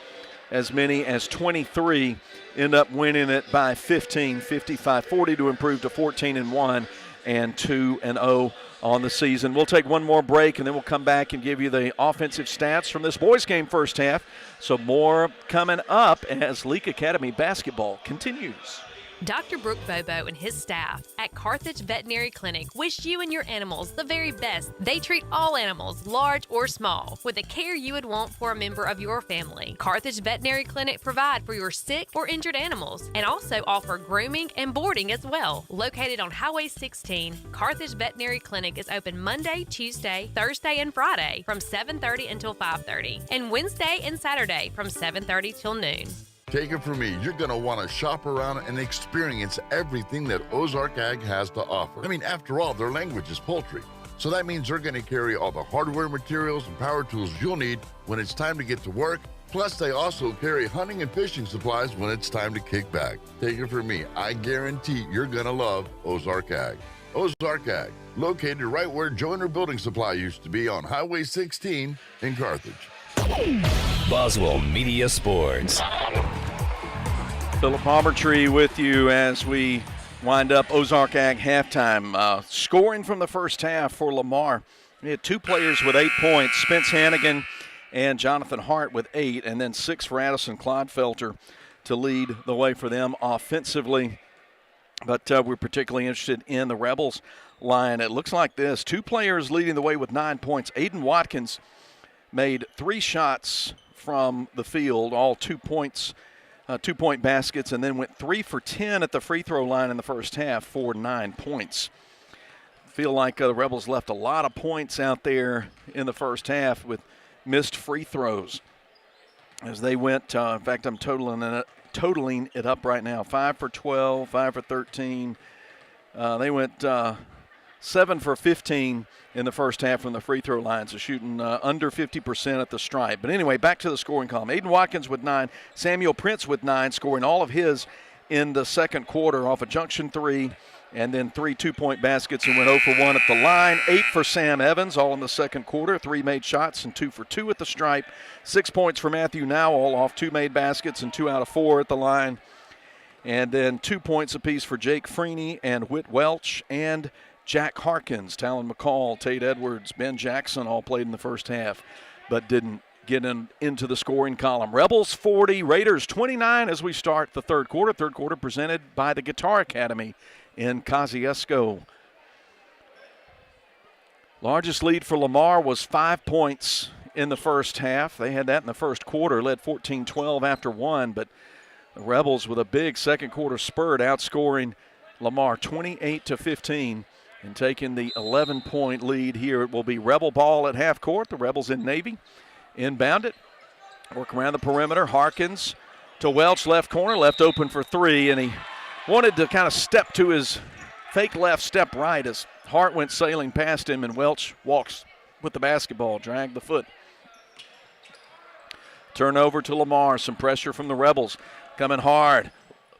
as many as 23. End up winning it by 15, 55-40 to improve to 14-1 and 2-0 on the season. We'll take one more break, and then we'll come back and give you the offensive stats from this boys' game first half. So more coming up as Leake Academy basketball continues. Dr. Brooke Bobo and his staff at Carthage Veterinary Clinic wish you and your animals the very best. They treat all animals, large or small, with the care you would want for a member of your family. Carthage Veterinary Clinic provide for your sick or injured animals and also offer grooming and boarding as well. Located on Highway 16, Carthage Veterinary Clinic is open Monday, Tuesday, Thursday, and Friday from 7:30 until 5:30, and Wednesday and Saturday from 7:30 till noon. Take it from me, you're going to want to shop around and experience everything that Ozark Ag has to offer. I mean, after all, their language is poultry. So that means they're going to carry all the hardware materials and power tools you'll need when it's time to get to work. Plus, they also carry hunting and fishing supplies when it's time to kick back. Take it from me, I guarantee you're going to love Ozark Ag. Ozark Ag, located right where Joyner Building Supply used to be on Highway 16 in Carthage. Boswell Media Sports. Philip Palmertree with you as we wind up Ozark Ag halftime. Scoring from the first half for Lamar. We had 2 players with 8 points, Spence Hannigan and Jonathan Hart with 8, and then 6 for Addison Clodfelter to lead the way for them offensively. But we're particularly interested in the Rebels line. It looks like this. 2 players leading the way with 9 points. Aiden Watkins made 3 shots from the field, all 2 points, 2-point baskets, and then went 3 for 10 at the free throw line in the first half for 9 points. Feel like the Rebels left a lot of points out there in the first half with missed free throws as they went, in fact, I'm totaling it up right now, 5 for 12, 5 for 13. They went 7 for 15 in the first half from the free throw line, so shooting under 50% at the stripe. But anyway, back to the scoring column. Aiden Watkins with 9, Samuel Prince with 9, scoring all of his in the second quarter off a junction three, and then 3 2-point baskets and went 0 for 1 at the line. 8 for Sam Evans, all in the second quarter. 3 made shots and 2 for 2 at the stripe. 6 points for Matthew Nowell off 2 made baskets and 2 out of 4 at the line. And then 2 points apiece for Jake Freeney and Whit Welch and Jack Harkins. Talon McCall, Tate Edwards, Ben Jackson all played in the first half, but didn't get into the scoring column. Rebels 40, Raiders 29 as we start the third quarter. Third quarter presented by the Guitar Academy in Kosciuszko. Largest lead for Lamar was 5 points in the first half. They had that in the first quarter, led 14-12 after 1, but the Rebels with a big second quarter spurt outscoring Lamar 28-15 and taking the 11-point lead here. It will be Rebel ball at half court. The Rebels in Navy. Inbound it. Work around the perimeter. Harkins to Welch, left corner, left open for 3, and he wanted to kind of step to his fake left, step right as Hart went sailing past him, and Welch walks with the basketball, dragged the foot. Turnover to Lamar, some pressure from the Rebels. Coming hard.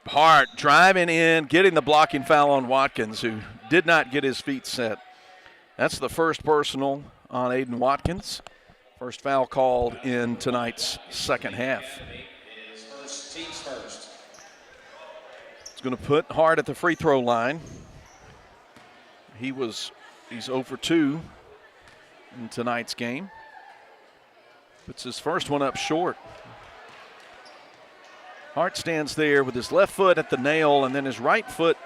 Hart driving in, getting the blocking foul on Watkins, who did not get his feet set. That's the first personal on Aiden Watkins. First foul called in tonight's second half. It's going to put Hart at the free throw line. He's 0 for 2 in tonight's game. Puts his first one up short. Hart stands there with his left foot at the nail, and then his right foot,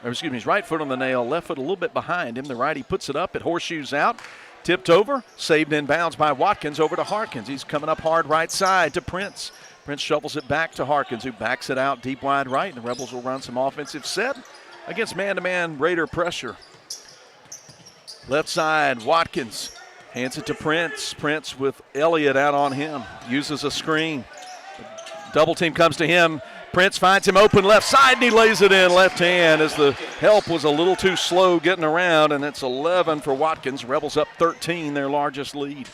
his right foot on the nail, left foot a little bit behind him. The righty puts it up, it horseshoes out, tipped over, saved in bounds by Watkins over to Harkins. He's coming up hard right side to Prince. Prince shovels it back to Harkins, who backs it out deep wide right, and the Rebels will run some offensive set against man-to-man Raider pressure. Left side, Watkins hands it to Prince. Prince with Elliott out on him, uses a screen. Double team comes to him. Prince finds him open left side, and he lays it in left hand as the help was a little too slow getting around, and it's 11 for Watkins. Rebels up 13, their largest lead.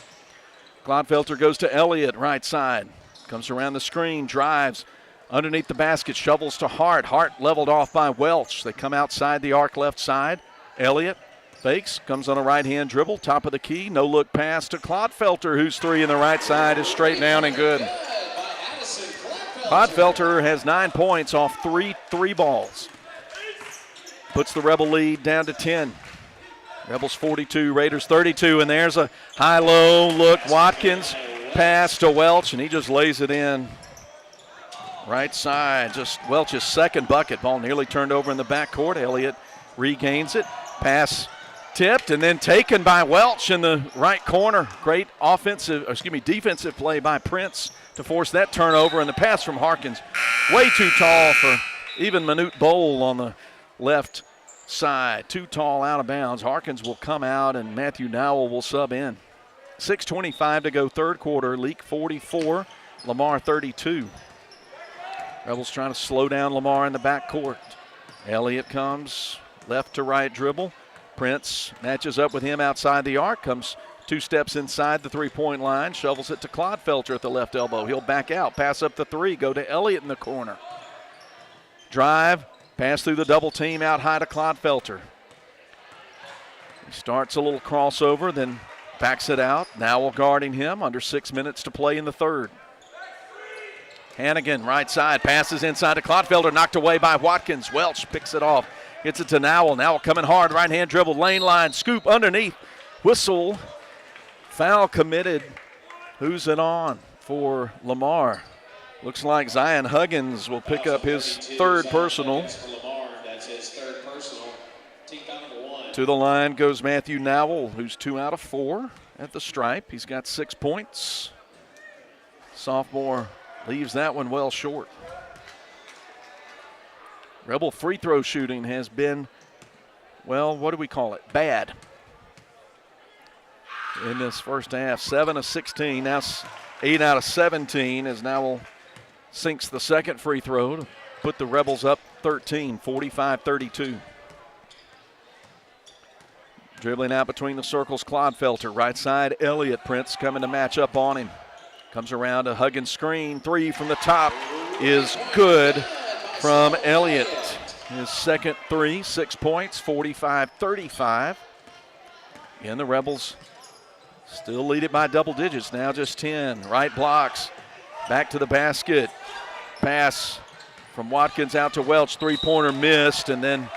Clodfelter goes to Elliott, right side. Comes around the screen, drives underneath the basket, shovels to Hart. Hart leveled off by Welch. They come outside the arc left side. Elliott fakes, comes on a right-hand dribble, top of the key. No-look pass to Clodfelter, whose 3 in the right side is straight down and good. Clodfelter has 9 points off 3 balls. Puts the Rebel lead down to 10. Rebels 42, Raiders 32, and there's a high-low look. Watkins pass to Welch, and he just lays it in. Right side, just Welch's second bucket. Ball nearly turned over in the backcourt. Elliott regains it. Pass tipped and then taken by Welch in the right corner. Great defensive play by Prince to force that turnover, and the pass from Harkins way too tall for even Manute Bowl on the left side. Too tall, out of bounds. Harkins will come out, and Matthew Nowell will sub in. 6:25 to go third quarter. Leake 44, Lamar 32. Rebels trying to slow down Lamar in the backcourt. Elliott comes left to right dribble. Prince matches up with him outside the arc, comes 2 steps inside the three-point line, shovels it to Clodfelter at the left elbow. He'll back out, pass up the 3, go to Elliott in the corner. Drive, pass through the double team out high to Clodfelter. He starts a little crossover, then backs it out. Nowell guarding him, under 6 minutes to play in the third. Hannigan, right side, passes inside to Clodfelter, knocked away by Watkins. Welch picks it off, gets it to Nowell. Nowell coming hard, right-hand dribble, lane line, scoop underneath. Whistle, foul committed. Who's it on for Lamar? Looks like Zion Huggins will pick up his third personal. To the line goes Matthew Nowell, who's 2 out of 4 at the stripe. He's got 6 points. Sophomore leaves that one well short. Rebel free throw shooting has been, well, what do we call it? Bad. In this first half, 7 of 16, now 8 out of 17 as Nowell sinks the second free throw to put the Rebels up 13, 45-32. Dribbling out between the circles, Clodfelter. Right side, Elliott. Prince coming to match up on him. Comes around a Huggins screen. 3 from the top is good from Elliott. His second three, 6 points, 45-35. And the Rebels still lead it by double digits, now just 10. Right blocks, back to the basket. Pass from Watkins out to Welch, three-pointer missed, and then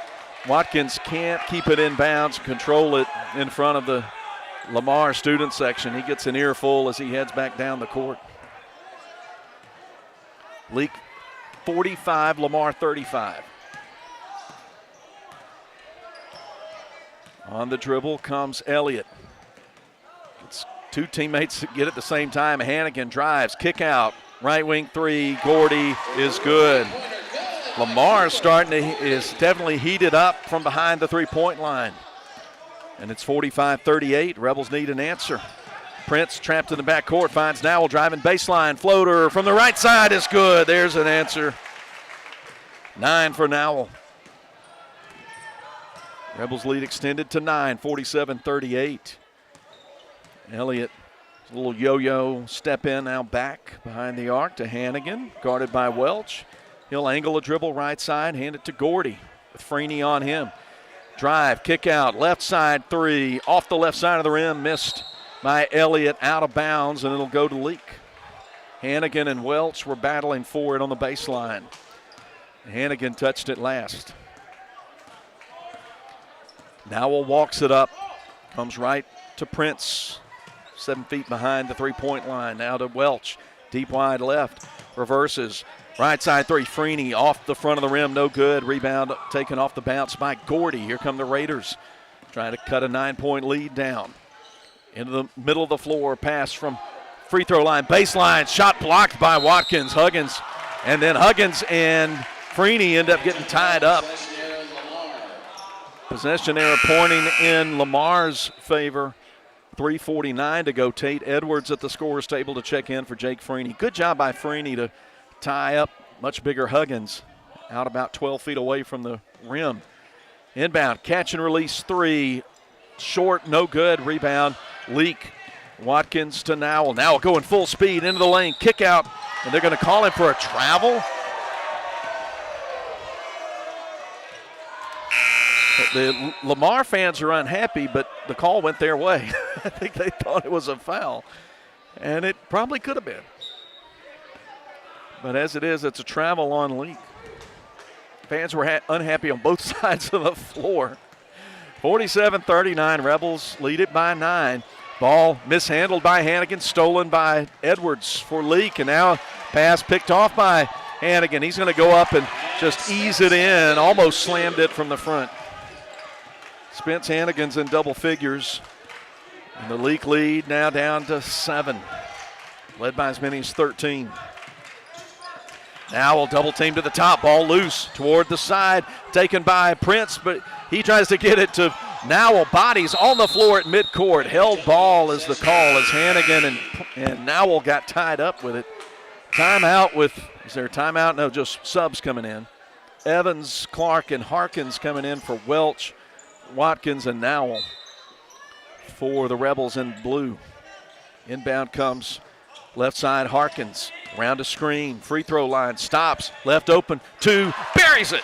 Watkins can't keep it in bounds, control it in front of the Lamar student section. He gets an earful as he heads back down the court. Leake 45, Lamar 35. On the dribble comes Elliott. It's two teammates that get it at the same time. Hannigan drives, kick out, right wing three. Gordy is good. Lamar is definitely heated up from behind the three-point line. And it's 45-38. Rebels need an answer. Prince trapped in the backcourt, finds Nowell driving baseline. Floater from the right side is good. There's an answer. 9 for Nowell. Rebels lead extended to 9, 47-38. Elliott, a little yo-yo step in, now back behind the arc to Hannigan, guarded by Welch. He'll angle a dribble right side, hand it to Gordy with Freeney on him. Drive, kick out, left side three, off the left side of the rim, missed by Elliott, out of bounds, and it'll go to Leake. Hannigan and Welch were battling for it on the baseline. Hannigan touched it last. Nowell walks it up, comes right to Prince, 7 feet behind the three-point line. Now to Welch, deep wide left, reverses. Right side three, Freeney off the front of the rim, no good. Rebound taken off the bounce by Gordy. Here come the Raiders, trying to cut a 9-point lead down. Into the middle of the floor, pass from free throw line, baseline, shot blocked by Watkins. Huggins and Freeney end up getting tied up. Possession error pointing in Lamar's favor. 3:49 to go. Tate Edwards at the scorer's table to check in for Jake Freeney. Good job by Freeney to tie up much bigger Huggins out about 12 feet away from the rim. Inbound, catch and release three. Short, no good. Rebound, Leake. Watkins to Nowell. Nowell going full speed into the lane. Kick out, and they're going to call him for a travel. The Lamar fans are unhappy, but the call went their way. I think they thought it was a foul, and it probably could have been. But as it is, it's a travel on Leake. Fans were unhappy on both sides of the floor. 47-39, Rebels lead it by 9. Ball mishandled by Hannigan, stolen by Edwards for Leake, and now pass picked off by Hannigan. He's going to go up and just ease it in, almost slammed it from the front. Spence Hannigan's in double figures. And the Leake lead now down to 7, led by as many as 13. Now we'll double team to the top, ball loose toward the side, taken by Prince, but he tries to get it to Nowell. Bodies on the floor at midcourt. Held ball is the call as Hannigan and Nowell got tied up with it. Timeout is there a timeout? No, just subs coming in. Evans, Clark, and Harkins coming in for Welch, Watkins, and Nowell for the Rebels in blue. Inbound comes left side, Harkins. Around a screen, free throw line, stops, left open, 2, buries it.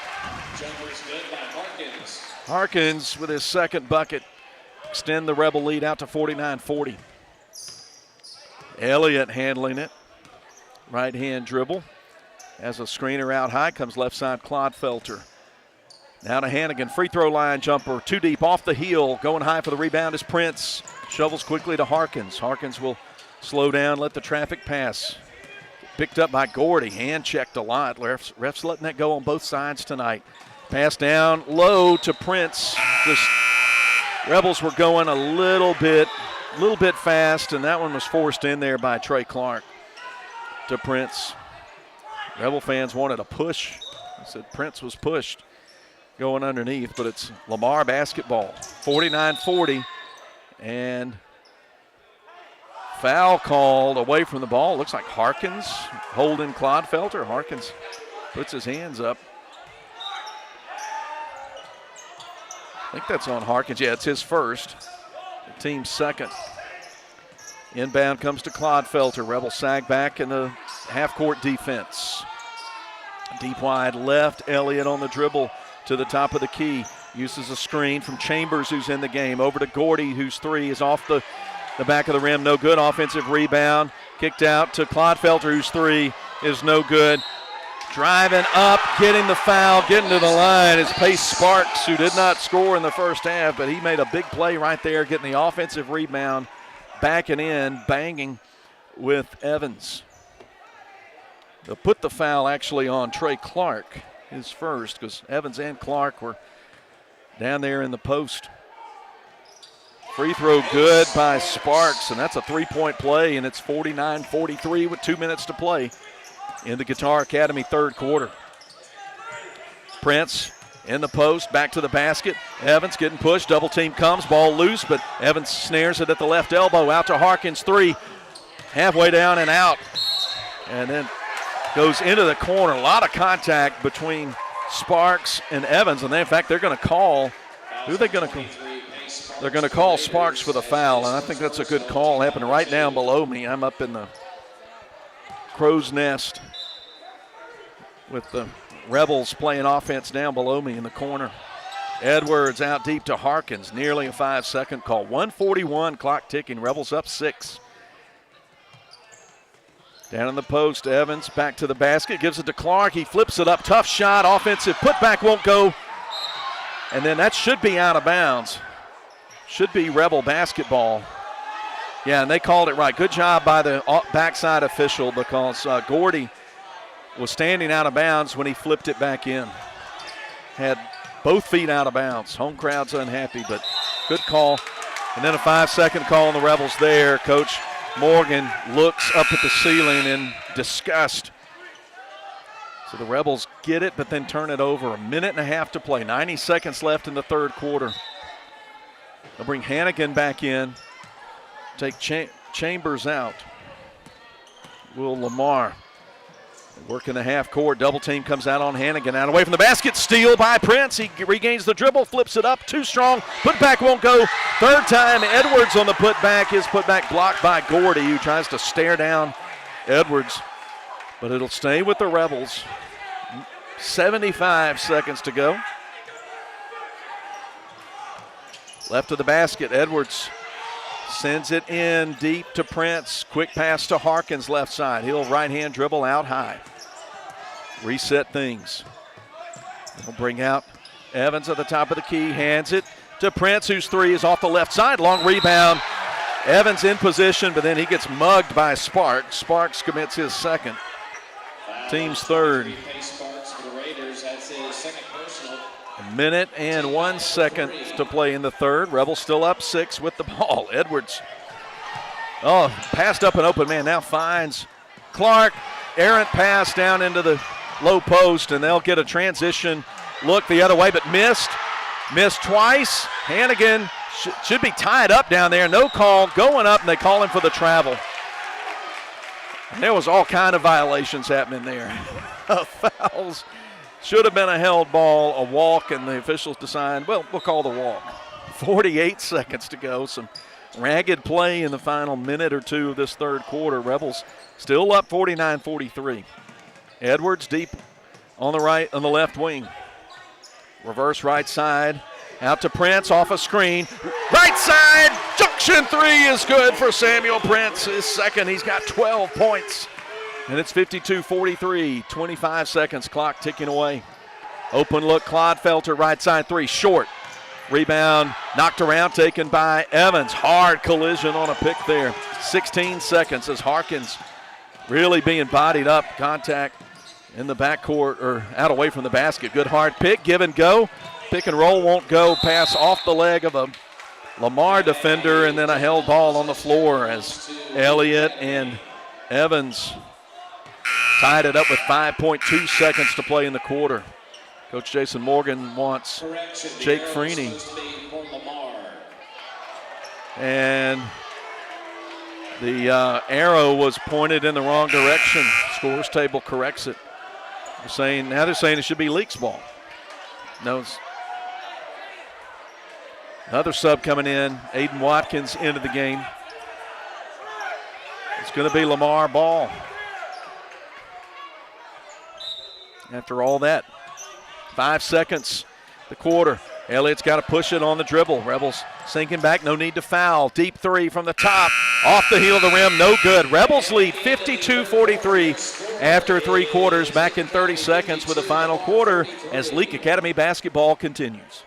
Jumper's good by Harkins. Harkins with his second bucket, extend the Rebel lead out to 49-40. Elliott handling it. Right hand dribble. As a screener out high, comes left side Clodfelter. Now to Hannigan, free throw line jumper, too deep, off the heel. Going high for the rebound is Prince. Shovels quickly to Harkins. Harkins will slow down, let the traffic pass. Picked up by Gordy, hand checked a lot. Refs letting that go on both sides tonight. Pass down low to Prince. Just Rebels were going a little bit fast, and that one was forced in there by Trey Clark to Prince. Rebel fans wanted a push. I said Prince was pushed going underneath, but it's Lamar basketball. 49-40, and foul called away from the ball. Looks like Harkins holding Clodfelter. Harkins puts his hands up. I think that's on Harkins. Yeah, it's his first. The team's second. Inbound comes to Clodfelter. Rebel sag back in the half-court defense. Deep wide left, Elliott on the dribble to the top of the key. Uses a screen from Chambers, who's in the game. Over to Gordy, whose three is off the back of the rim. No good. Offensive rebound. Kicked out to Clodfelter, whose three is no good. Driving up, getting the foul, getting to the line is Pace Sparks, who did not score in the first half, but he made a big play right there, getting the offensive rebound, backing in, banging with Evans. They'll put the foul actually on Trey Clark, his first, because Evans and Clark were down there in the post. Free throw good by Sparks, and that's a three-point play, and it's 49-43 with 2 minutes to play in the Guitar Academy third quarter. Prince in the post, back to the basket. Evans getting pushed, double team comes, ball loose, but Evans snares it at the left elbow, out to Harkins, three, halfway down and out, and then goes into the corner. A lot of contact between Sparks and Evans, and in fact, they're going to call, who are they going to call? They're going to call Sparks for the foul, and I think that's a good call. Happened right down below me. I'm up in the crow's nest with the Rebels playing offense down below me in the corner. Edwards out deep to Harkins, nearly a 5-second call. 1:41, clock ticking, Rebels up 6. Down in the post, Evans back to the basket, gives it to Clark. He flips it up, tough shot, offensive putback won't go. And then that should be out of bounds. Should be Rebel basketball. Yeah, and they called it right. Good job by the backside official, because Gordy was standing out of bounds when he flipped it back in. Had both feet out of bounds. Home crowd's unhappy, but good call. And then a 5-second call on the Rebels there. Coach Morgan looks up at the ceiling in disgust. So the Rebels get it, but then turn it over. A minute and a half to play. 90 seconds left in the third quarter. They'll bring Hannigan back in. Take Chambers out. Will Lamar working the half court. Double team comes out on Hannigan. Out away from the basket. Steal by Prince. He regains the dribble. Flips it up. Too strong. Putback won't go. Third time Edwards on the putback. His putback blocked by Gordy, who tries to stare down Edwards. But it'll stay with the Rebels. 75 seconds to go. Left of the basket. Edwards sends it in deep to Prince. Quick pass to Harkins left side. He'll right-hand dribble out high. Reset things. He'll bring out Evans at the top of the key. Hands it to Prince, whose three is off the left side. Long rebound. Evans in position, but then he gets mugged by Sparks. Sparks commits his second. Team's third. A minute and 1 second to play in the third. Rebels still up 6 with the ball. Edwards. Oh, passed up an open man. Now finds Clark. Errant pass down into the low post, and they'll get a transition look the other way, but missed. Missed twice. Hannigan should be tied up down there. No call. Going up, and they call him for the travel. There was all kind of violations happening there. Fouls. Should have been a held ball, a walk, and the officials decide, well, we'll call the walk. 48 seconds to go. Some ragged play in the final minute or two of this third quarter. Rebels still up 49-43. Edwards deep on the left wing. Reverse right side. Out to Prince off a screen. Right side, junction three is good for Samuel Prince. His second, he's got 12 points. And it's 52-43, 25 seconds, clock ticking away. Open look, Clodfelter, right side three, short. Rebound, knocked around, taken by Evans. Hard collision on a pick there. 16 seconds as Harkins really being bodied up. Contact in the backcourt, or out away from the basket. Good hard pick, give and go. Pick and roll won't go. Pass off the leg of a Lamar defender, and then a held ball on the floor as Elliott and Evans tied it up with 5.2 seconds to play in the quarter. Coach Jason Morgan wants Jake Freeney. And the arrow was pointed in the wrong direction. Scores table corrects it. Now they're saying it should be Leake's ball. No. Another sub coming in. Aiden Watkins into the game. It's going to be Lamar ball. after all that. 5 seconds, the quarter. Elliott's got to push it on the dribble. Rebels sinking back, no need to foul. Deep three from the top, off the heel of the rim, no good. Rebels lead 52-43 after 3 quarters, back in 30 seconds with the final quarter as Leake Academy basketball continues.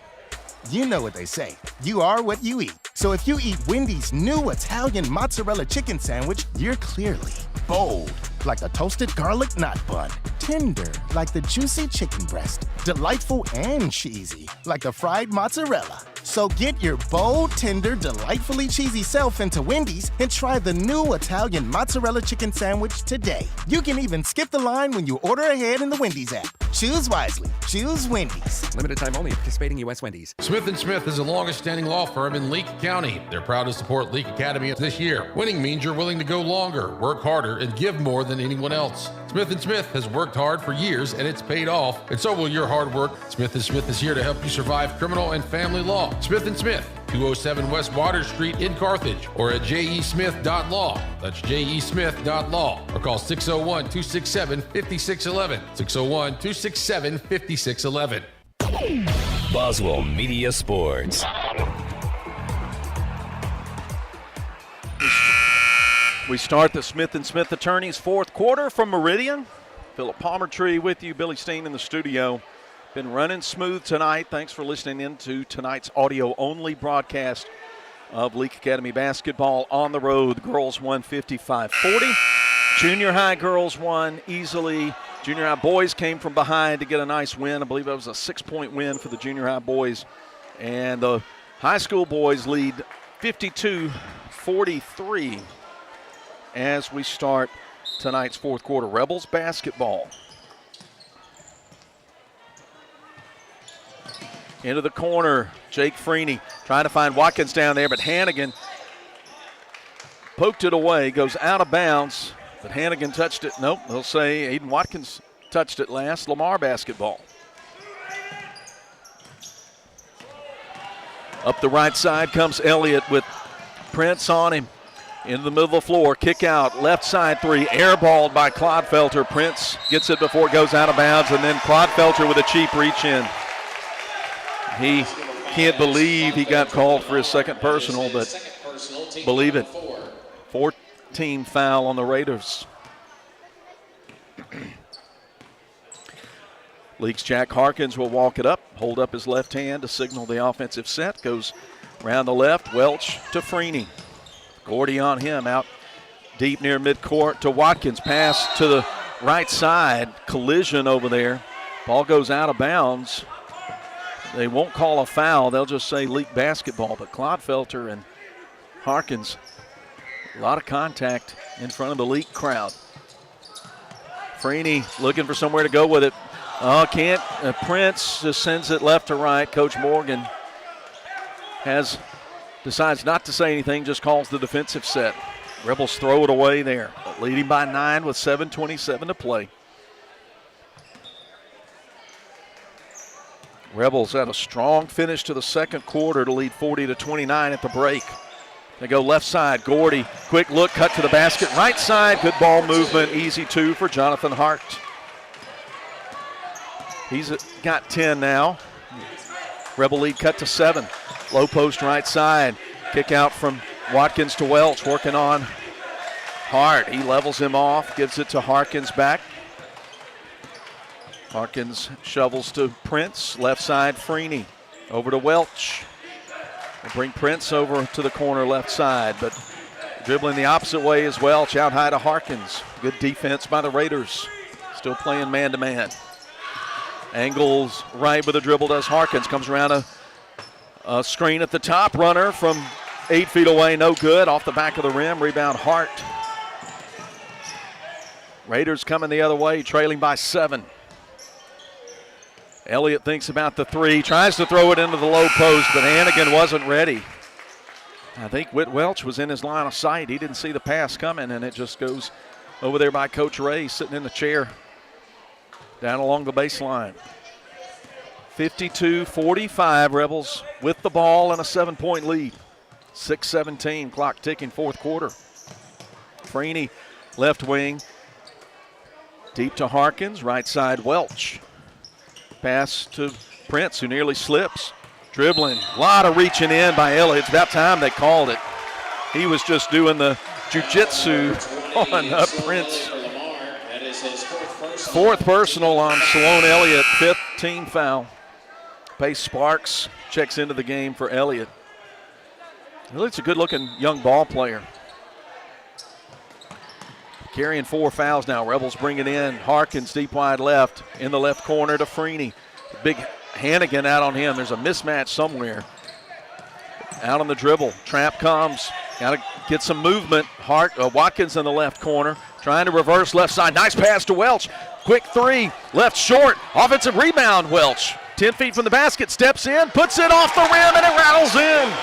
You know what they say. You are what you eat. So if you eat Wendy's new Italian mozzarella chicken sandwich, you're clearly bold, like a toasted garlic knot bun. Tender, like the juicy chicken breast. Delightful and cheesy, like a fried mozzarella. So get your bold, tender, delightfully cheesy self into Wendy's and try the new Italian mozzarella chicken sandwich today. You can even skip the line when you order ahead in the Wendy's app. Choose wisely. Choose Wendy's. Limited time only at participating U.S. Wendy's. Smith & Smith is the longest-standing law firm in Leake County. They're proud to support Leake Academy this year. Winning means you're willing to go longer, work harder, and give more than anyone else. Smith & Smith has worked hard for years, and it's paid off, and so will your hard work. Smith & Smith is here to help you survive criminal and family law. Smith & Smith, 207 West Water Street in Carthage, or atjesmith.law. That'sjesmith.law. Or call 601-267-5611. 601-267-5611. Boswell Media Sports. We start the Smith & Smith Attorneys fourth quarter from Meridian. Philip Palmertree with you, Billy Steen in the studio. Been running smooth tonight. Thanks for listening in to tonight's audio-only broadcast of Leake Academy basketball on the road. The girls won 55-40. Junior high girls won easily. Junior high boys came from behind to get a nice win. I believe that was a 6-point win for the junior high boys. And the high school boys lead 52-43 as we start tonight's fourth quarter. Rebels basketball. Into the corner, Jake Freeney trying to find Watkins down there, but Hannigan poked it away, goes out of bounds, but Hannigan touched it. Nope, they'll say Aiden Watkins touched it last. Lamar basketball. Up the right side comes Elliott with Prince on him. Into the middle of the floor, kick out, left side three, airballed by Clodfelter. Prince gets it before it goes out of bounds, and then Clodfelter with a cheap reach in. He can't believe he got called for his second personal, but believe it. 14 foul on the Raiders. Leake's Jack Harkins will walk it up, hold up his left hand to signal the offensive set. Goes around the left, Welch to Freeney. Gordy on him, out deep near midcourt to Watkins. Pass to the right side, collision over there. Ball goes out of bounds. They won't call a foul. They'll just say Leake basketball. But Clodfelter and Harkins, a lot of contact in front of the Leake crowd. Freeney looking for somewhere to go with it. Oh, can't. Prince just sends it left to right. Coach Morgan decides not to say anything, just calls the defensive set. Rebels throw it away there, leading by 9 with 7:27 to play. Rebels had a strong finish to the second quarter to lead 40-29 at the break. They go left side, Gordy, quick look, cut to the basket. Right side, good ball movement, easy two for Jonathan Hart. He's got 10 now. Rebel lead cut to 7. Low post right side. Kick out from Watkins to Welch, working on Hart. He levels him off, gives it to Harkins back. Harkins shovels to Prince, left side Freeney. Over to Welch. We'll bring Prince over to the corner left side, but dribbling the opposite way is Welch, out high to Harkins. Good defense by the Raiders. Still playing man-to-man. Angles right with a dribble does Harkins. Comes around a screen at the top. Runner from 8 feet away, no good. Off the back of the rim, rebound Hart. Raiders coming the other way, trailing by 7. Elliott thinks about the three, tries to throw it into the low post, but Hannigan wasn't ready. I think Whit Welch was in his line of sight. He didn't see the pass coming, and it just goes over there by Coach Ray, sitting in the chair down along the baseline. 52-45, Rebels with the ball and a 7-point lead. 6:17, clock ticking, fourth quarter. Freeney, left wing. Deep to Harkins, right side Welch. Pass to Prince, who nearly slips. Dribbling, a lot of reaching in by Elliott. It's about time they called it. He was just doing the jiu-jitsu on Prince. Fourth personal on Sloan Elliott, fifth team foul. Pace Sparks checks into the game for Elliott. Elliott's a good-looking young ball player. Carrying 4 fouls now. Rebels bring it in. Harkins deep wide left. In the left corner to Freeney. Big Hannigan out on him. There's a mismatch somewhere. Out on the dribble. Trap comes. Got to get some movement. Watkins in the left corner. Trying to reverse left side. Nice pass to Welch. Quick 3. Left short. Offensive rebound, Welch. 10 feet from the basket. Steps in. Puts it off the rim, and it rattles in.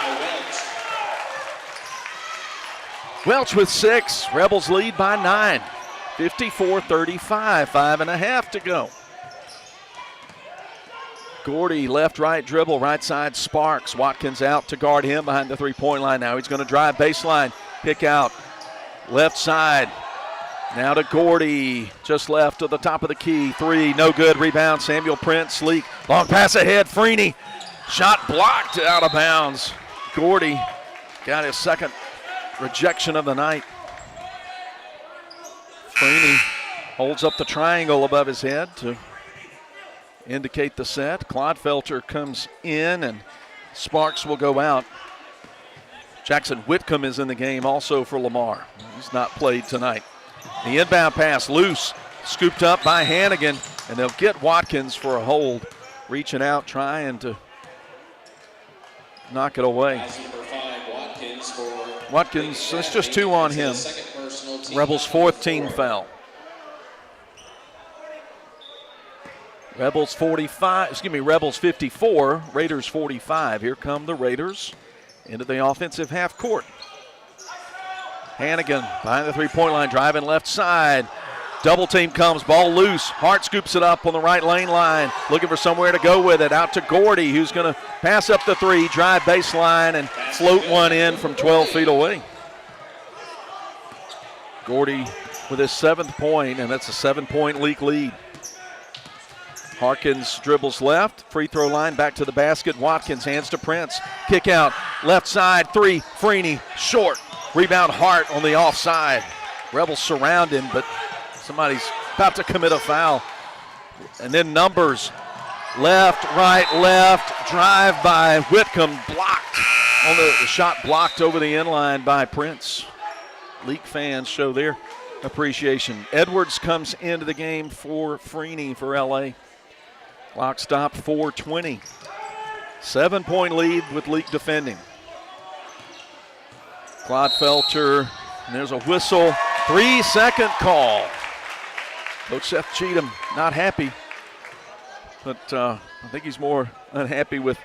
Welch with 6. Rebels lead by 9. 54-35. 5.5 to go. Gordy, left-right dribble, right side Sparks. Watkins out to guard him behind the three-point line now. He's going to drive baseline, pick out left side. Now to Gordy, just left to the top of the key. 3, no good. Rebound, Samuel Prince. Leake, long pass ahead. Freeney, shot blocked out of bounds. Gordy got his second rejection of the night. Freeney holds up the triangle above his head to indicate the set. Clodfelter comes in and Sparks will go out. Jackson Whitcomb is in the game also for Lamar. He's not played tonight. The inbound pass loose, scooped up by Hannigan, and they'll get Watkins for a hold. Reaching out, trying to knock it away. Watkins, that's just 2 on him. Rebels' 4th team foul. Rebels 54, Raiders 45. Here come the Raiders into the offensive half court. Hannigan behind the three-point line, driving left side. Double team comes, ball loose. Hart scoops it up on the right lane line, looking for somewhere to go with it. Out to Gordy, who's going to pass up the 3, drive baseline, and float one in from 12 feet away. Gordy with his 7th point, and that's a 7-point Leake lead. Harkins dribbles left, free throw line, back to the basket. Watkins hands to Prince. Kick out, left side, 3, Freeney, short. Rebound Hart on the offside. Rebels surround him, but somebody's about to commit a foul. And then numbers, left, right, left, drive by Whitcomb, blocked. On the shot blocked over the inline by Prince. Leake fans show their appreciation. Edwards comes into the game for Freeney for LA. Clock stopped, 4:20. 7-point lead with Leake defending. Clodfelter, and there's a whistle. 3-second call. Coach Seth Cheatham not happy, but I think he's more unhappy with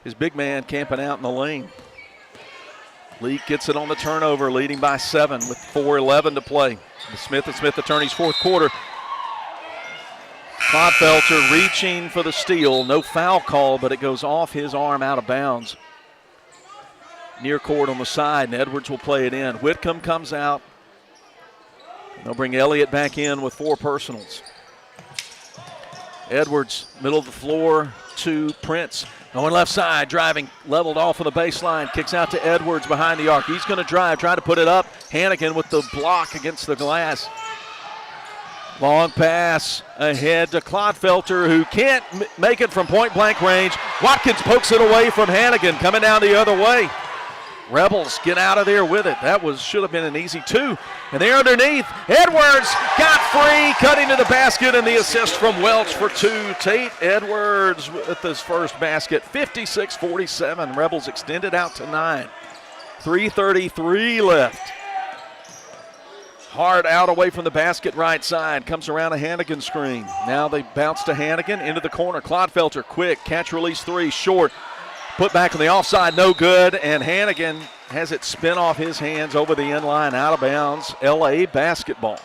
his big man camping out in the lane. Leake gets it on the turnover, leading by 7 with 4:11 to play. The Smith & Smith Attorneys fourth quarter. Clodfelter reaching for the steal. No foul call, but it goes off his arm out of bounds. Near court on the side, and Edwards will play it in. Whitcomb comes out. They'll bring Elliott back in with 4 personals. Edwards, middle of the floor to Prince. Going left side, driving, leveled off of the baseline. Kicks out to Edwards behind the arc. He's going to drive, try to put it up. Hannigan with the block against the glass. Long pass ahead to Clodfelter, who can't make it from point-blank range. Watkins pokes it away from Hannigan, coming down the other way. Rebels get out of there with it. That should have been an easy 2. And there underneath, Edwards got free, cutting to the basket, and the assist from Welch for 2. Tate Edwards with his first basket, 56-47. Rebels extended out to 9. 3:33 left. Hard out away from the basket, right side. Comes around a Hannigan screen. Now they bounce to Hannigan into the corner. Clodfelter, quick, catch release 3, short. Put back on the offside, no good. And Hannigan has it spin off his hands over the inline, out of bounds. LA basketball.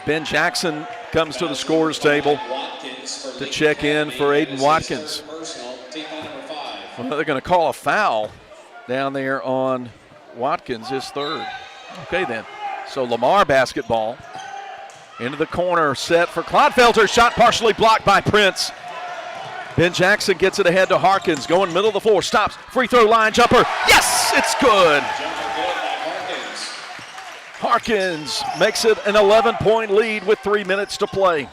Ben Jackson comes to the scorer's table to check in for Aiden Watkins. Well, they're going to call a foul down there on Watkins, his 3rd. Okay then. So Lamar basketball. Into the corner, set for Clodfelter. Shot partially blocked by Prince. Ben Jackson gets it ahead to Harkins. Going middle of the floor, stops. Free throw line jumper. Yes, it's good. Harkins makes it an 11-point lead with 3 minutes to play.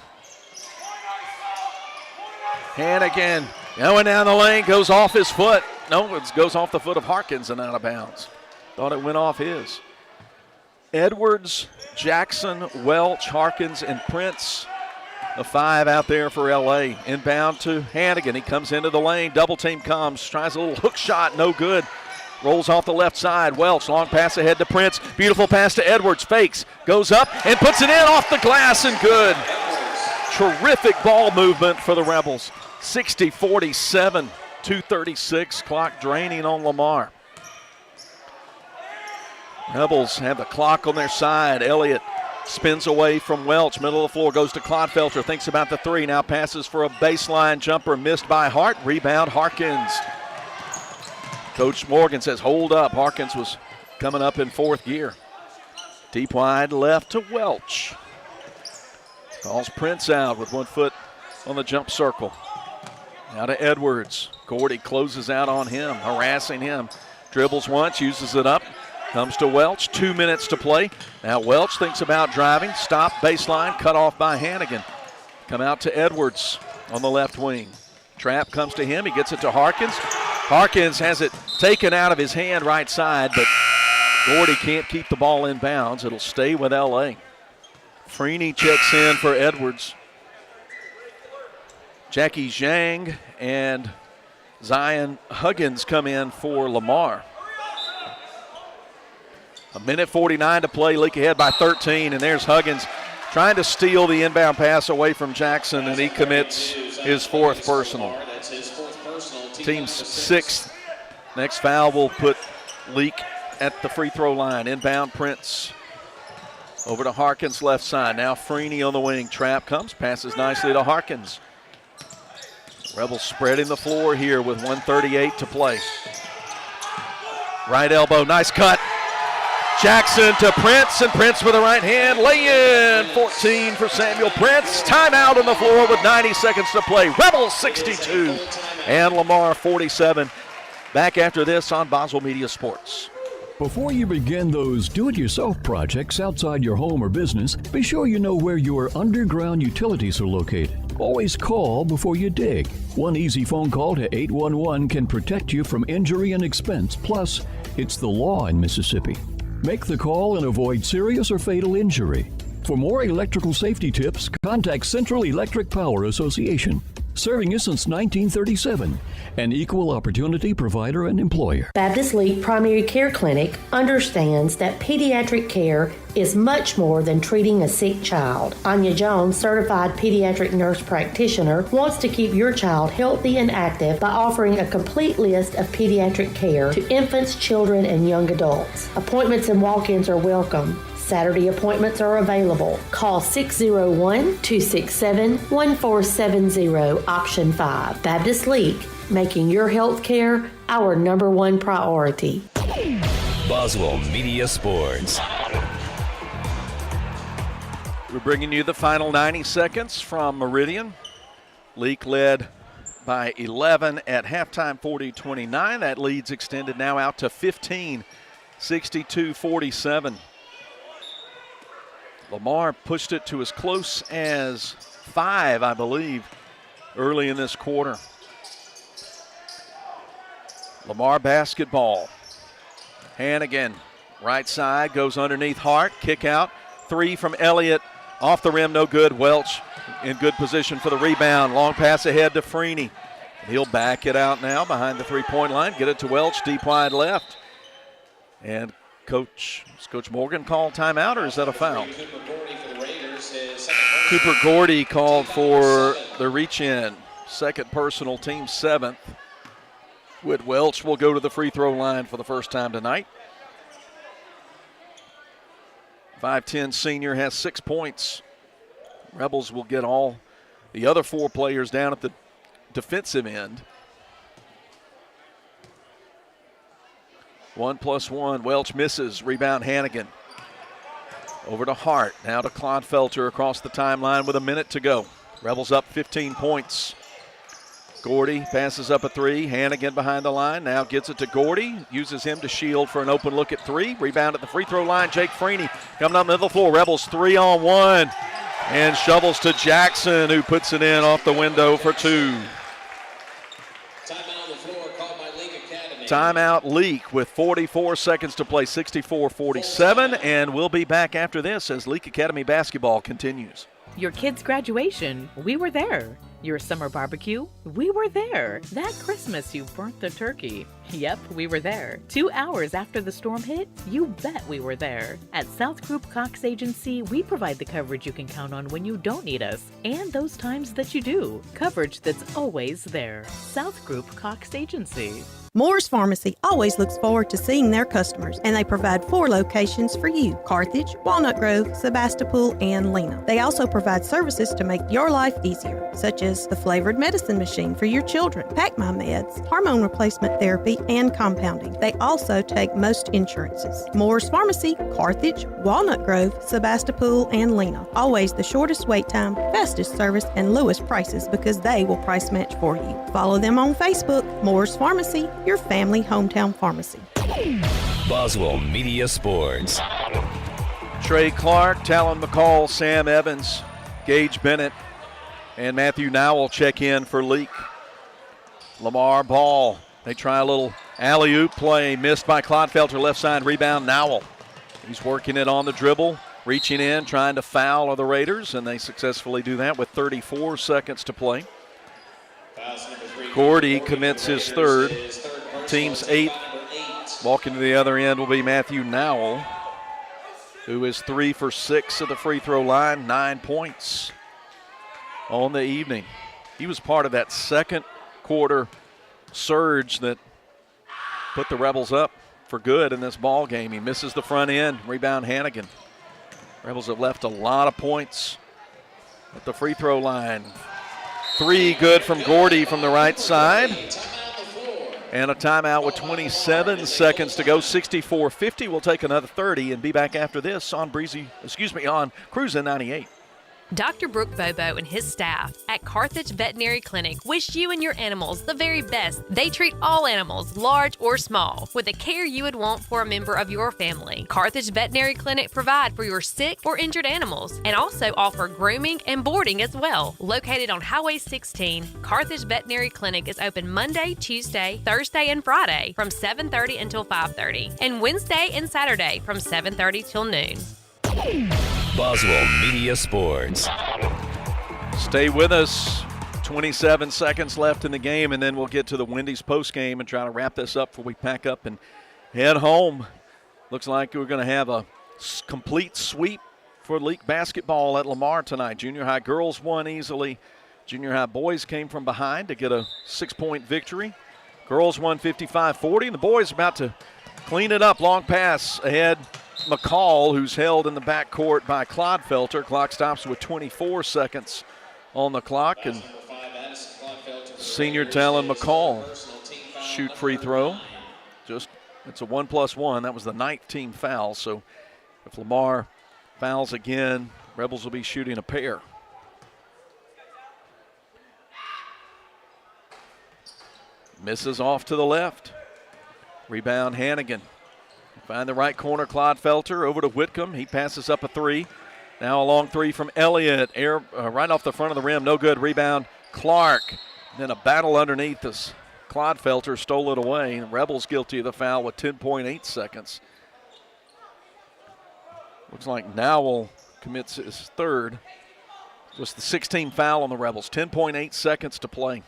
Hannigan going down the lane, goes off his foot. No, it goes off the foot of Harkins and out of bounds. Thought it went off his. Edwards, Jackson, Welch, Harkins, and Prince. The 5 out there for L.A. Inbound to Hannigan. He comes into the lane. Double team comes. Tries a little hook shot. No good. Rolls off the left side. Welch, long pass ahead to Prince. Beautiful pass to Edwards. Fakes. Goes up and puts it in off the glass and good. Terrific ball movement for the Rebels. 60-47. 2:36. Clock draining on Lamar. Rebels have the clock on their side. Elliott spins away from Welch. Middle of the floor goes to Clodfelter. Thinks about the 3. Now passes for a baseline jumper. Missed by Hart. Rebound Harkins. Coach Morgan says hold up. Harkins was coming up in 4th gear. Deep wide left to Welch. Calls Prince out with 1 foot on the jump circle. Now to Edwards. Gordy closes out on him, harassing him. Dribbles once, uses it up. Comes to Welch, 2 minutes to play. Now Welch thinks about driving. Stop, baseline, cut off by Hannigan. Come out to Edwards on the left wing. Trap comes to him, he gets it to Harkins. Harkins has it taken out of his hand right side, but Gordy can't keep the ball in bounds. It'll stay with L.A. Freeney checks in for Edwards. Jackie Zhang and Zion Huggins come in for Lamar. 1:49 to play. Leake ahead by 13, and there's Huggins trying to steal the inbound pass away from Jackson, and he commits his 4th personal. Team's 6th. Next foul will put Leake at the free throw line. Inbound Prince over to Harkins left side. Now Freeney on the wing. Trap comes, passes nicely to Harkins. Rebels spreading the floor here with 1:38 to play. Right elbow, nice cut. Jackson to Prince, and Prince with a right hand. Lay in, 14 for Samuel Prince. Timeout on the floor with 90 seconds to play. Rebels 62 and Lamar 47. Back after this on Boswell Media Sports. Before you begin those do-it-yourself projects outside your home or business, be sure you know where your underground utilities are located. Always call before you dig. One easy phone call to 811 can protect you from injury and expense. Plus, it's the law in Mississippi. Make the call and avoid serious or fatal injury. For more electrical safety tips, contact Central Electric Power Association, serving you since 1937, an equal opportunity provider and employer. Baptist Leake Primary Care Clinic understands that pediatric care is much more than treating a sick child. Anya Jones, certified pediatric nurse practitioner, wants to keep your child healthy and active by offering a complete list of pediatric care to infants, children, and young adults. Appointments and walk-ins are welcome. Saturday appointments are available. Call 601-267-1470, option 5. Baptist Leake, making your health care our #1 priority. Boswell Media Sports. We're bringing you the final 90 seconds from Meridian. Leake led by 11 at halftime, 40-29. That lead's extended now out to 15, 62-47. Lamar pushed it to as close as 5, I believe, early in this quarter. Lamar basketball. Hannigan, right side, goes underneath Hart. Kick out. 3 from Elliott. Off the rim, no good. Welch in good position for the rebound. Long pass ahead to Freeney. He'll back it out now behind the three-point line. Get it to Welch, deep wide left. And Coach Morgan called timeout, or is that a foul? Cooper Gordy called for the reach-in. Second personal, team 7th. Whit Welch will go to the free throw line for the first time tonight. 5'10" senior has 6 points. Rebels will get all the other 4 players down at the defensive end. 1+1, Welch misses, rebound Hannigan. Over to Hart. Now to Clodfelter across the timeline with a minute to go. Rebels up 15 points. Gordy passes up a three. Hannigan behind the line. Now gets it to Gordy. Uses him to shield for an open look at three. Rebound at the free throw line. Jake Freeney coming up middle of the floor. Rebels 3-on-1. And shovels to Jackson, who puts it in off the window for two. Timeout on the floor called by Leake Academy. Timeout Leake with 44 seconds to play, 64-47. And we'll be back after this as Leake Academy basketball continues. Your kid's graduation, we were there. Your summer barbecue, we were there. That Christmas you burnt the turkey. Yep, we were there. 2 hours after the storm hit, you bet we were there. At South Group Cox Agency, we provide the coverage you can count on when you don't need us, and those times that you do. Coverage that's always there. South Group Cox Agency. Moore's Pharmacy always looks forward to seeing their customers, and they provide 4 locations for you: Carthage, Walnut Grove, Sebastopol, and Lena. They also provide services to make your life easier, such as the flavored medicine machine for your children, Pack My Meds, hormone replacement therapy, and compounding. They also take most insurances. Moore's Pharmacy, Carthage, Walnut Grove, Sebastopol, and Lena. Always the shortest wait time, fastest service, and lowest prices because they will price match for you. Follow them on Facebook, Moore's Pharmacy, your family hometown pharmacy. Boswell Media Sports. Trey Clark, Talon McCall, Sam Evans, Gage Bennett, and Matthew Nowell check in for Leake. Lamar ball. They try a little alley-oop play, missed by Clodfelter, left side rebound, Nowell. He's working it on the dribble, reaching in, trying to foul the Raiders, and they successfully do that with 34 seconds to play. Gordy commits his third, team's 8th. Walking to the other end will be Matthew Nowell, who is 3 for 6 at the free throw line, 9 points on the evening. He was part of that second quarter surge that put the Rebels up for good in this ball game. He misses the front end, rebound Hannigan. Rebels have left a lot of points at the free throw line. 3 good from Gordy from the right side. And a timeout with 27 seconds to go. 64-50. We'll take another 30 and be back after this on on Cruisin' 98. Dr. Brooke Bobo and his staff at Carthage Veterinary Clinic wish you and your animals the very best. They treat all animals, large or small, with the care you would want for a member of your family. Carthage Veterinary Clinic provide for your sick or injured animals and also offer grooming and boarding as well. Located on Highway 16, Carthage Veterinary Clinic is open Monday, Tuesday, Thursday, and Friday from 7:30 until 5:30, and Wednesday and Saturday from 7:30 till noon. Boswell Media Sports. Stay with us. 27 seconds left in the game, and then we'll get to the Wendy's post game and try to wrap this up before we pack up and head home. Looks like we're going to have a complete sweep for Leake basketball at Lamar tonight. Junior high girls won easily. Junior high boys came from behind to get a 6-point victory. Girls won 55-40, and the boys about to clean it up. Long pass ahead. McCall, who's held in the backcourt by Clodfelter. Clock stops with 24 seconds on the clock. And senior Talon McCall shoot free throw. It's a 1+1. That was the 9th team foul. So if Lamar fouls again, Rebels will be shooting a pair. Misses off to the left. Rebound Hannigan. Find the right corner, Clodfelter over to Whitcomb. He passes up a 3. Now a long 3 from Elliott. Right off the front of the rim, no good. Rebound Clark. Then a battle underneath us. Clodfelter stole it away. Rebels guilty of the foul with 10.8 seconds. Looks like Nowell commits his third. Just the 16th foul on the Rebels. 10.8 seconds to play.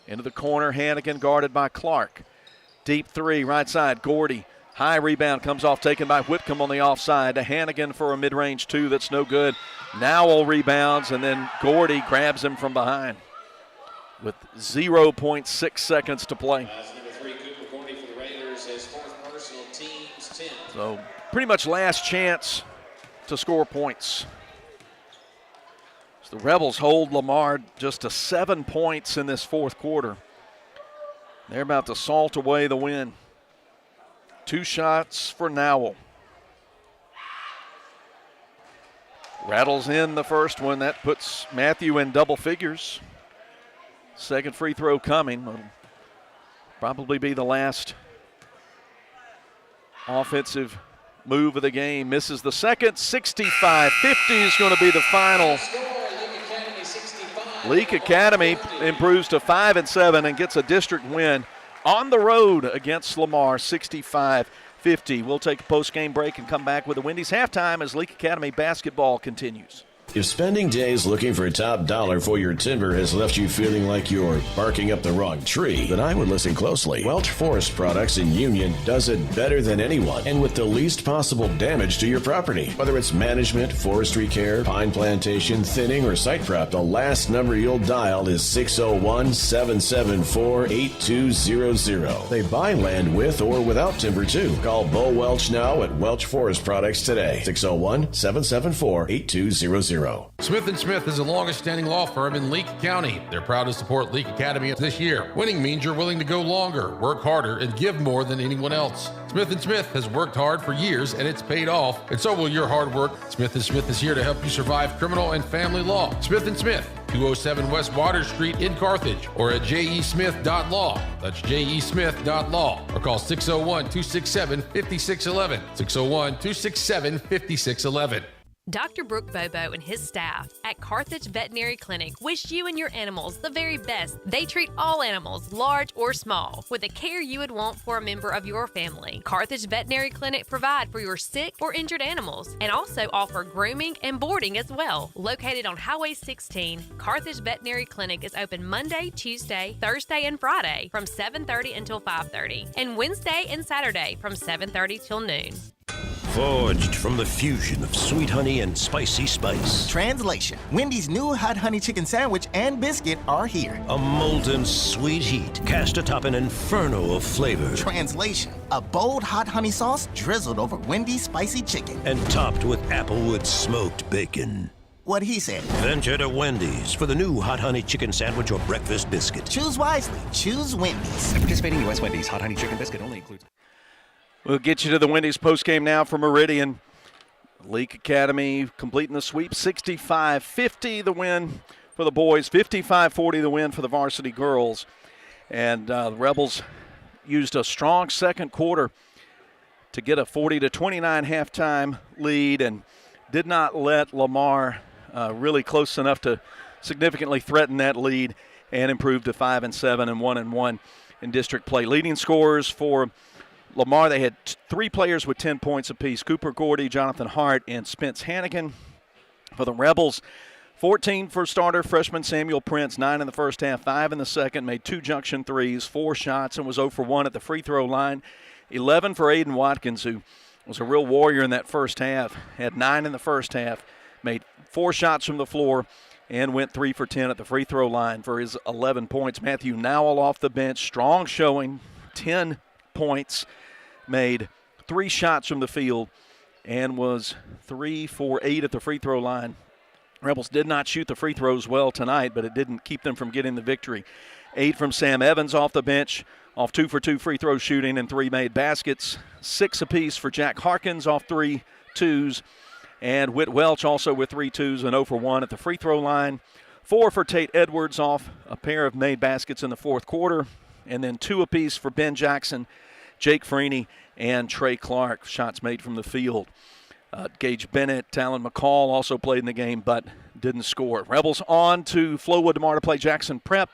Into the corner, Hannigan guarded by Clark. Deep 3, right side, Gordy. High rebound comes off, taken by Whitcomb on the offside to Hannigan for a mid-range 2 that's no good. Nowell rebounds, and then Gordy grabs him from behind with 0.6 seconds to play. So pretty much last chance to score points. So the Rebels hold Lamar just to 7 points in this fourth quarter. They're about to salt away the win. 2 shots for Nowell. Rattles in the first one. That puts Matthew in double figures. Second free throw coming. Will probably be the last offensive move of the game. Misses the second. 65-50 is going to be the final. Leake Academy improves to 5-7 and gets a district win on the road against Lamar, 65-50. We'll take a post-game break and come back with the Wendy's halftime as Leake Academy basketball continues. If spending days looking for top dollar for your timber has left you feeling like you're barking up the wrong tree, then I would listen closely. Welch Forest Products in Union does it better than anyone and with the least possible damage to your property. Whether it's management, forestry care, pine plantation, thinning, or site prep, the last number you'll dial is 601-774-8200. They buy land with or without timber too. Call Bo Welch now at Welch Forest Products today. 601-774-8200. Smith & Smith is the longest-standing law firm in Leake County. They're proud to support Leake Academy this year. Winning means you're willing to go longer, work harder, and give more than anyone else. Smith & Smith has worked hard for years, and it's paid off, and so will your hard work. Smith & Smith is here to help you survive criminal and family law. Smith & Smith, 207 West Water Street in Carthage, or atjesmith.law. That'sjesmith.law. Or call 601-267-5611. 601-267-5611. Dr. Brooke Bobo and his staff at Carthage Veterinary Clinic wish you and your animals the very best. They treat all animals, large or small, with the care you would want for a member of your family. Carthage Veterinary Clinic provide for your sick or injured animals and also offer grooming and boarding as well. Located on Highway 16, Carthage Veterinary Clinic is open Monday, Tuesday, Thursday, and Friday from 7:30 until 5:30, and Wednesday and Saturday from 7:30 till noon. Forged from the fusion of sweet honey and spicy spice. Translation: Wendy's new hot honey chicken sandwich and biscuit are here. A molten sweet heat cast atop an inferno of flavor. Translation: a bold hot honey sauce drizzled over Wendy's spicy chicken. And topped with applewood smoked bacon. What he said. Venture to Wendy's for the new hot honey chicken sandwich or breakfast biscuit. Choose wisely. Choose Wendy's. Participating U.S. Wendy's hot honey chicken biscuit only includes... We'll get you to the Wendy's postgame now from Meridian. Leake Academy completing the sweep, 65-50 the win for the boys, 55-40 the win for the varsity girls. And the Rebels used a strong second quarter to get a 40-29 halftime lead and did not let Lamar really close enough to significantly threaten that lead and improve to 5-7 and 1-1 in district play. Leading scorers for Lamar, they had three players with 10 points apiece: Cooper Gordy, Jonathan Hart, and Spence Hannigan. For the Rebels, 14 for starter freshman Samuel Prince, 9 in the first half, 5 in the second, made 2 junction threes, 4 shots, and was 0 for 1 at the free throw line. 11 for Aiden Watkins, who was a real warrior in that first half, had 9 in the first half, made 4 shots from the floor, and went 3 for 10 at the free throw line for his 11 points. Matthew Nowell off the bench, strong showing, 10 points, made 3 shots from the field, and was 3 for 8 at the free throw line. Rebels did not shoot the free throws well tonight, but it didn't keep them from getting the victory. 8 from Sam Evans off the bench, off 2 for 2 free throw shooting and 3 made baskets. 6 apiece for Jack Harkins off 3 twos, and Whit Welch also with 3 twos and 0 for 1 at the free throw line. 4 for Tate Edwards off a pair of made baskets in the fourth quarter, and then 2 apiece for Ben Jackson, Jake Freeney, and Trey Clark, shots made from the field. Gage Bennett, Talon McCall also played in the game but didn't score. Rebels on to Flowood tomorrow to play Jackson Prep.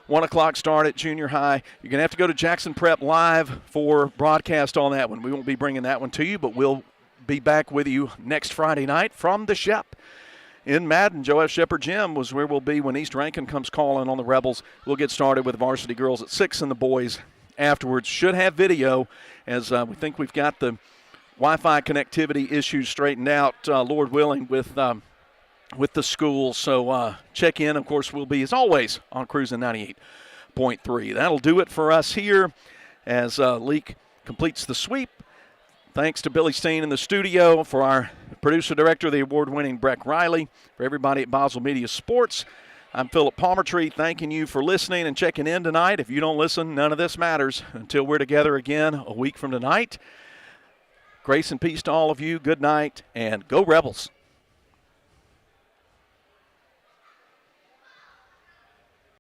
1 o'clock start at junior high. You're going to have to go to Jackson Prep live for broadcast on that one. We won't be bringing that one to you, but we'll be back with you next Friday night from the Shep in Madden. Joe F. Shepherd Gym was where we'll be when East Rankin comes calling on the Rebels. We'll get started with the varsity girls at 6 and the boys afterwards. Should have video, as we think we've got the Wi-Fi connectivity issues straightened out, Lord willing, with the school. So check in. Of course, we'll be, as always, on Cruising 98.3. That'll do it for us here as Leake completes the sweep. Thanks to Billy Steen in the studio, for our producer-director, the award-winning Breck Riley, for everybody at Boswell Media Sports. I'm Philip Palmertree, thanking you for listening and checking in tonight. If you don't listen, none of this matters until we're together again a week from tonight. Grace and peace to all of you. Good night, and go Rebels.